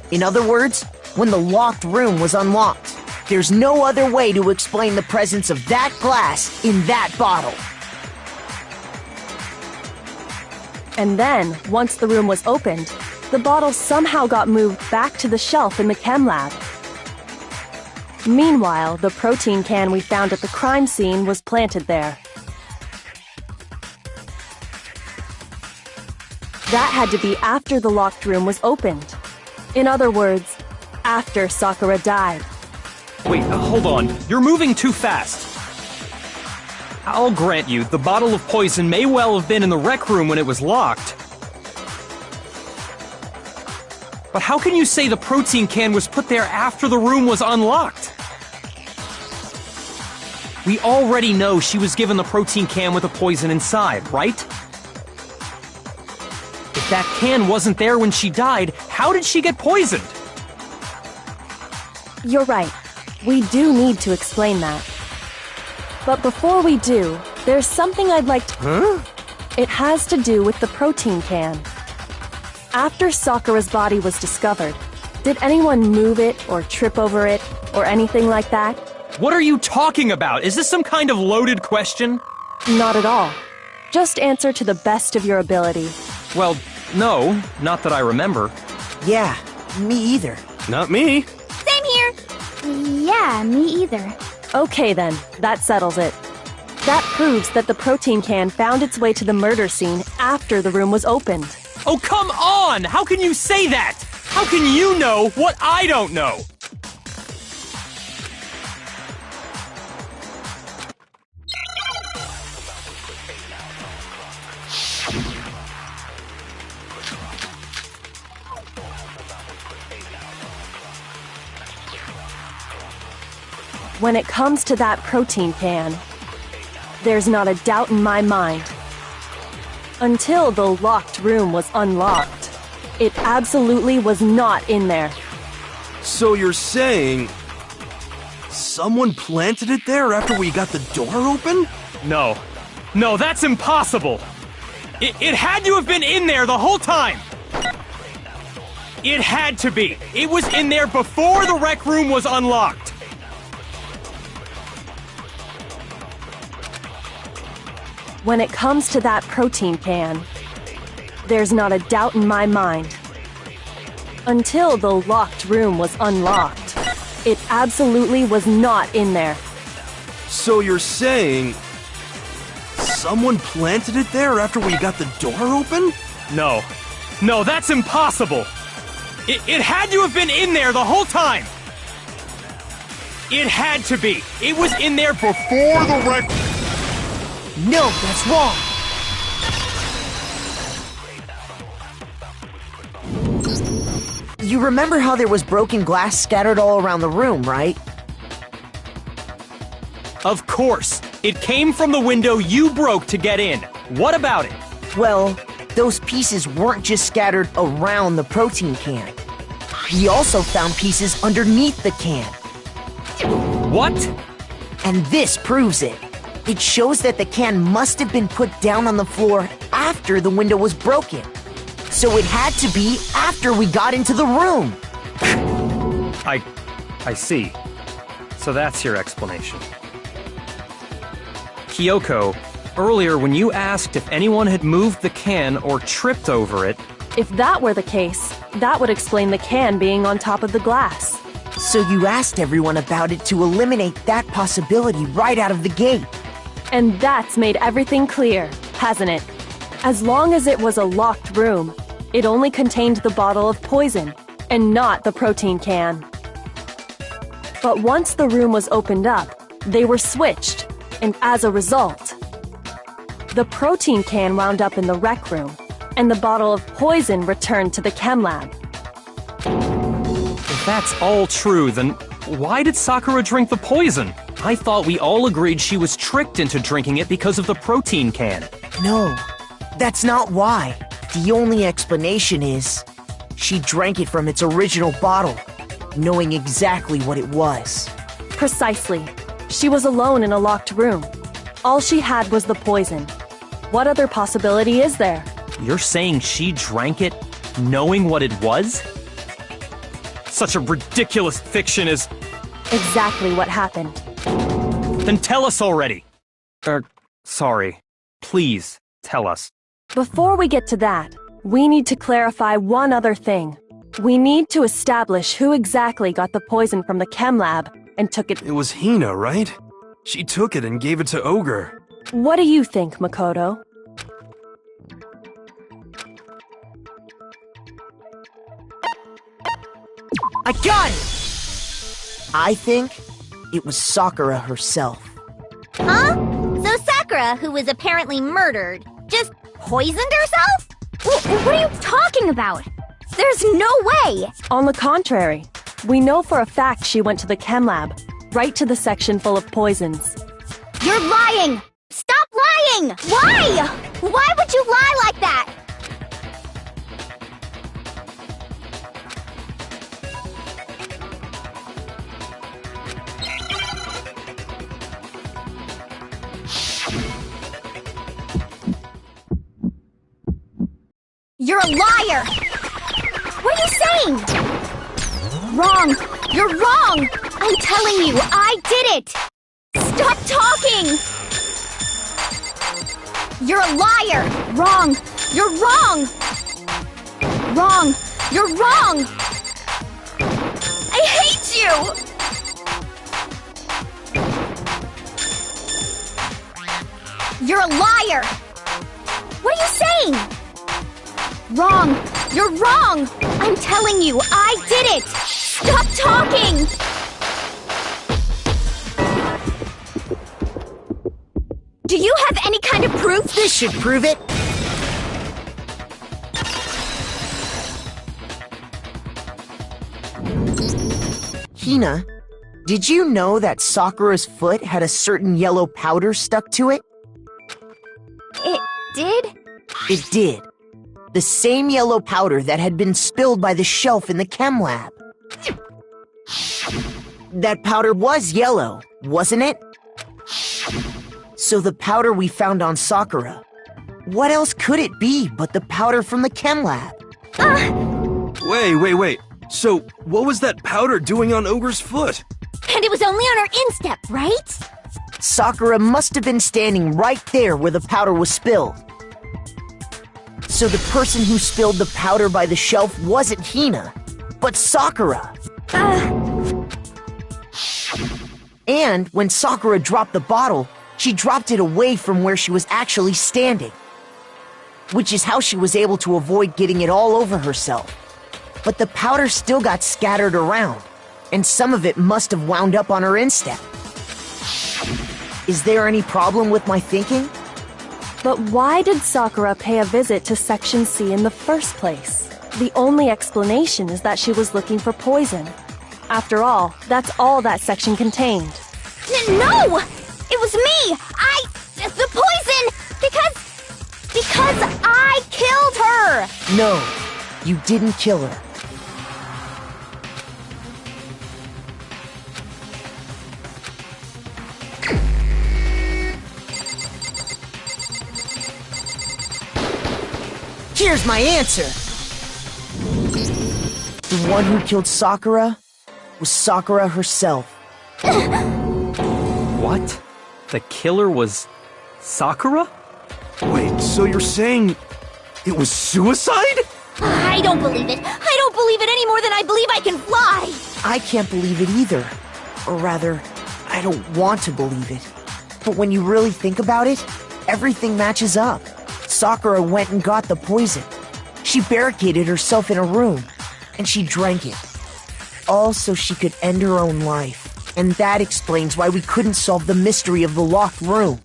In other words, when the locked room was unlocked. There's no other way to explain the presence of that glass in that bottle. And then, once the room was opened, the bottle somehow got moved back to the shelf in the chem lab. Meanwhile, the protein can we found at the crime scene was planted there. That had to be after the locked room was opened. In other words, after Sakura died. Wait, hold on. You're moving too fast. I'll grant you, the bottle of poison may well have been in the rec room when it was locked. But how can you say the protein can was put there after the room was unlocked? We already know she was given the protein can with the poison inside, right? If that can wasn't there when she died, how did she get poisoned? You're right. We do need to explain that. But before we do, there's something I'd like to... Huh? It has to do with the protein can. After Sakura's body was discovered, did anyone move it or trip over it or anything like that? What are you talking about? Is this some kind of loaded question? Not at all. Just answer to the best of your ability. Well, no, not that I remember. Yeah, me either. Not me. Same here. Yeah, me either. Okay then, that settles it. That proves that the protein can found its way to the murder scene after the room was opened. Oh, come on! How can you say that? How can you know what I don't know? When it comes to that protein can, there's not a doubt in my mind. Until the locked room was unlocked, it absolutely was not in there. So you're saying... someone planted it there after we got the door open? No. No, that's impossible! It had to have been in there the whole time! It had to be! It was in there before the rec room was unlocked! When it comes to that protein can, there's not a doubt in my mind. Until the locked room was unlocked, it absolutely was not in there. So you're saying... someone planted it there after we got the door open? No. No, that's impossible! It had to have been in there the whole time! It had to be! It was in there before the rec... No, that's wrong! You remember how there was broken glass scattered all around the room, right? Of course! It came from the window you broke to get in. What about it? Well, those pieces weren't just scattered around the protein can. We also found pieces underneath the can. What? And this proves it. It shows that the can must have been put down on the floor after the window was broken. So it had to be after we got into the room. I see. So that's your explanation. Kyoko, earlier when you asked if anyone had moved the can or tripped over it... If that were the case, that would explain the can being on top of the glass. So you asked everyone about it to eliminate that possibility right out of the gate. And that's made everything clear, hasn't it? As long as it was a locked room, it only contained the bottle of poison, and not the protein can. But once the room was opened up, they were switched, and as a result, the protein can wound up in the rec room, and the bottle of poison returned to the chem lab. If that's all true, then why did Sakura drink the poison? I thought we all agreed she was tricked into drinking it because of the protein can. No, that's not why. The only explanation is she drank it from its original bottle, knowing exactly what it was. Precisely. She was alone in a locked room. All she had was the poison. What other possibility is there? You're saying she drank it knowing what it was? Such a ridiculous fiction is... Exactly what happened. Then tell us already! Sorry. Please, tell us. Before we get to that, we need to clarify one other thing. We need to establish who exactly got the poison from the chem lab and took it. It was Hina, right? She took it and gave it to Ogre. What do you think, Makoto? I got it! I think it was Sakura herself. Huh? So Sakura, who was apparently murdered, just poisoned herself? What are you talking about? There's no way! On the contrary, we know for a fact she went to the chem lab, right to the section full of poisons. You're lying! Stop lying! Why? Why would you lie like that? You're a liar! What are you saying? Wrong! You're wrong! I'm telling you, I did it! Stop talking! You're a liar! Wrong! You're wrong! Wrong! You're wrong! I hate you! You're a liar! What are you saying? Wrong! You're wrong! I'm telling you, I did it! Stop talking! Do you have any kind of proof? This should prove it. Hina, did you know that Sakura's foot had a certain yellow powder stuck to it? It did? It did. The same yellow powder that had been spilled by the shelf in the chem lab. That powder was yellow, wasn't it? So the powder we found on Sakura, what else could it be but the powder from the chem lab? Wait. So, what was that powder doing on Ogre's foot? And it was only on her instep, right? Sakura must have been standing right there where the powder was spilled. So the person who spilled the powder by the shelf wasn't Hina, but Sakura. And when Sakura dropped the bottle, she dropped it away from where she was actually standing, which is how she was able to avoid getting it all over herself. But the powder still got scattered around, and some of it must have wound up on her instep. Is there any problem with my thinking? But why did Sakura pay a visit to Section C in the first place? The only explanation is that she was looking for poison. After all, that's all that section contained. No! It was me! The poison! Because I killed her! No, you didn't kill her. Here's my answer! The one who killed Sakura was Sakura herself. What? The killer was Sakura? Wait, so you're saying it was suicide? I don't believe it. I don't believe it any more than I believe I can fly. I can't believe it either. Or rather, I don't want to believe it. But when you really think about it, everything matches up. Sakura went and got the poison. She barricaded herself in a room, and she drank it. All so she could end her own life. And that explains why we couldn't solve the mystery of the locked room.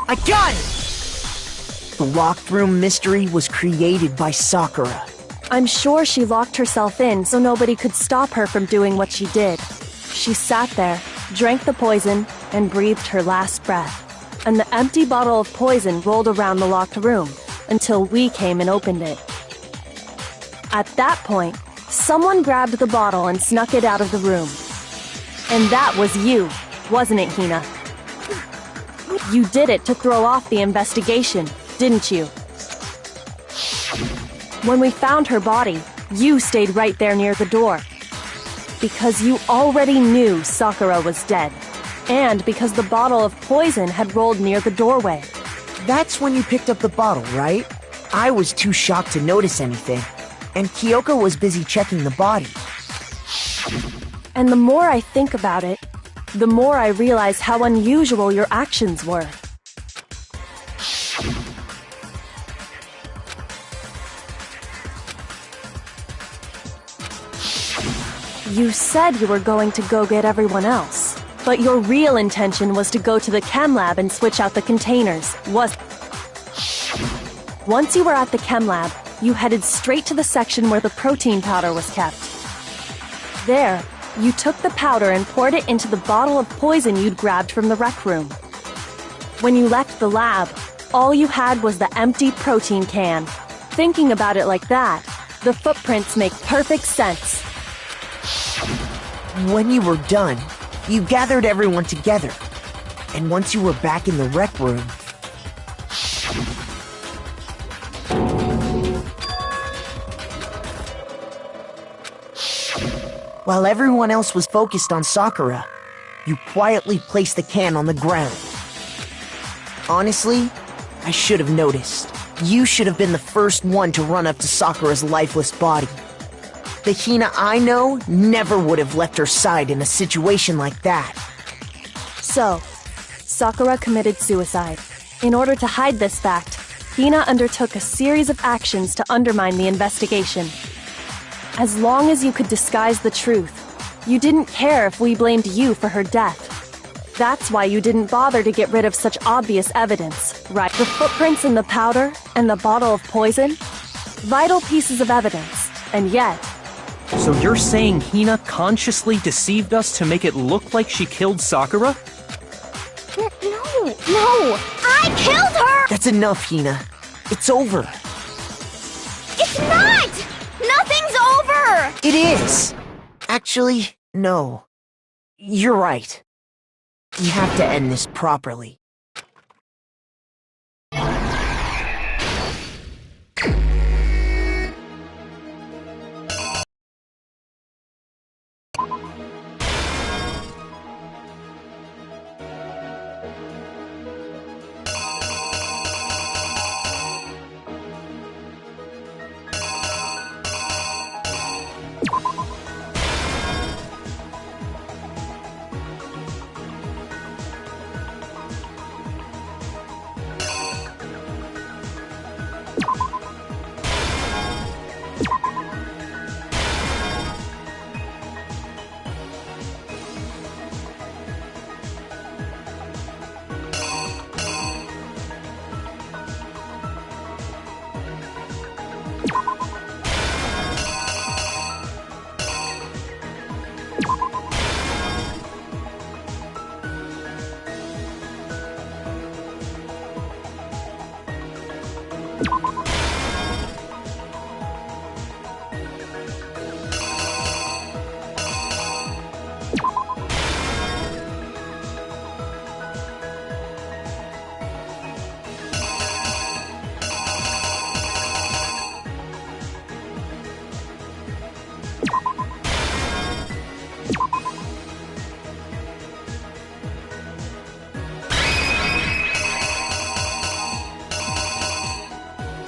I got it! The locked room mystery was created by Sakura. I'm sure she locked herself in so nobody could stop her from doing what she did. She sat there, drank the poison, and breathed her last breath. And the empty bottle of poison rolled around the locked room until we came and opened it. At that point, someone grabbed the bottle and snuck it out of the room. And that was you. wasn't it, Hina? You did it to throw off the investigation, didn't you? When we found her body, you stayed right there near the door. Because you already knew Sakura was dead. And because the bottle of poison had rolled near the doorway. That's when you picked up the bottle, right? I was too shocked to notice anything, and Kyoko was busy checking the body. And the more I think about it, the more I realize how unusual your actions were. You said you were going to go get everyone else, but your real intention was to go to the chem lab and switch out the containers, was... Once you were at the chem lab, you headed straight to the section where the protein powder was kept. There, you took the powder and poured it into the bottle of poison you'd grabbed from the rec room. When you left the lab, all you had was the empty protein can. Thinking about it like that, the footprints make perfect sense. When you were done, you gathered everyone together. And once you were back in the rec room... While everyone else was focused on Sakura, you quietly placed the can on the ground. Honestly, I should have noticed. You should have been the first one to run up to Sakura's lifeless body. The Hina I know never would have left her side in a situation like that. So, Sakura committed suicide. In order to hide this fact, Hina undertook a series of actions to undermine the investigation. As long as you could disguise the truth, you didn't care if we blamed you for her death. That's why you didn't bother to get rid of such obvious evidence, right? The footprints in the powder and the bottle of poison? Vital pieces of evidence, and yet... So you're saying Hina consciously deceived us to make it look like she killed Sakura? No! I killed her! That's enough, Hina. It's over. It's not! Nothing's over! It is! Actually, no. You're right. You have to end this properly.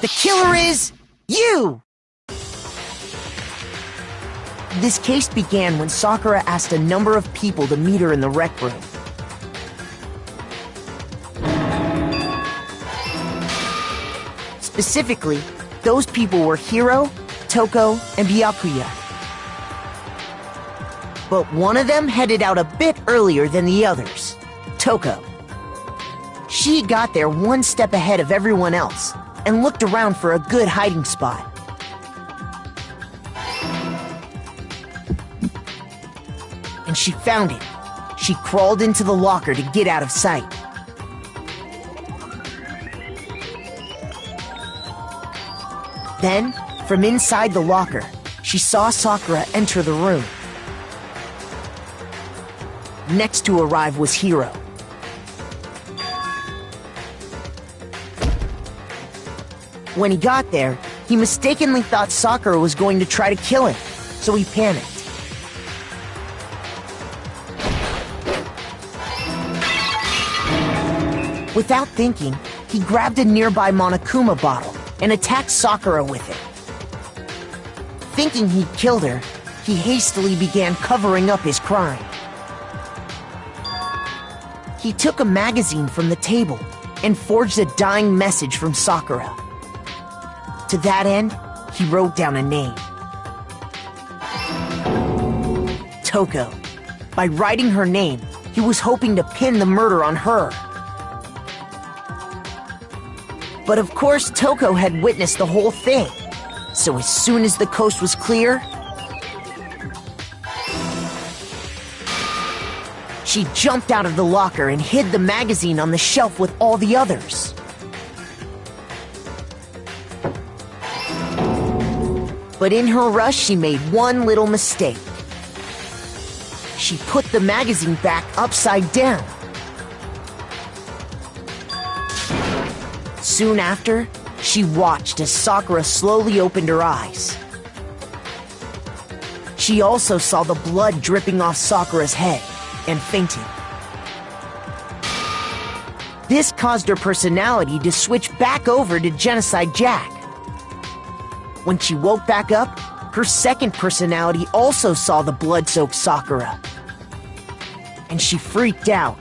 The killer is you! This case began when Sakura asked a number of people to meet her in the rec room. Specifically, those people were Hiro, Toko, and Byakuya. But one of them headed out a bit earlier than the others, Toko. She got there one step ahead of everyone else, and looked around for a good hiding spot. And she found it. She crawled into the locker to get out of sight. Then, from inside the locker, she saw Sakura enter the room. Next to arrive was Hiro. When he got there, he mistakenly thought Sakura was going to try to kill him, so he panicked. Without thinking, he grabbed a nearby Monokuma bottle and attacked Sakura with it. Thinking he'd killed her, he hastily began covering up his crime. He took a magazine from the table and forged a dying message from Sakura. To that end, he wrote down a name. Toko. By writing her name, he was hoping to pin the murder on her. But of course, Toko had witnessed the whole thing. So as soon as the coast was clear, she jumped out of the locker and hid the magazine on the shelf with all the others. But in her rush, she made one little mistake. She put the magazine back upside down. Soon after, she watched as Sakura slowly opened her eyes. She also saw the blood dripping off Sakura's head and fainted. This caused her personality to switch back over to Genocide Jack. When she woke back up, her second personality also saw the blood-soaked Sakura. And she freaked out.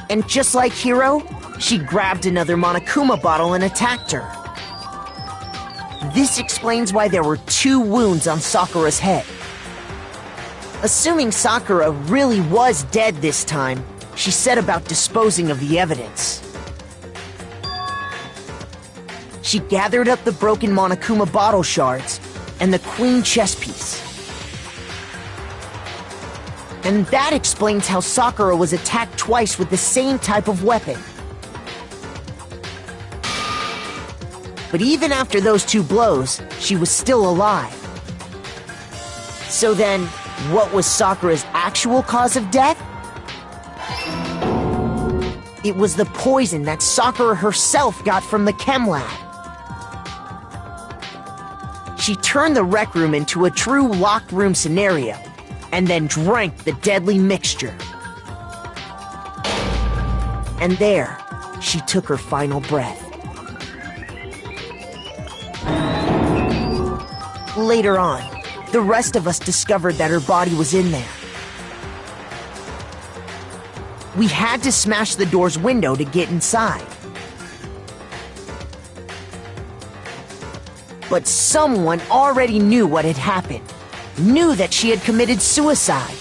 And just like Hiro, she grabbed another Monokuma bottle and attacked her. This explains why there were 2 wounds on Sakura's head. Assuming Sakura really was dead this time, she set about disposing of the evidence. She gathered up the broken Monokuma bottle shards and the queen chess piece. And that explains how Sakura was attacked twice with the same type of weapon. But even after those 2 blows, she was still alive. So then, what was Sakura's actual cause of death? It was the poison that Sakura herself got from the chem lab. She turned the rec room into a true locked room scenario, and then drank the deadly mixture. And there, she took her final breath. Later on, the rest of us discovered that her body was in there. We had to smash the door's window to get inside. But someone already knew what had happened. Knew that she had committed suicide.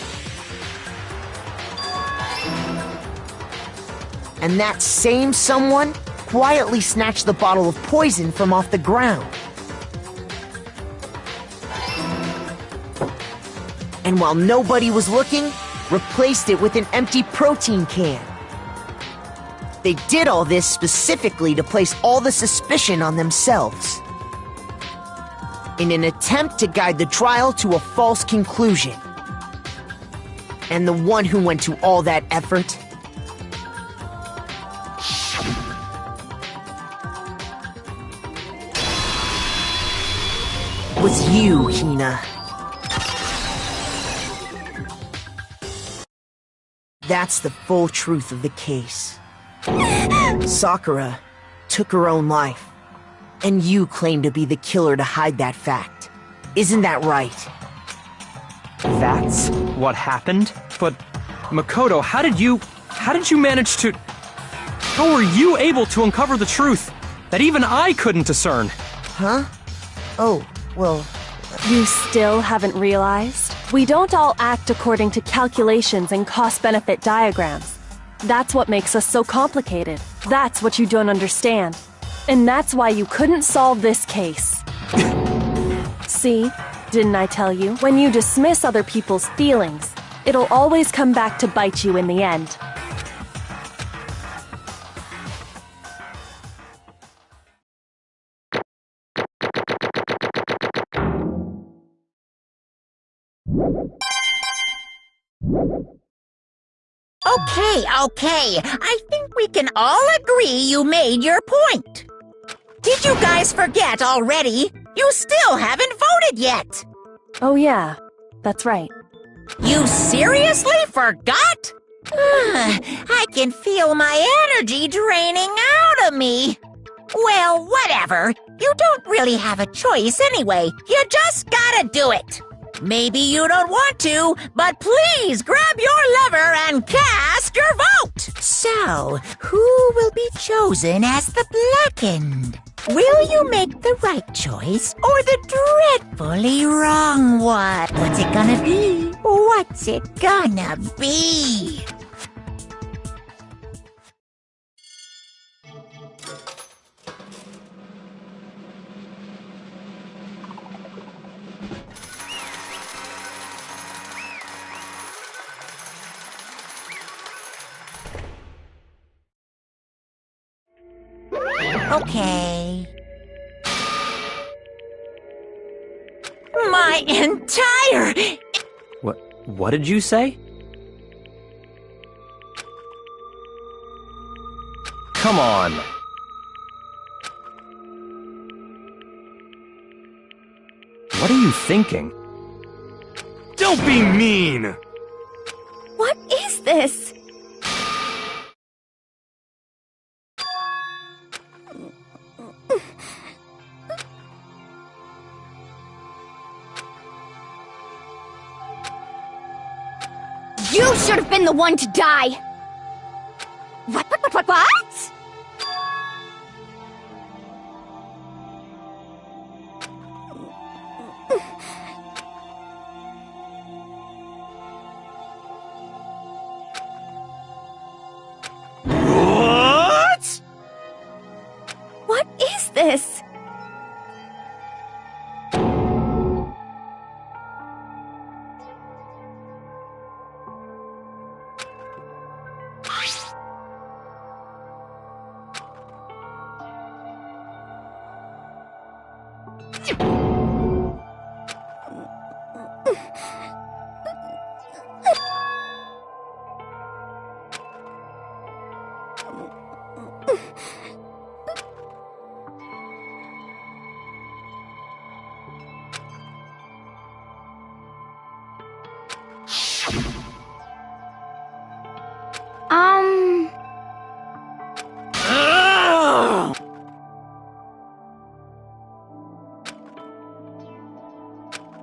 And that same someone quietly snatched the bottle of poison from off the ground. And while nobody was looking, replaced it with an empty protein can. They did all this specifically to place all the suspicion on themselves, in an attempt to guide the trial to a false conclusion. And the one who went to all that effort was you, Hina. That's the full truth of the case. Sakura took her own life. And you claim to be the killer to hide that fact. Isn't that right? That's what happened? But, Makoto, how did you manage to... How were you able to uncover the truth that even I couldn't discern? Huh? Oh, well... You still haven't realized? We don't all act according to calculations and cost-benefit diagrams. That's what makes us so complicated. That's what you don't understand. And that's why you couldn't solve this case. See? Didn't I tell you? When you dismiss other people's feelings, it'll always come back to bite you in the end. Okay. I think we can all agree you made your point. Did you guys forget already? You still haven't voted yet. Oh yeah, that's right. You seriously forgot? I can feel my energy draining out of me. Well, whatever. You don't really have a choice anyway. You just gotta do it. Maybe you don't want to, but please grab your lever and cast your vote. So, who will be chosen as the blackened? Will you make the right choice or the dreadfully wrong one? What's it gonna be? What's it gonna be? Okay. My entire... What did you say? Come on. What are you thinking? Don't be mean! What is this? You should have been the one to die! What? What? What is this?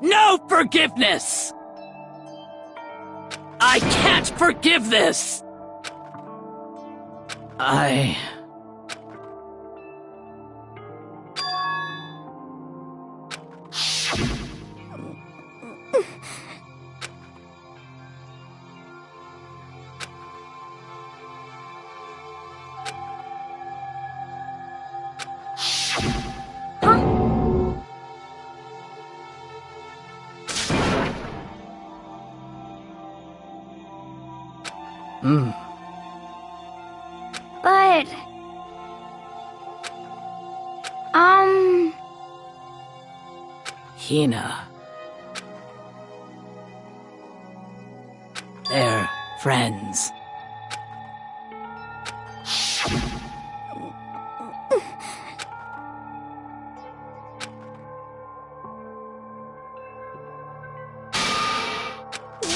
No forgiveness! I can't forgive this! But... Hina. They're friends.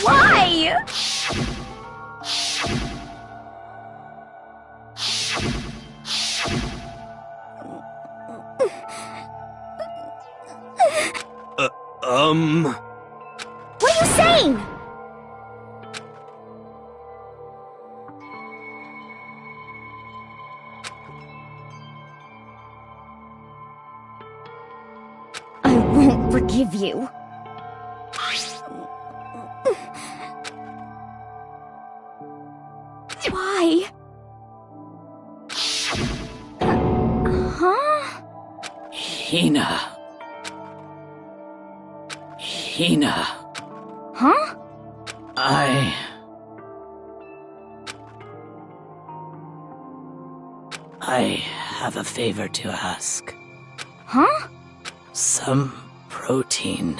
Why? What are you saying? I won't forgive you. Why? Huh? Hina. Huh? I have a favor to ask. Huh? Some protein.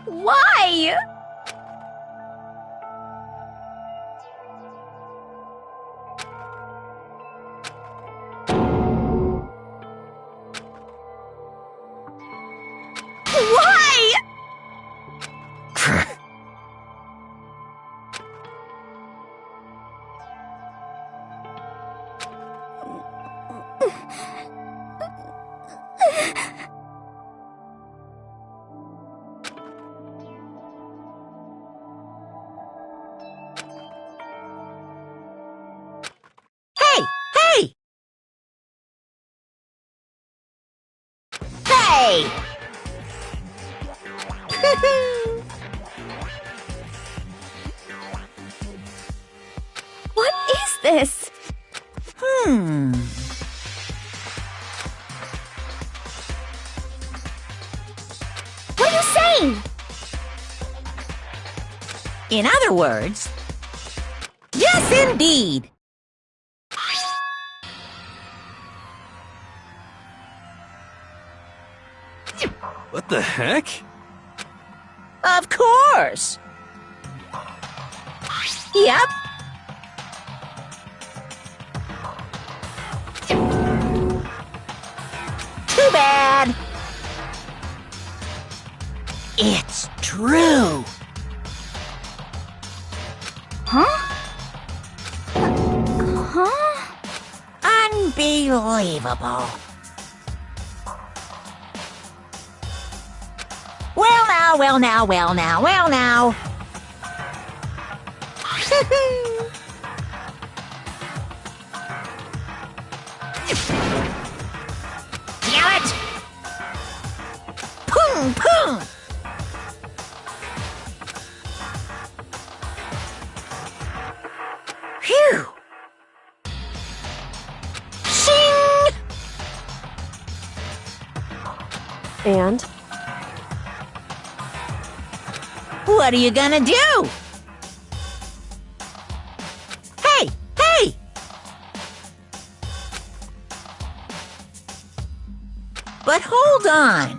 Why? Why? Hey! Hey! Hey! What is this? What are you saying? In other words, yes, indeed. What the heck? Of course. Yep. Too bad. It's true. Huh? Unbelievable. Well now, well now, well now, well now. Damn it! Pung, pung! Phew! Shing! And? What are you gonna do? Hey! Hey! But hold on.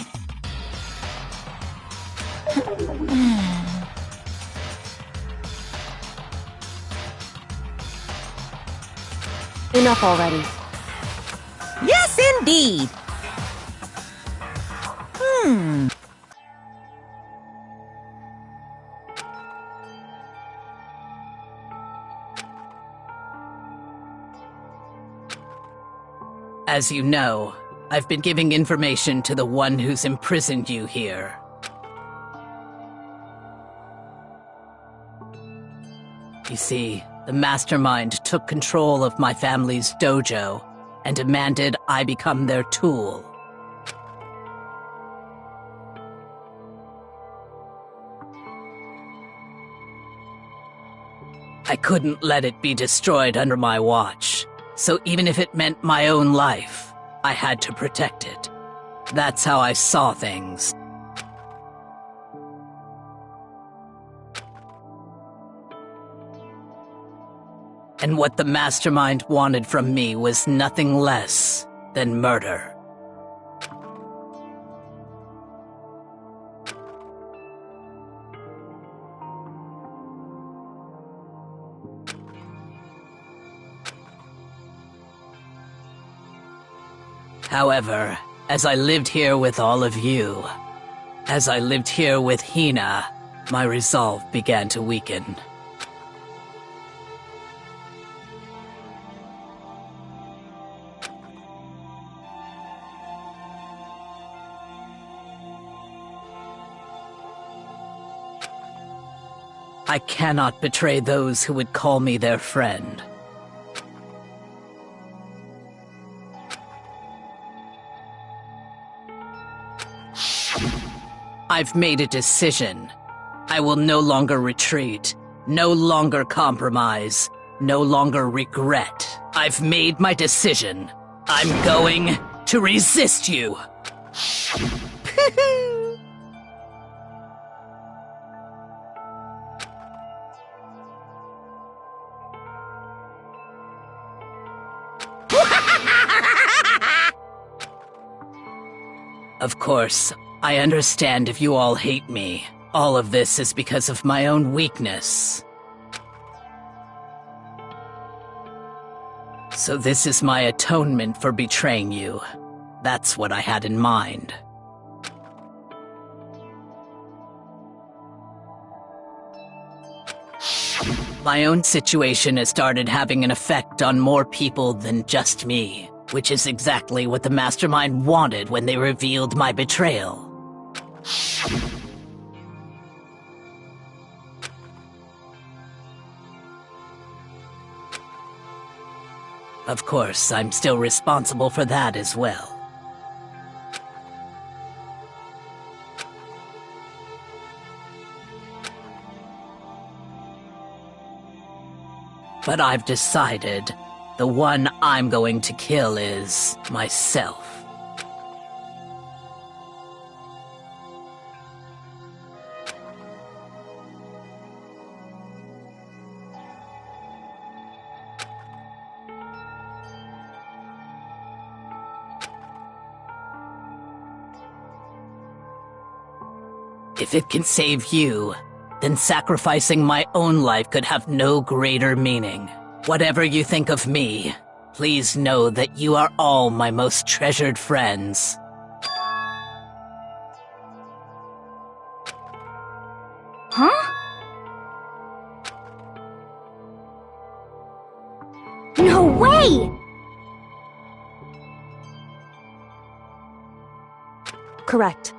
Enough already. Yes, indeed. As you know, I've been giving information to the one who's imprisoned you here. You see, the mastermind took control of my family's dojo and demanded I become their tool. I couldn't let it be destroyed under my watch. So even if it meant my own life, I had to protect it. That's how I saw things. And what the mastermind wanted from me was nothing less than murder. However, as I lived here with all of you, as I lived here with Hina, my resolve began to weaken. I cannot betray those who would call me their friend. I've made a decision. I will no longer retreat, no longer compromise, no longer regret. I've made my decision. I'm going to resist you. Of course, I understand if you all hate me. All of this is because of my own weakness. So this is my atonement for betraying you. That's what I had in mind. My own situation has started having an effect on more people than just me, which is exactly what the Mastermind wanted when they revealed my betrayal. Of course, I'm still responsible for that as well. But I've decided the one I'm going to kill is myself. If it can save you, then sacrificing my own life could have no greater meaning. Whatever you think of me, please know that you are all my most treasured friends. Huh? No way! Correct.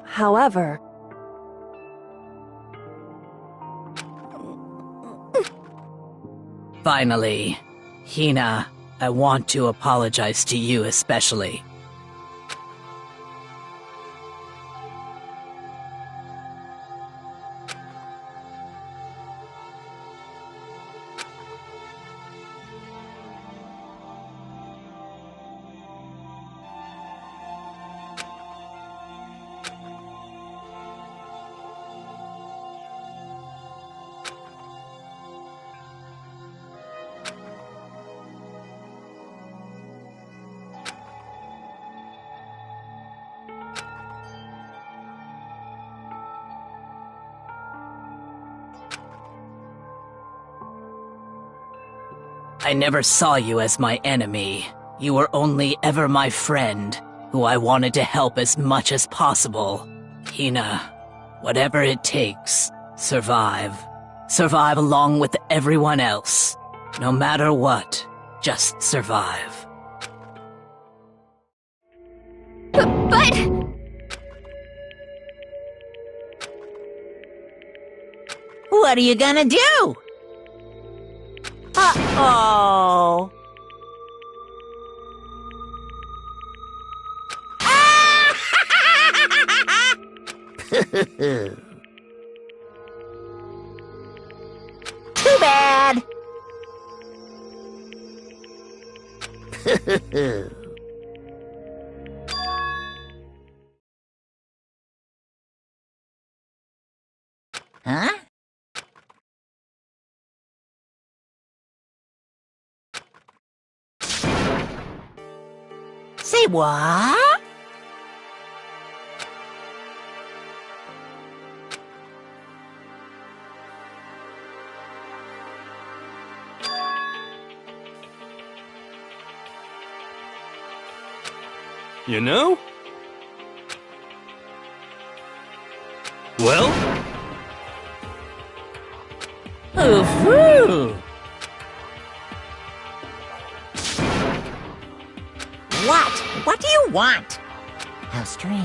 However, finally, Hina, I want to apologize to you especially. I never saw you as my enemy. You were only ever my friend, who I wanted to help as much as possible. Hina, whatever it takes, survive. Survive along with everyone else. No matter what, just survive. But... What are you gonna do? Uh-oh. Too bad. Huh? Say what? You know? Well? Ooh-hoo. What? What do you want? How strange.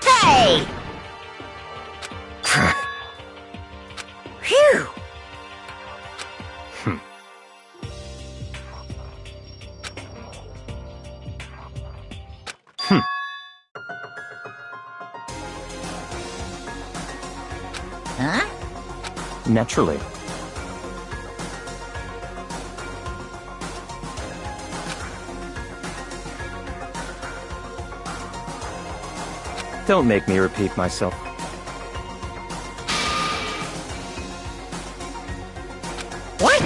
Hey! Phew! Huh? Naturally. Don't make me repeat myself. What?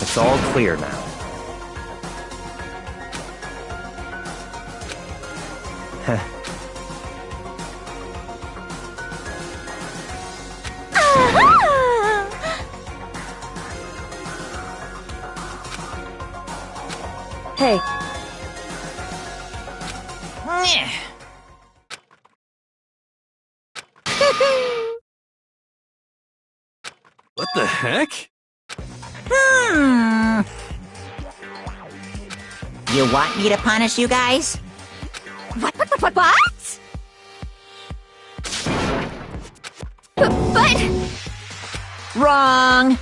It's all clear now. Hey, What the heck? You want me to punish you guys? What? But Wrong!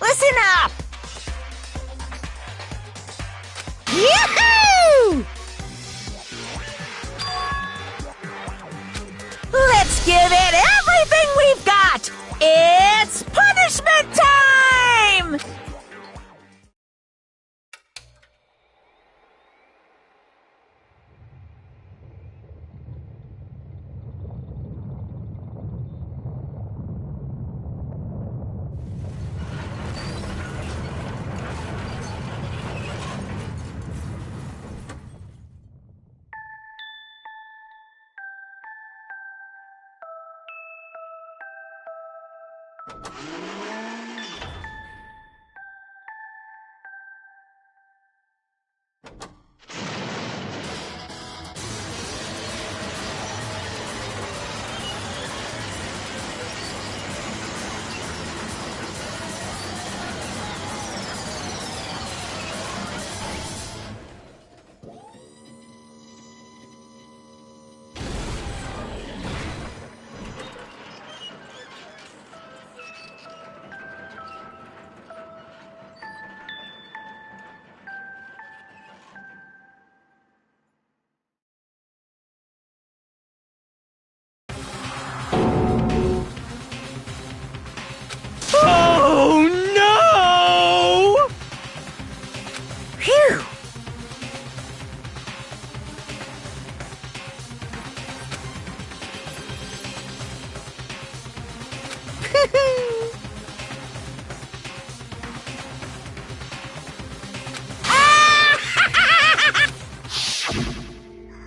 Listen up! Yahoo! Let's give it everything we've got! It's punishment time! Oh no! Phew!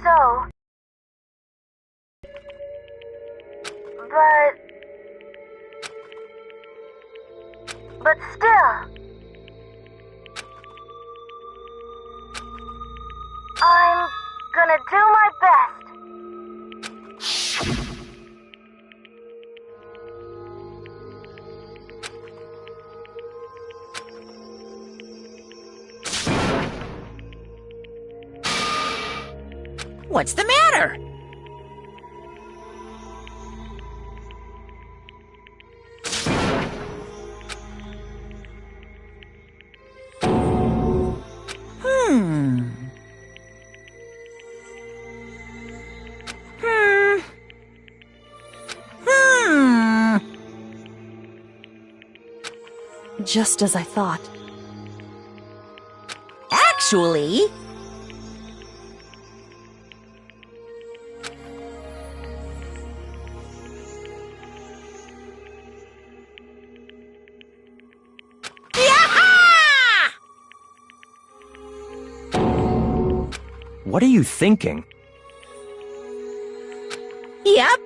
So... But still... I'm gonna do my best. What's the matter? just as I thought. Actually... What are you thinking? Yep.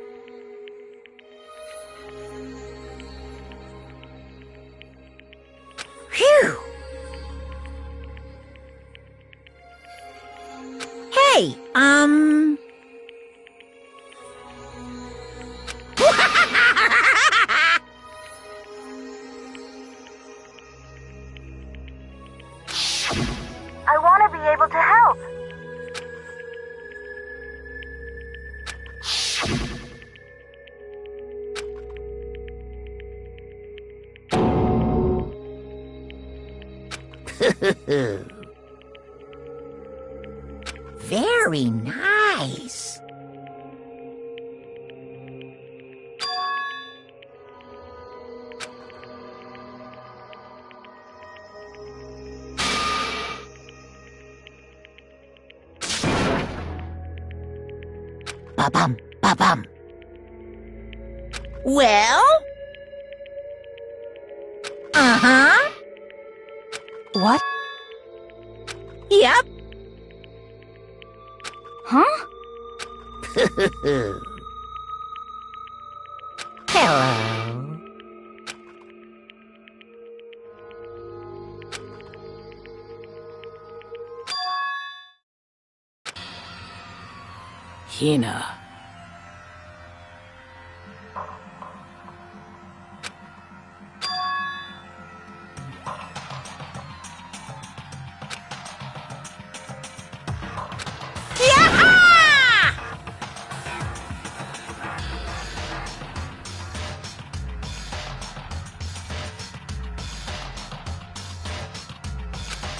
Phew. Hey, I want to be able to help. Very nice. Ba-bum, ba-bum. Well? Uh-huh. What? Yep. Huh? Hello. Hina.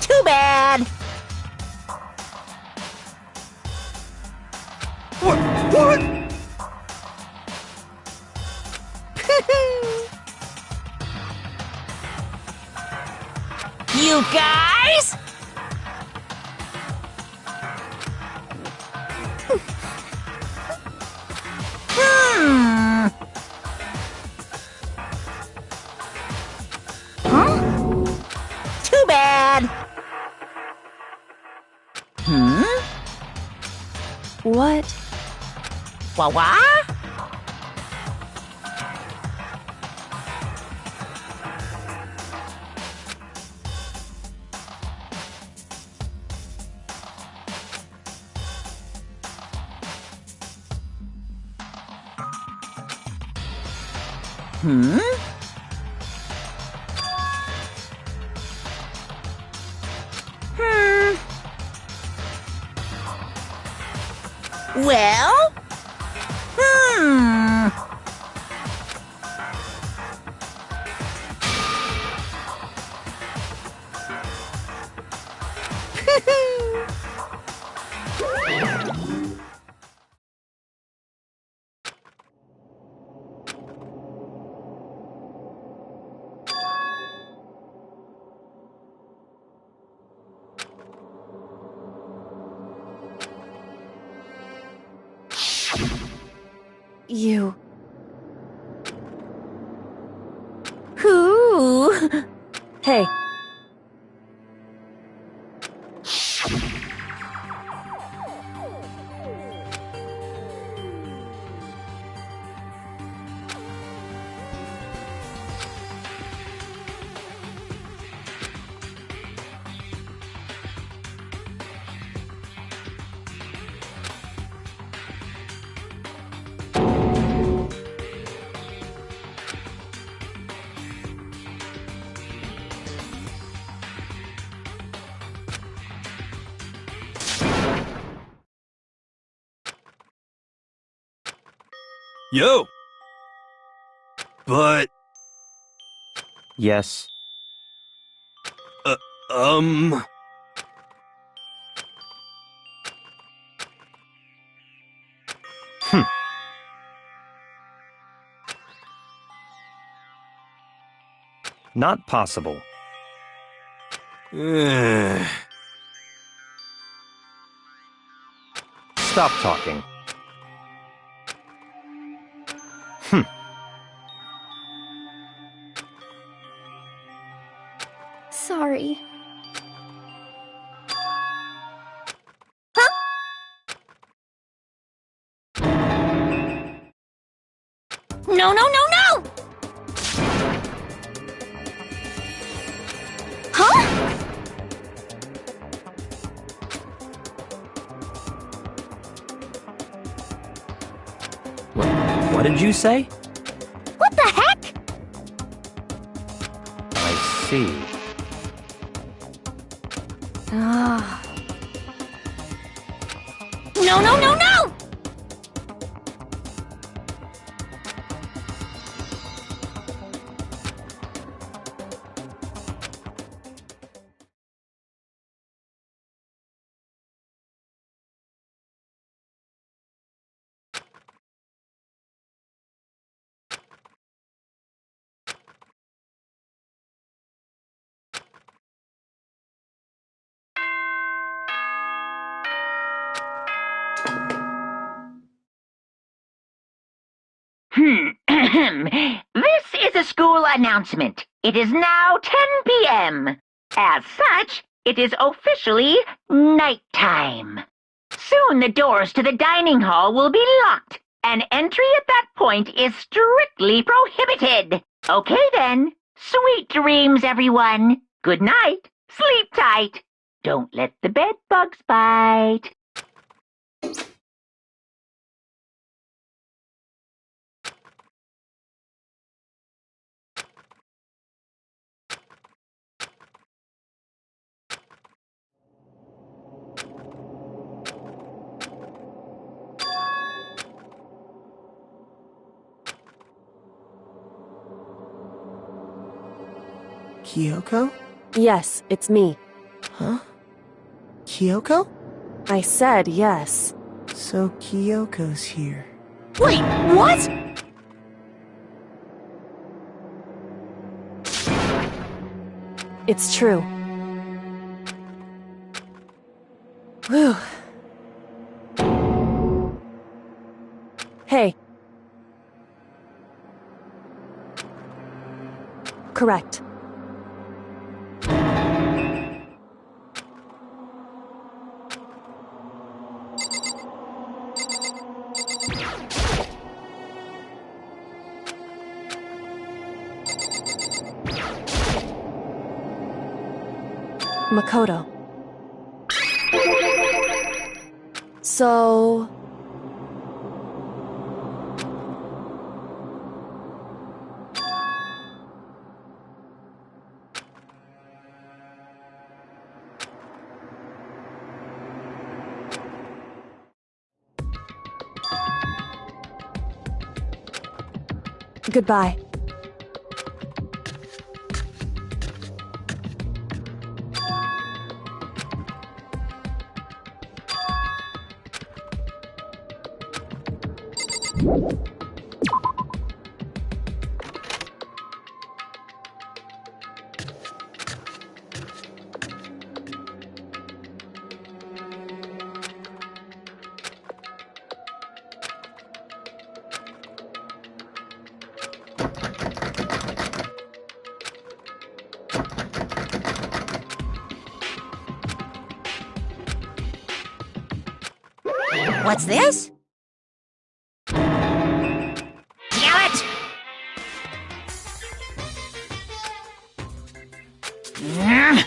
Too bad. What? You guys? Hmm. Huh? Too bad. Hmm? What? Wah-wah? Hmm? Hmm. Well? Hmm. You. Who? Hey, Yo. But, Yes. um... Not possible. eh. Stop talking. Sorry. No, no, no, no! Huh? What did you say? What the heck? I see. Ah. No, no, no, no! This is a school announcement. It is now 10 p.m. As such, it is officially nighttime. Soon the doors to the dining hall will be locked, and entry at that point is strictly prohibited. Okay then. Sweet dreams, everyone. Good night. Sleep tight. Don't let the bed bugs bite. Kyoko? Yes, it's me. Huh? Kyoko? I said yes. So Kyoko's here. Wait, what? It's true. Whew. Hey. Correct. Makoto. So... Goodbye. What's this? Damn it!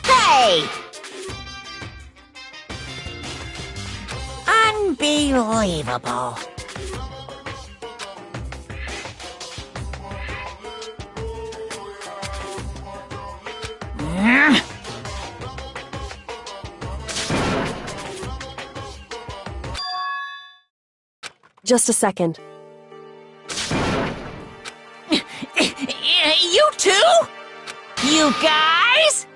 Hey! Unbelievable. Just a second. You too? You guys?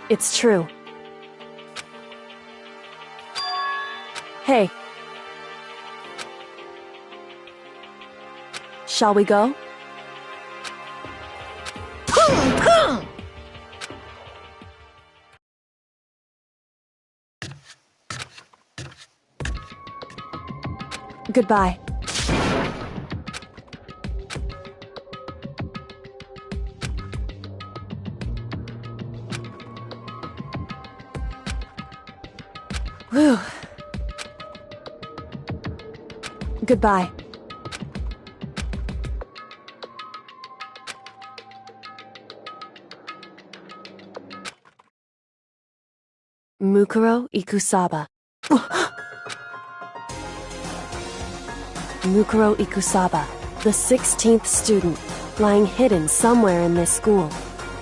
It's true. Hey. Shall we go? Boom, boom. Goodbye. Whew. Goodbye. Mukuro Ikusaba. Mukuro Ikusaba, the 16th student, lying hidden somewhere in this school.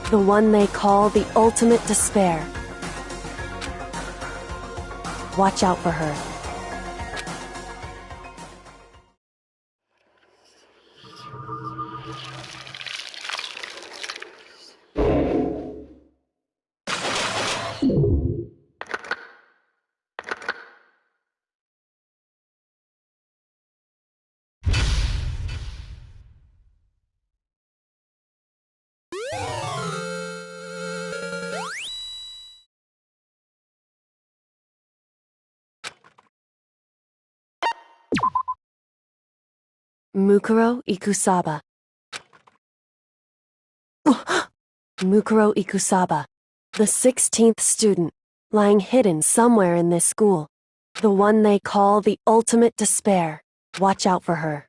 The one they call the ultimate despair. Watch out for her. Mukuro Ikusaba. Mukuro Ikusaba, the 16th student, lying hidden somewhere in this school. The one they call the ultimate despair. Watch out for her.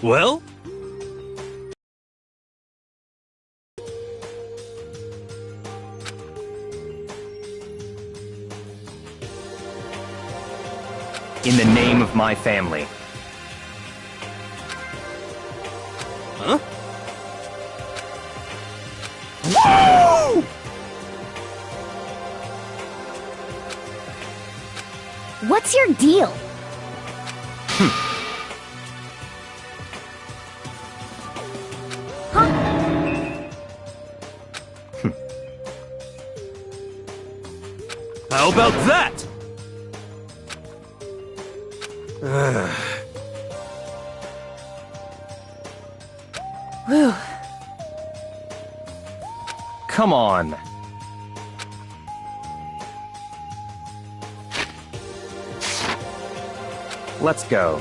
Well? In the name of my family. Huh? What's your deal? How about that? Whew. Come on. Let's go.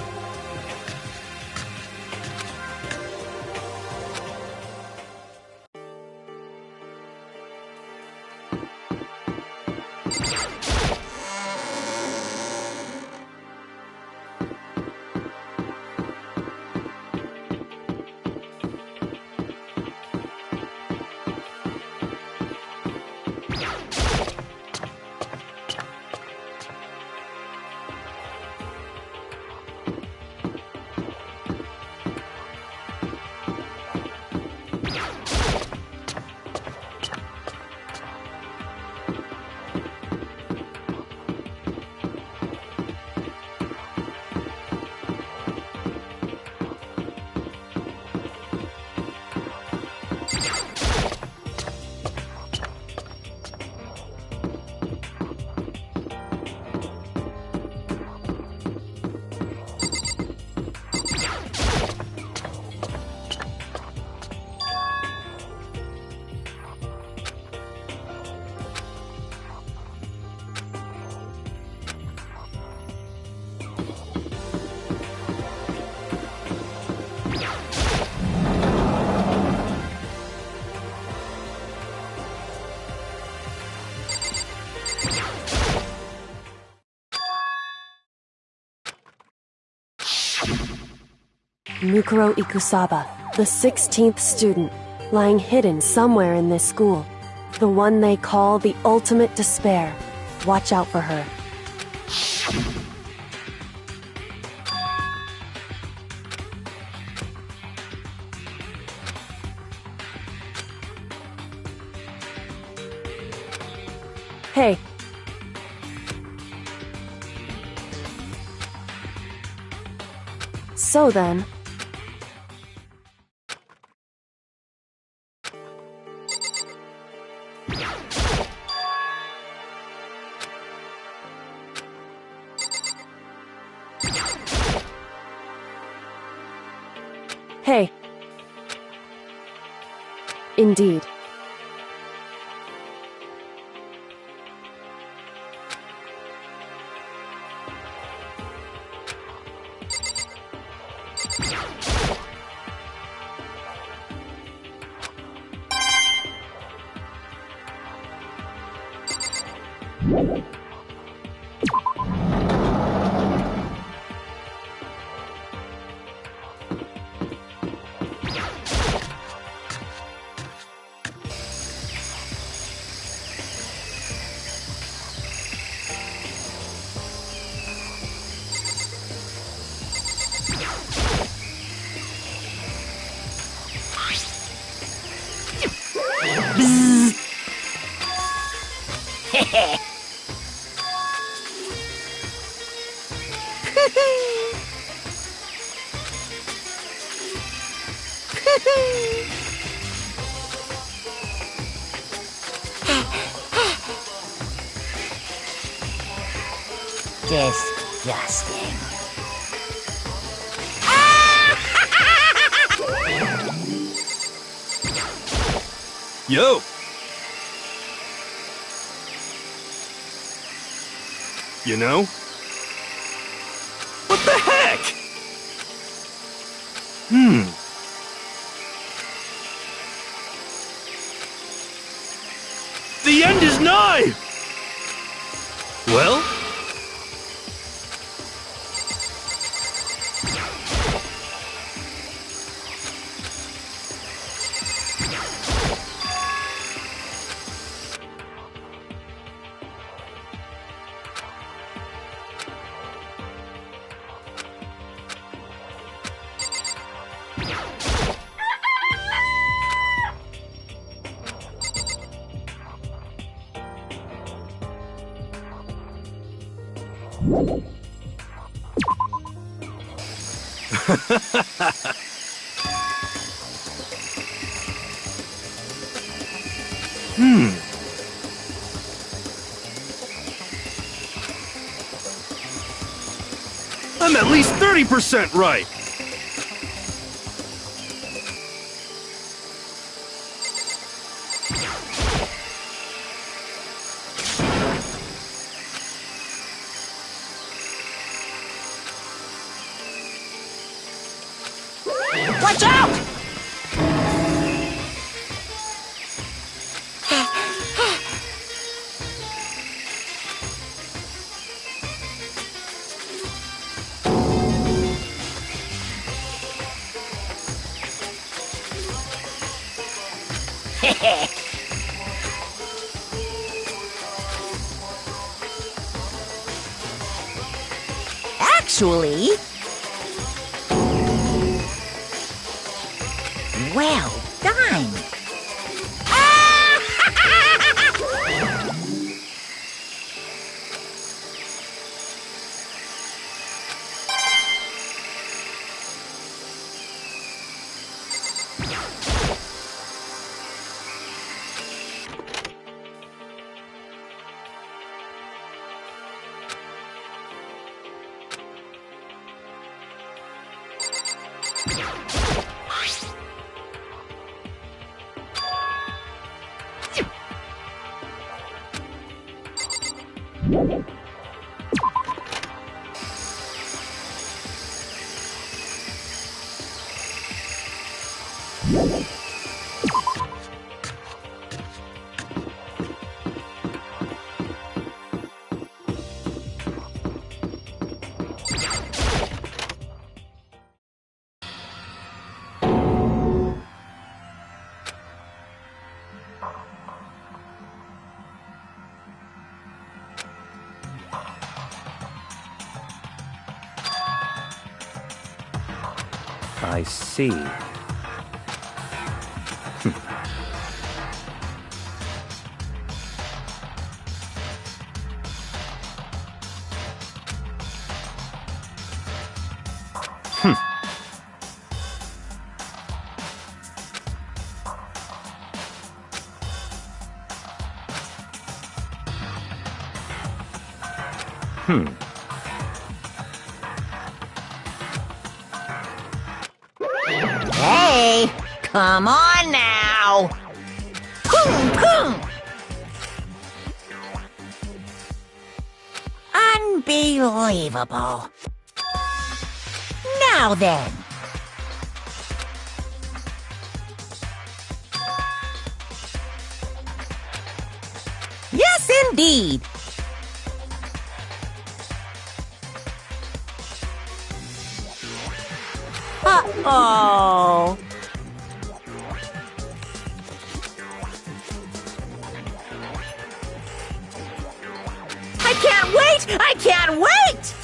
Mukuro Ikusaba, the 16th student, lying hidden somewhere in this school. The one they call the ultimate despair. Watch out for her. Hey. So then... Hey. Indeed. Disgusting. Yo! You know? What the heck? The end is nigh! Well? I'm at least 30% right! Watch out! Actually, well done. I see. Hey, come on now. Boom, boom. Unbelievable. Now then. Yes, indeed. Uh-oh. I can't wait! I can't wait!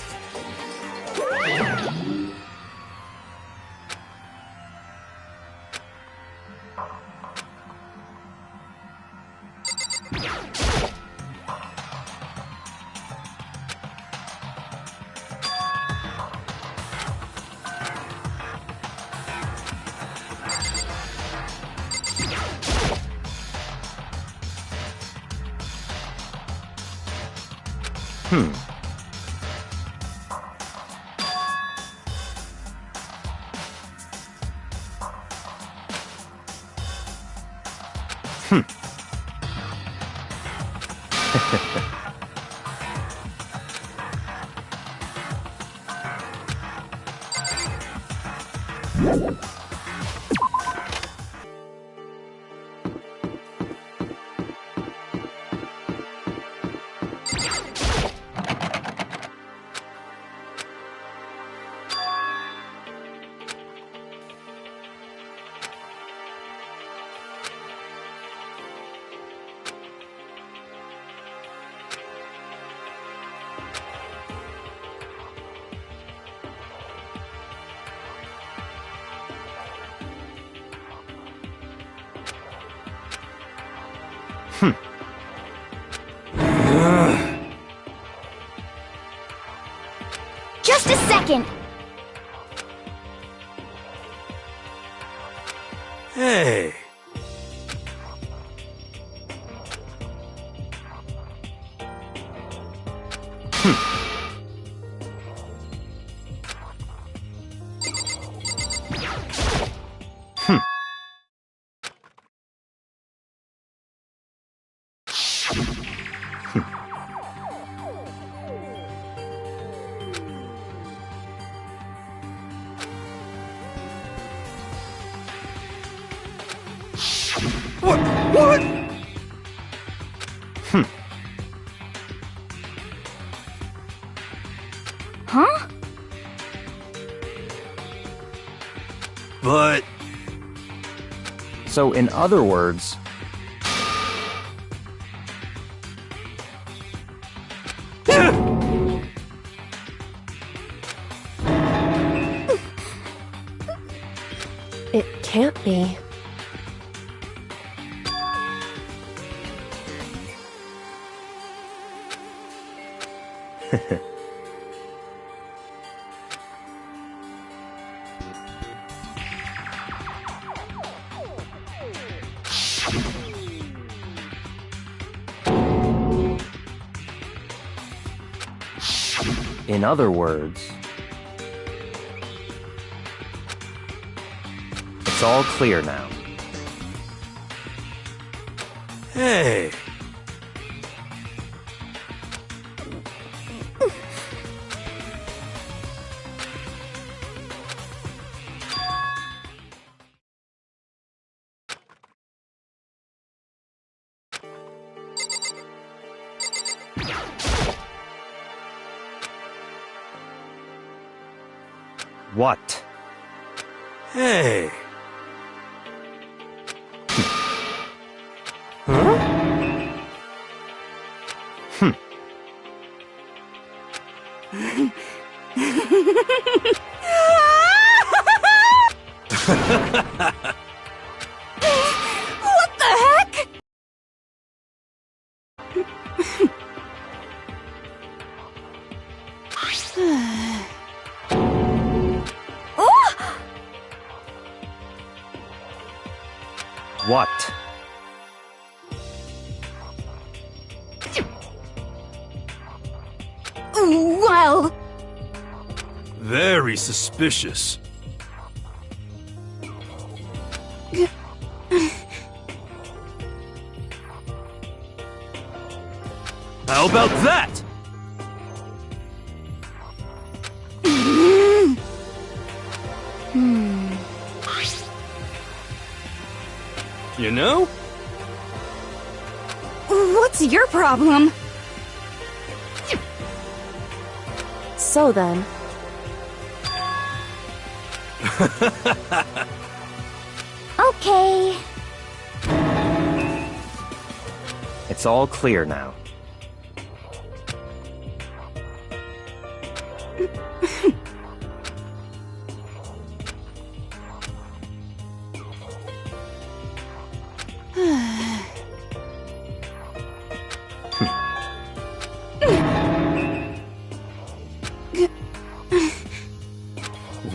Just a second. Hey. What? Huh? But... So, in other words, It can't be. in other words, it's all clear now. Hey. What? Hey. Huh? What the heck? What? Well, Very suspicious. How about that? You know? what's your problem? So then, Okay. It's all clear now.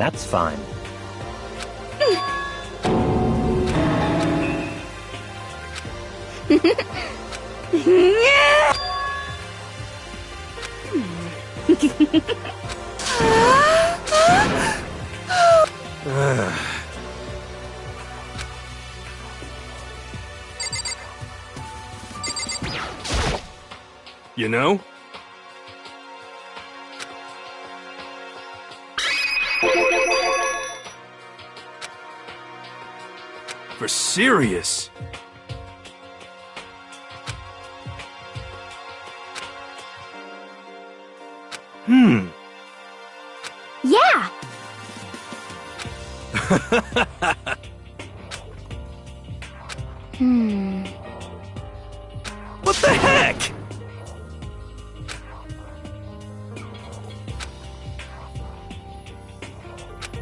That's fine. You know? For serious. Yeah! What the heck?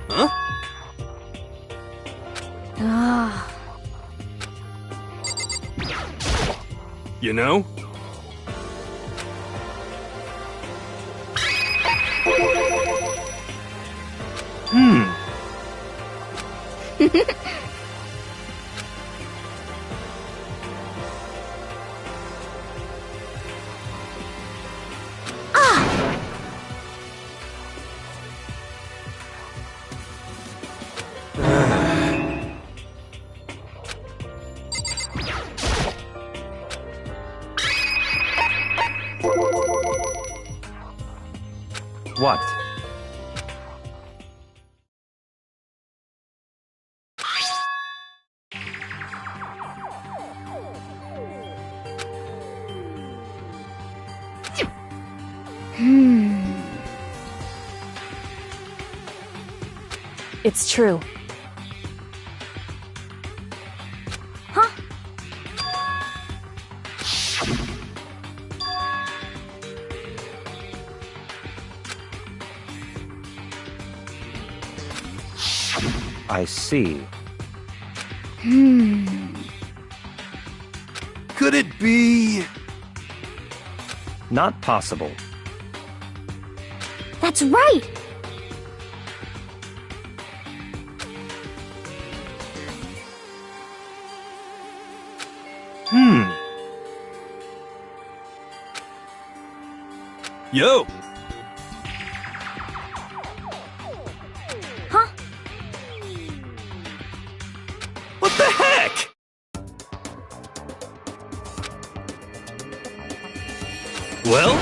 Huh? Ah. You know? What? It's true. Huh? I see. Could it be... Not possible. That's right! Yo! Huh? What the heck? Well?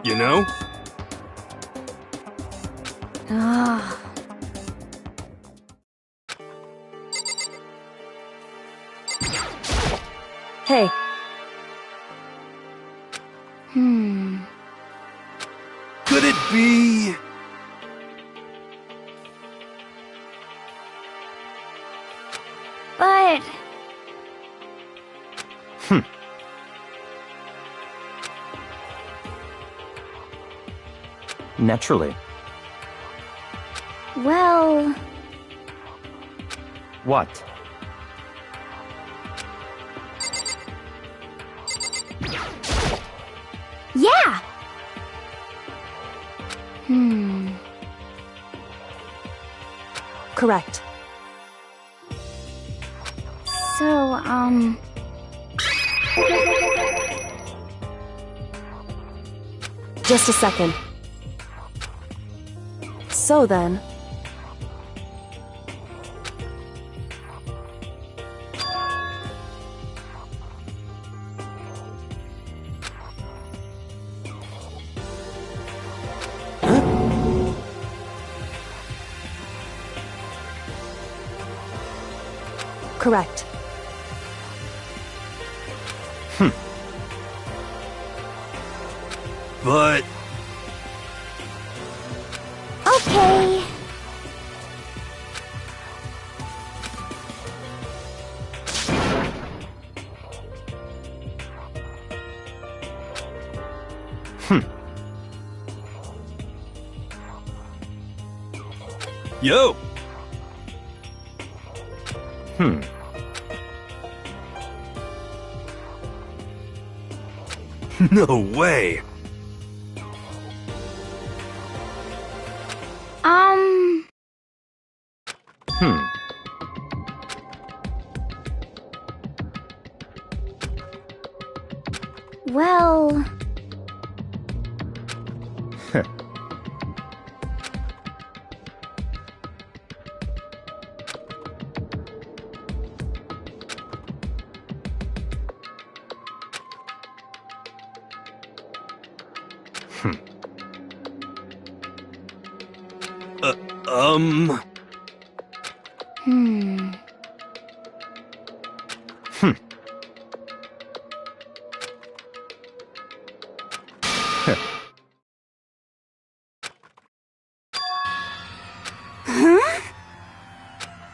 You know? Ah. Hey, Could it be... But... Naturally. Well... What? Yeah! correct. So, Just a second. So then... Correct. But... okay. Yo! No way! Well...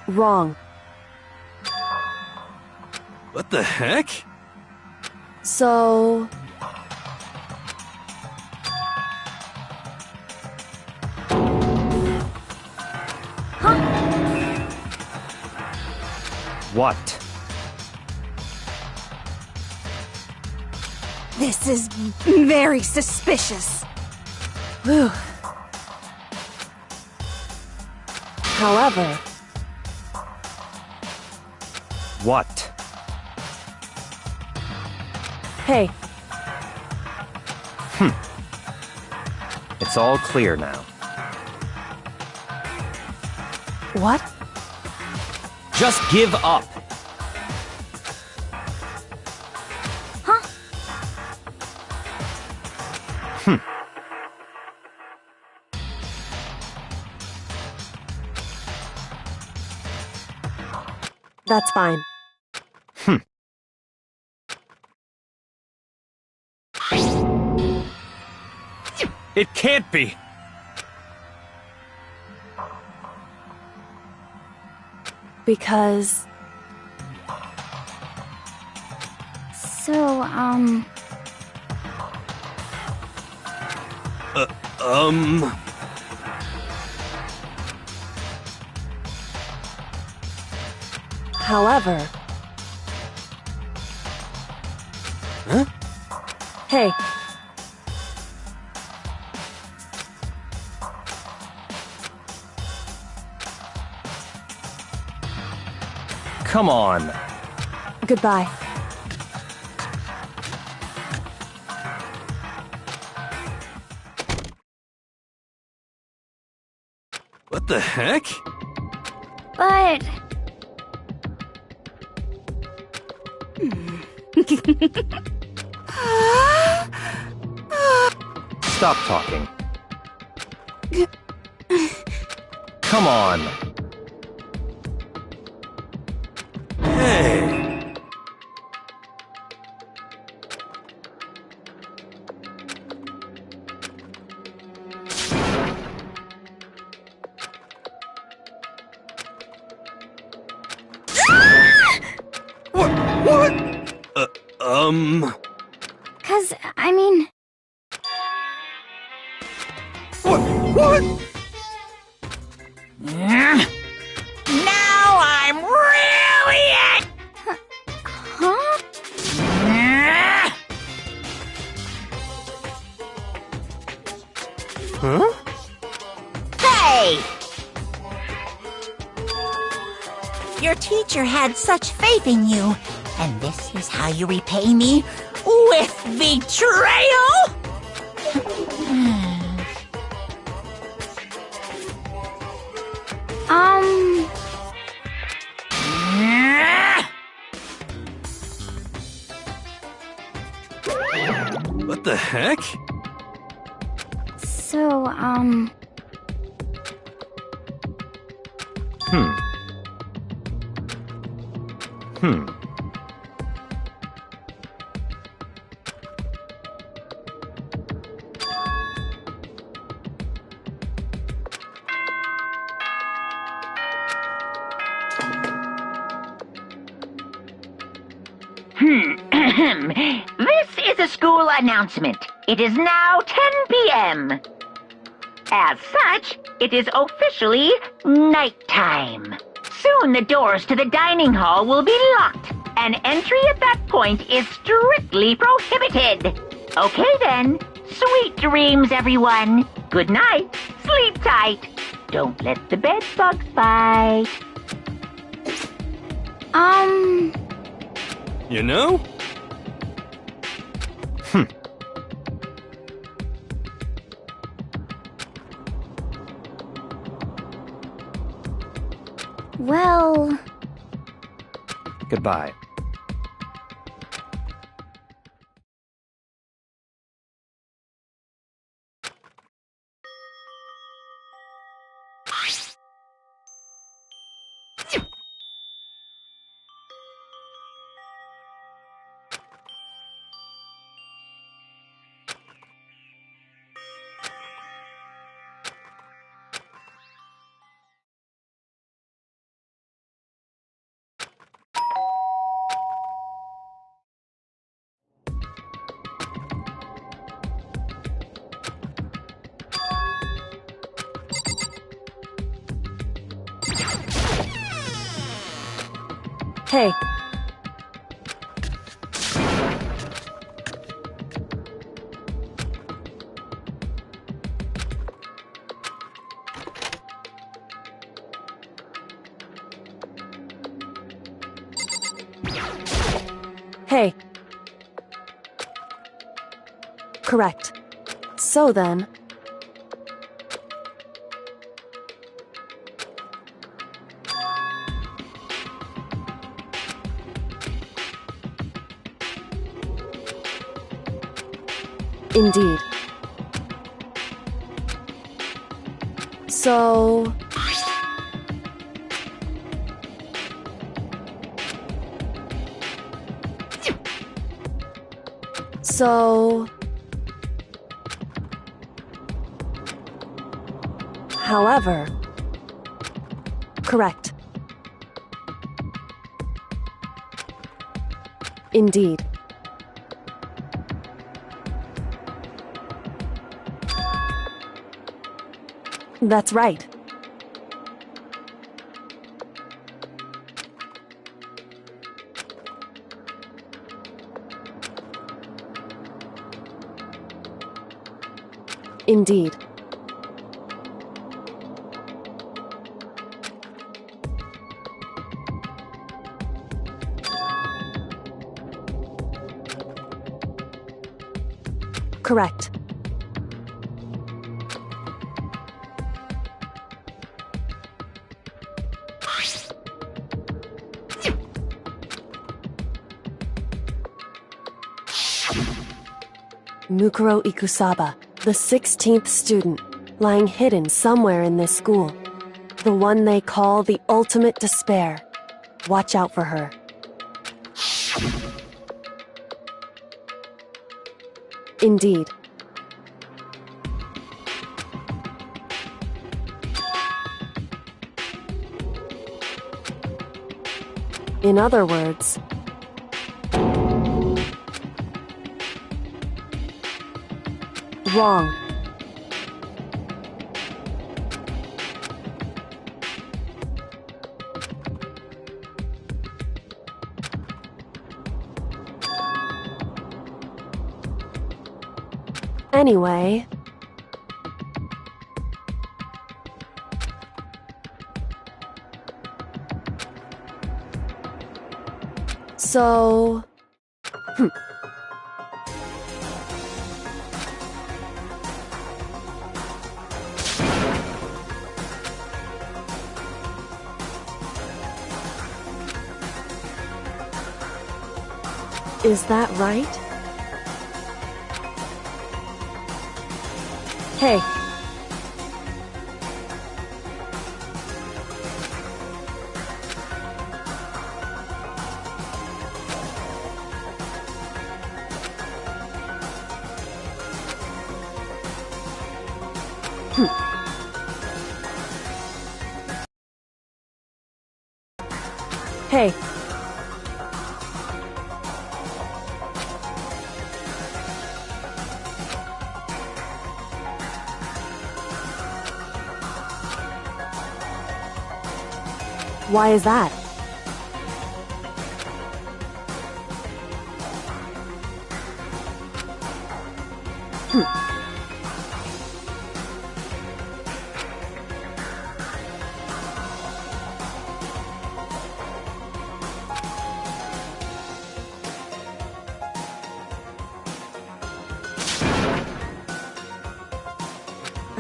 Wrong. What the heck? So... What? This is very suspicious. Whew. However... What? Hey, It's all clear now. what? Just give up! That's fine. It can't be! Because... So, However... Huh? Hey, Come on! goodbye. What the heck? but... Stop talking. Come on! Hey! What? 'Cause, I mean... What? Now I'm really it! Huh? Huh? Hey! Your teacher had such faith in you, and this is how you repay me? With betrayal? What the heck? So, This is a school announcement. It is now 10 p.m. As such, it is officially nighttime. Soon the doors to the dining hall will be locked, and entry at that point is strictly prohibited. Okay then, sweet dreams, everyone. Good night, sleep tight. Don't let the bed bugs bite. You know? Well... Goodbye. Hey. Hey. Correct. So then... Indeed. So... So... However... Correct. Indeed. That's right. Indeed. Correct. Mukuro Ikusaba, the 16th student, lying hidden somewhere in this school. The one they call the ultimate despair. Watch out for her. Indeed. In other words, wrong. Anyway... So... Is that right? Hey. Hey. Why is that?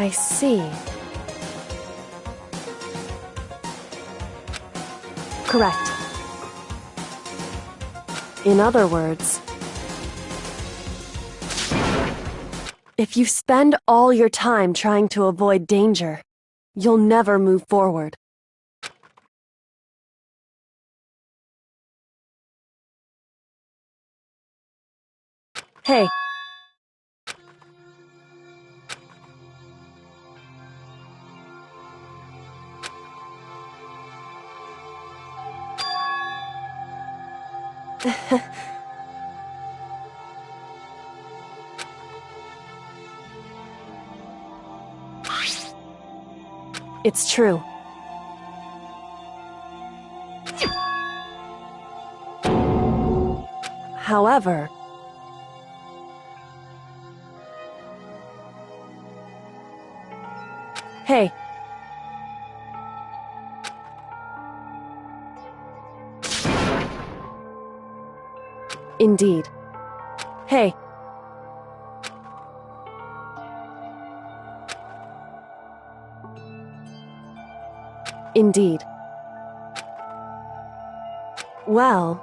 I see. Correct. In other words, if you spend all your time trying to avoid danger, you'll never move forward. Hey. It's true. However, hey. Indeed. Hey. Indeed. Well.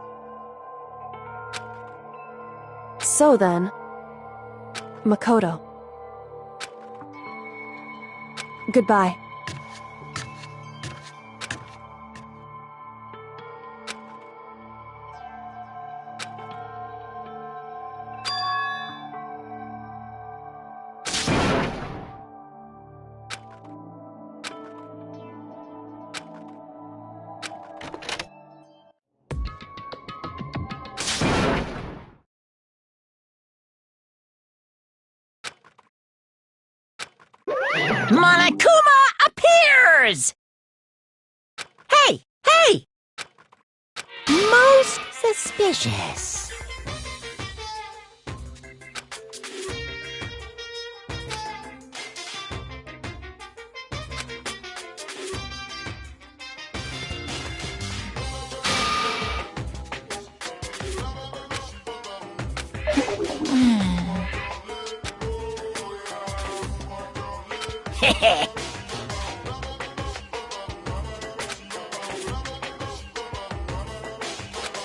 So then, Makoto. Goodbye. Monokuma appears! Hey! Hey! Most suspicious.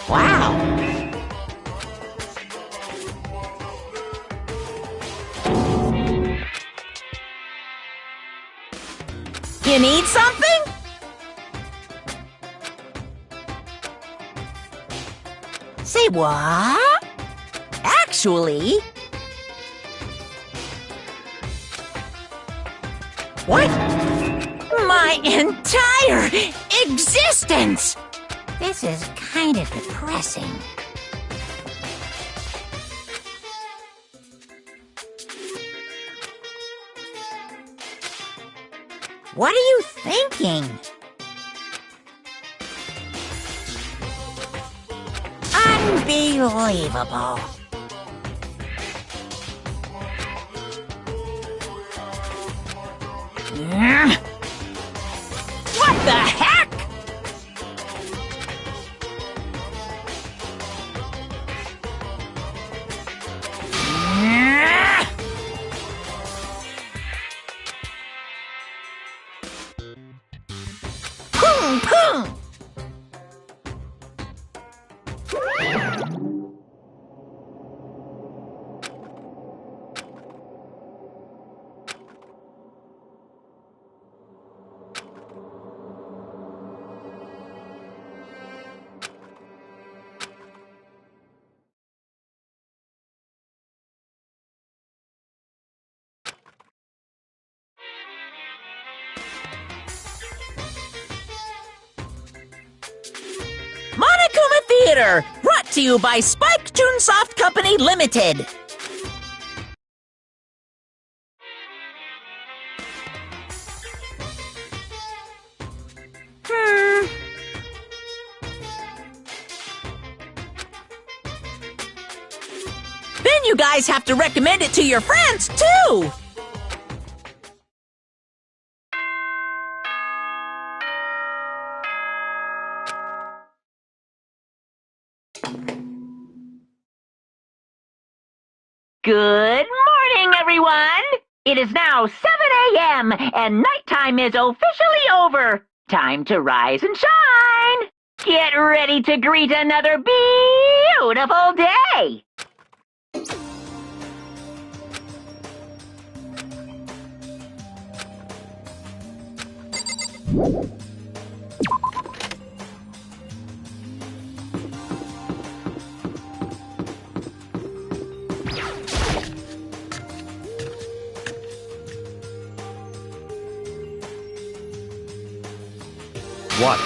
Wow! You need something? Say what? Actually... What? My entire existence! This is kind of depressing. What are you thinking? Unbelievable. What the heck? Pum pum. Monokuma Theater, brought to you by Spike Chunsoft Company Limited. Then you guys have to recommend it to your friends, too! Good morning, everyone! It is now 7 a.m. and nighttime is officially over. Time to rise and shine. Get ready to greet another beautiful day. What?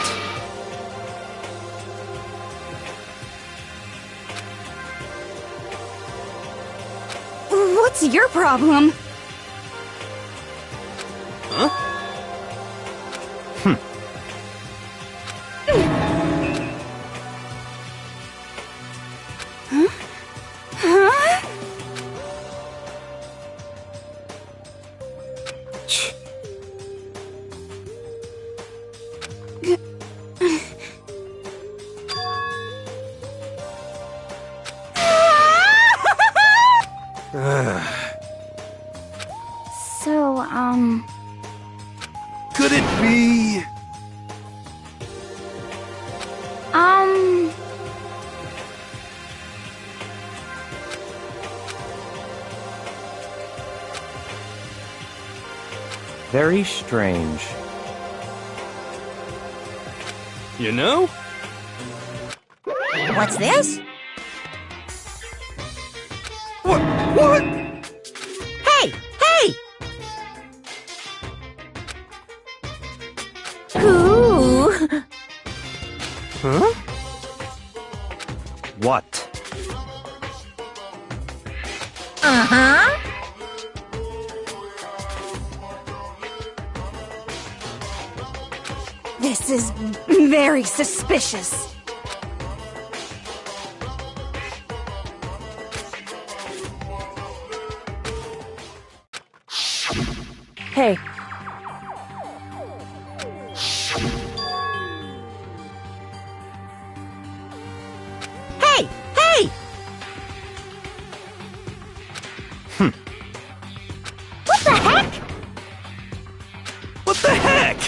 What's your problem? Huh? Huh? So, Could it be... Very strange. You know? What's this? What? Hey! Hey! Ooh! Huh? What? Uh-huh. this is very suspicious. Hey, Hey! Hey! What the heck? What the heck?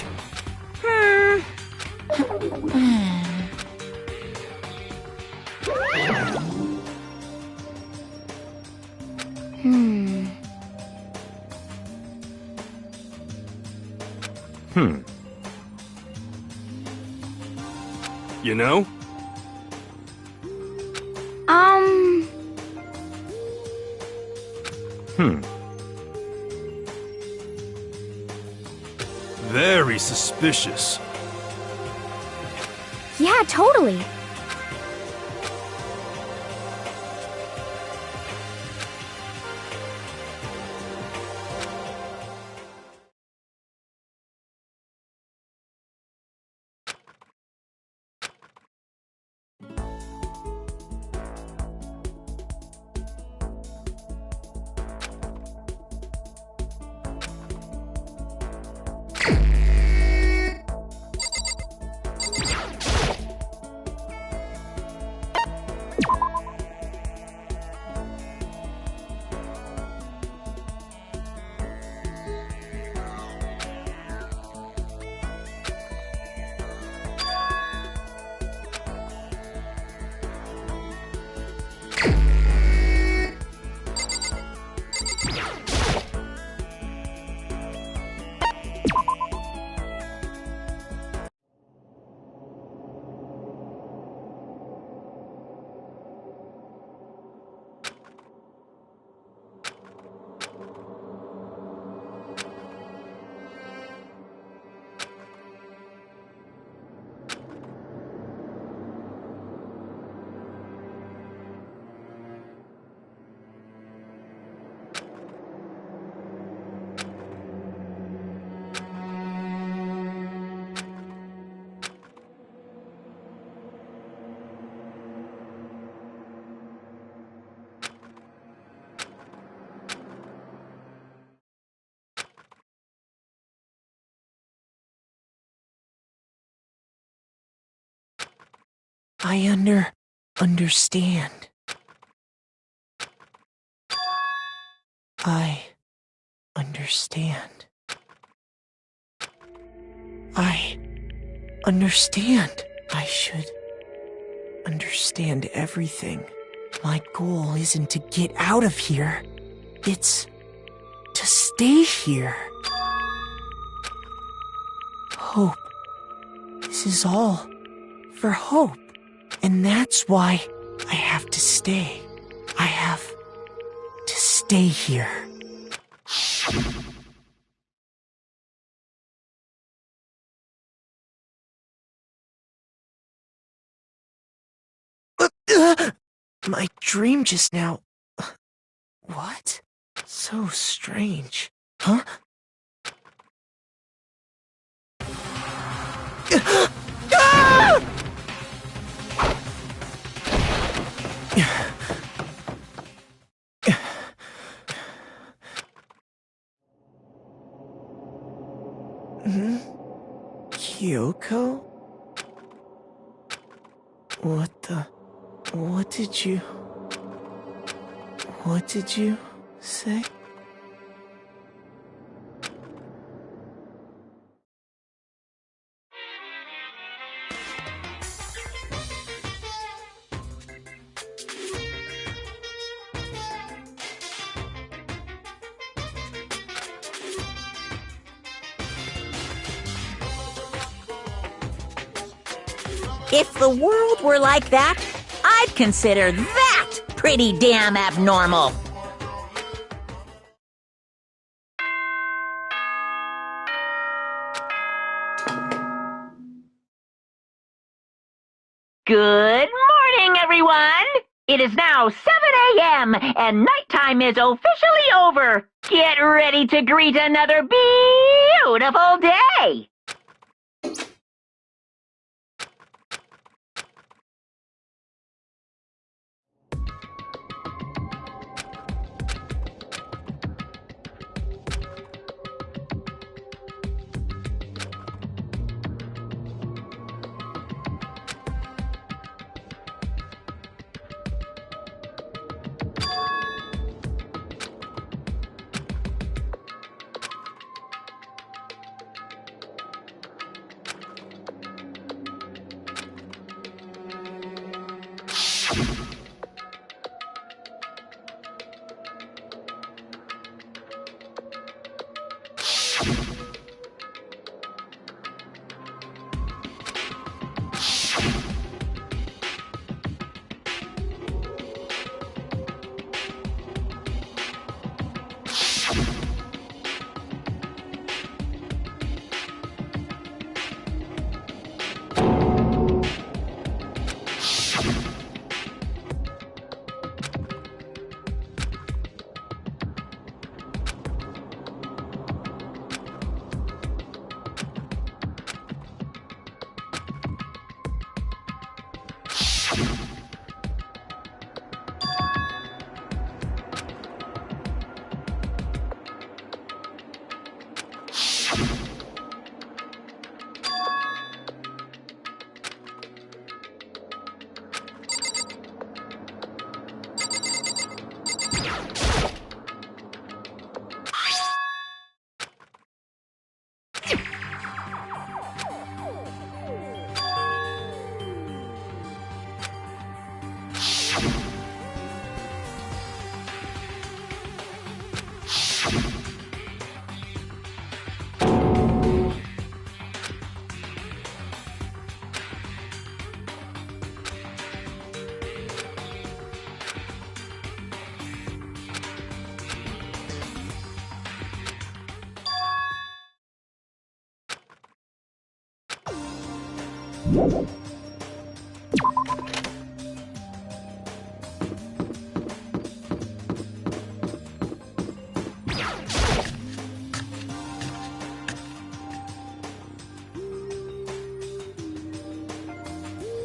You know? Very suspicious. Yeah, totally. I understand. I understand. I understand. I should understand everything. My goal isn't to get out of here. It's to stay here. Hope. This is all for hope. And that's why I have to stay. I have to stay here. My dream just now. What? So strange. Huh? Kyoko? What did you say? If the world were like that, I'd consider that pretty damn abnormal. Good morning, everyone! It is now 7 a.m. and nighttime is officially over. Get ready to greet another beautiful day!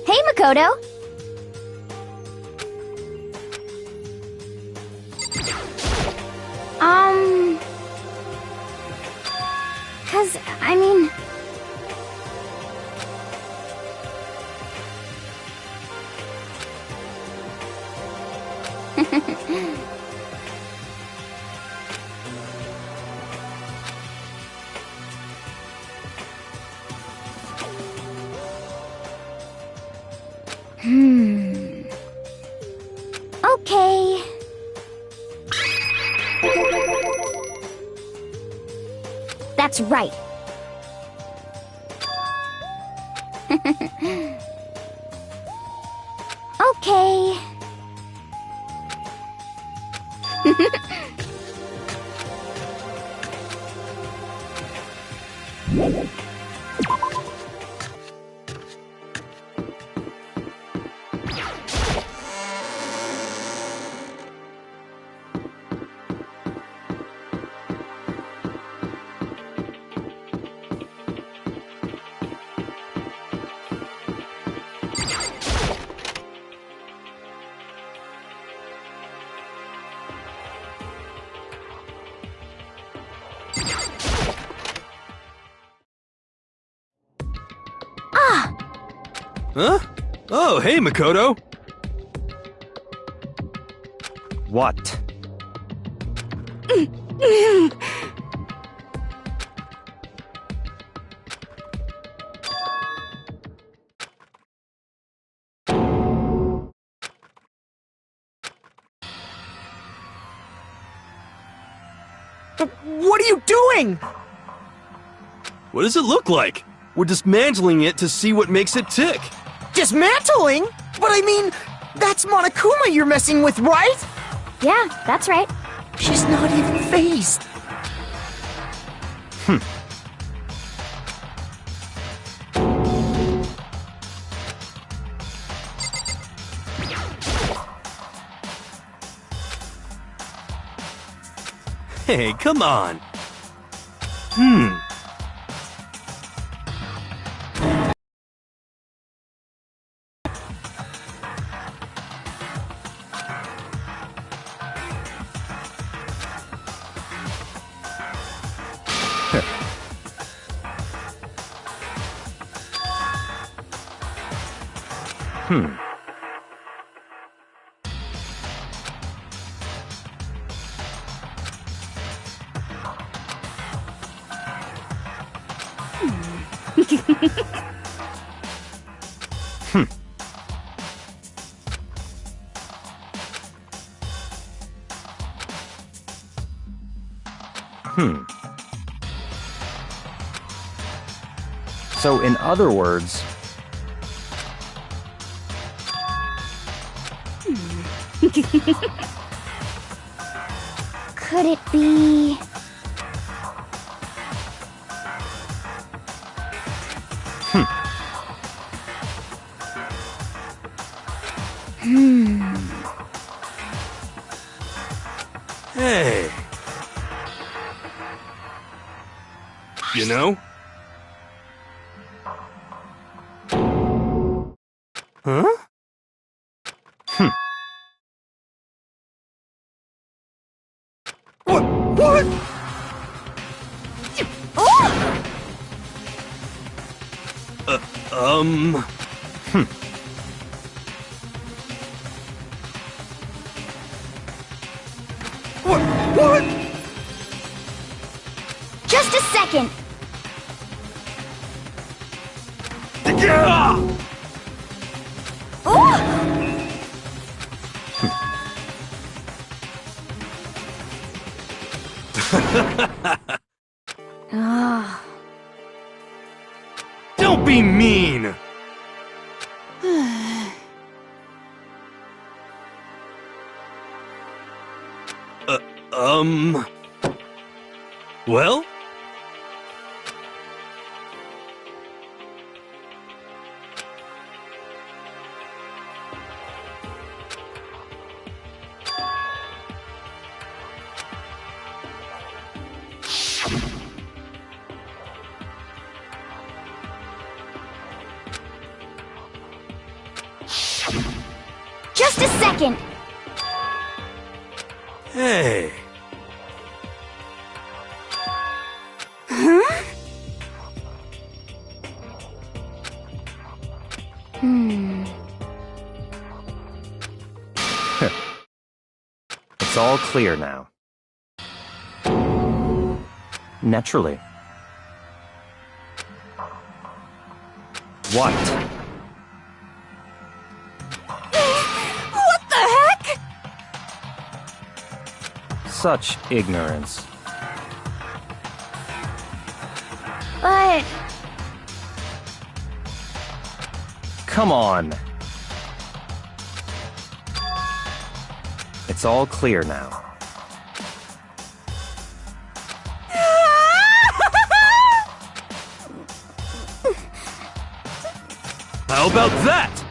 Hey, Makoto! I mean... That's right. Okay. Huh? Oh, hey, Makoto. What? What are you doing? What does it look like? We're dismantling it to see what makes it tick. Dismantling? But I mean, that's Monokuma you're messing with, right? Yeah, that's right. She's not even phased. Hey, come on. So, in other words, Could it be... Hey. You know? Huh? What? What? Just a second! Yeah! Don't be mean! Well? Just a second! Hey. it's all clear now. Naturally. What? What the heck? Such ignorance. But Come on. It's all clear now. How about that?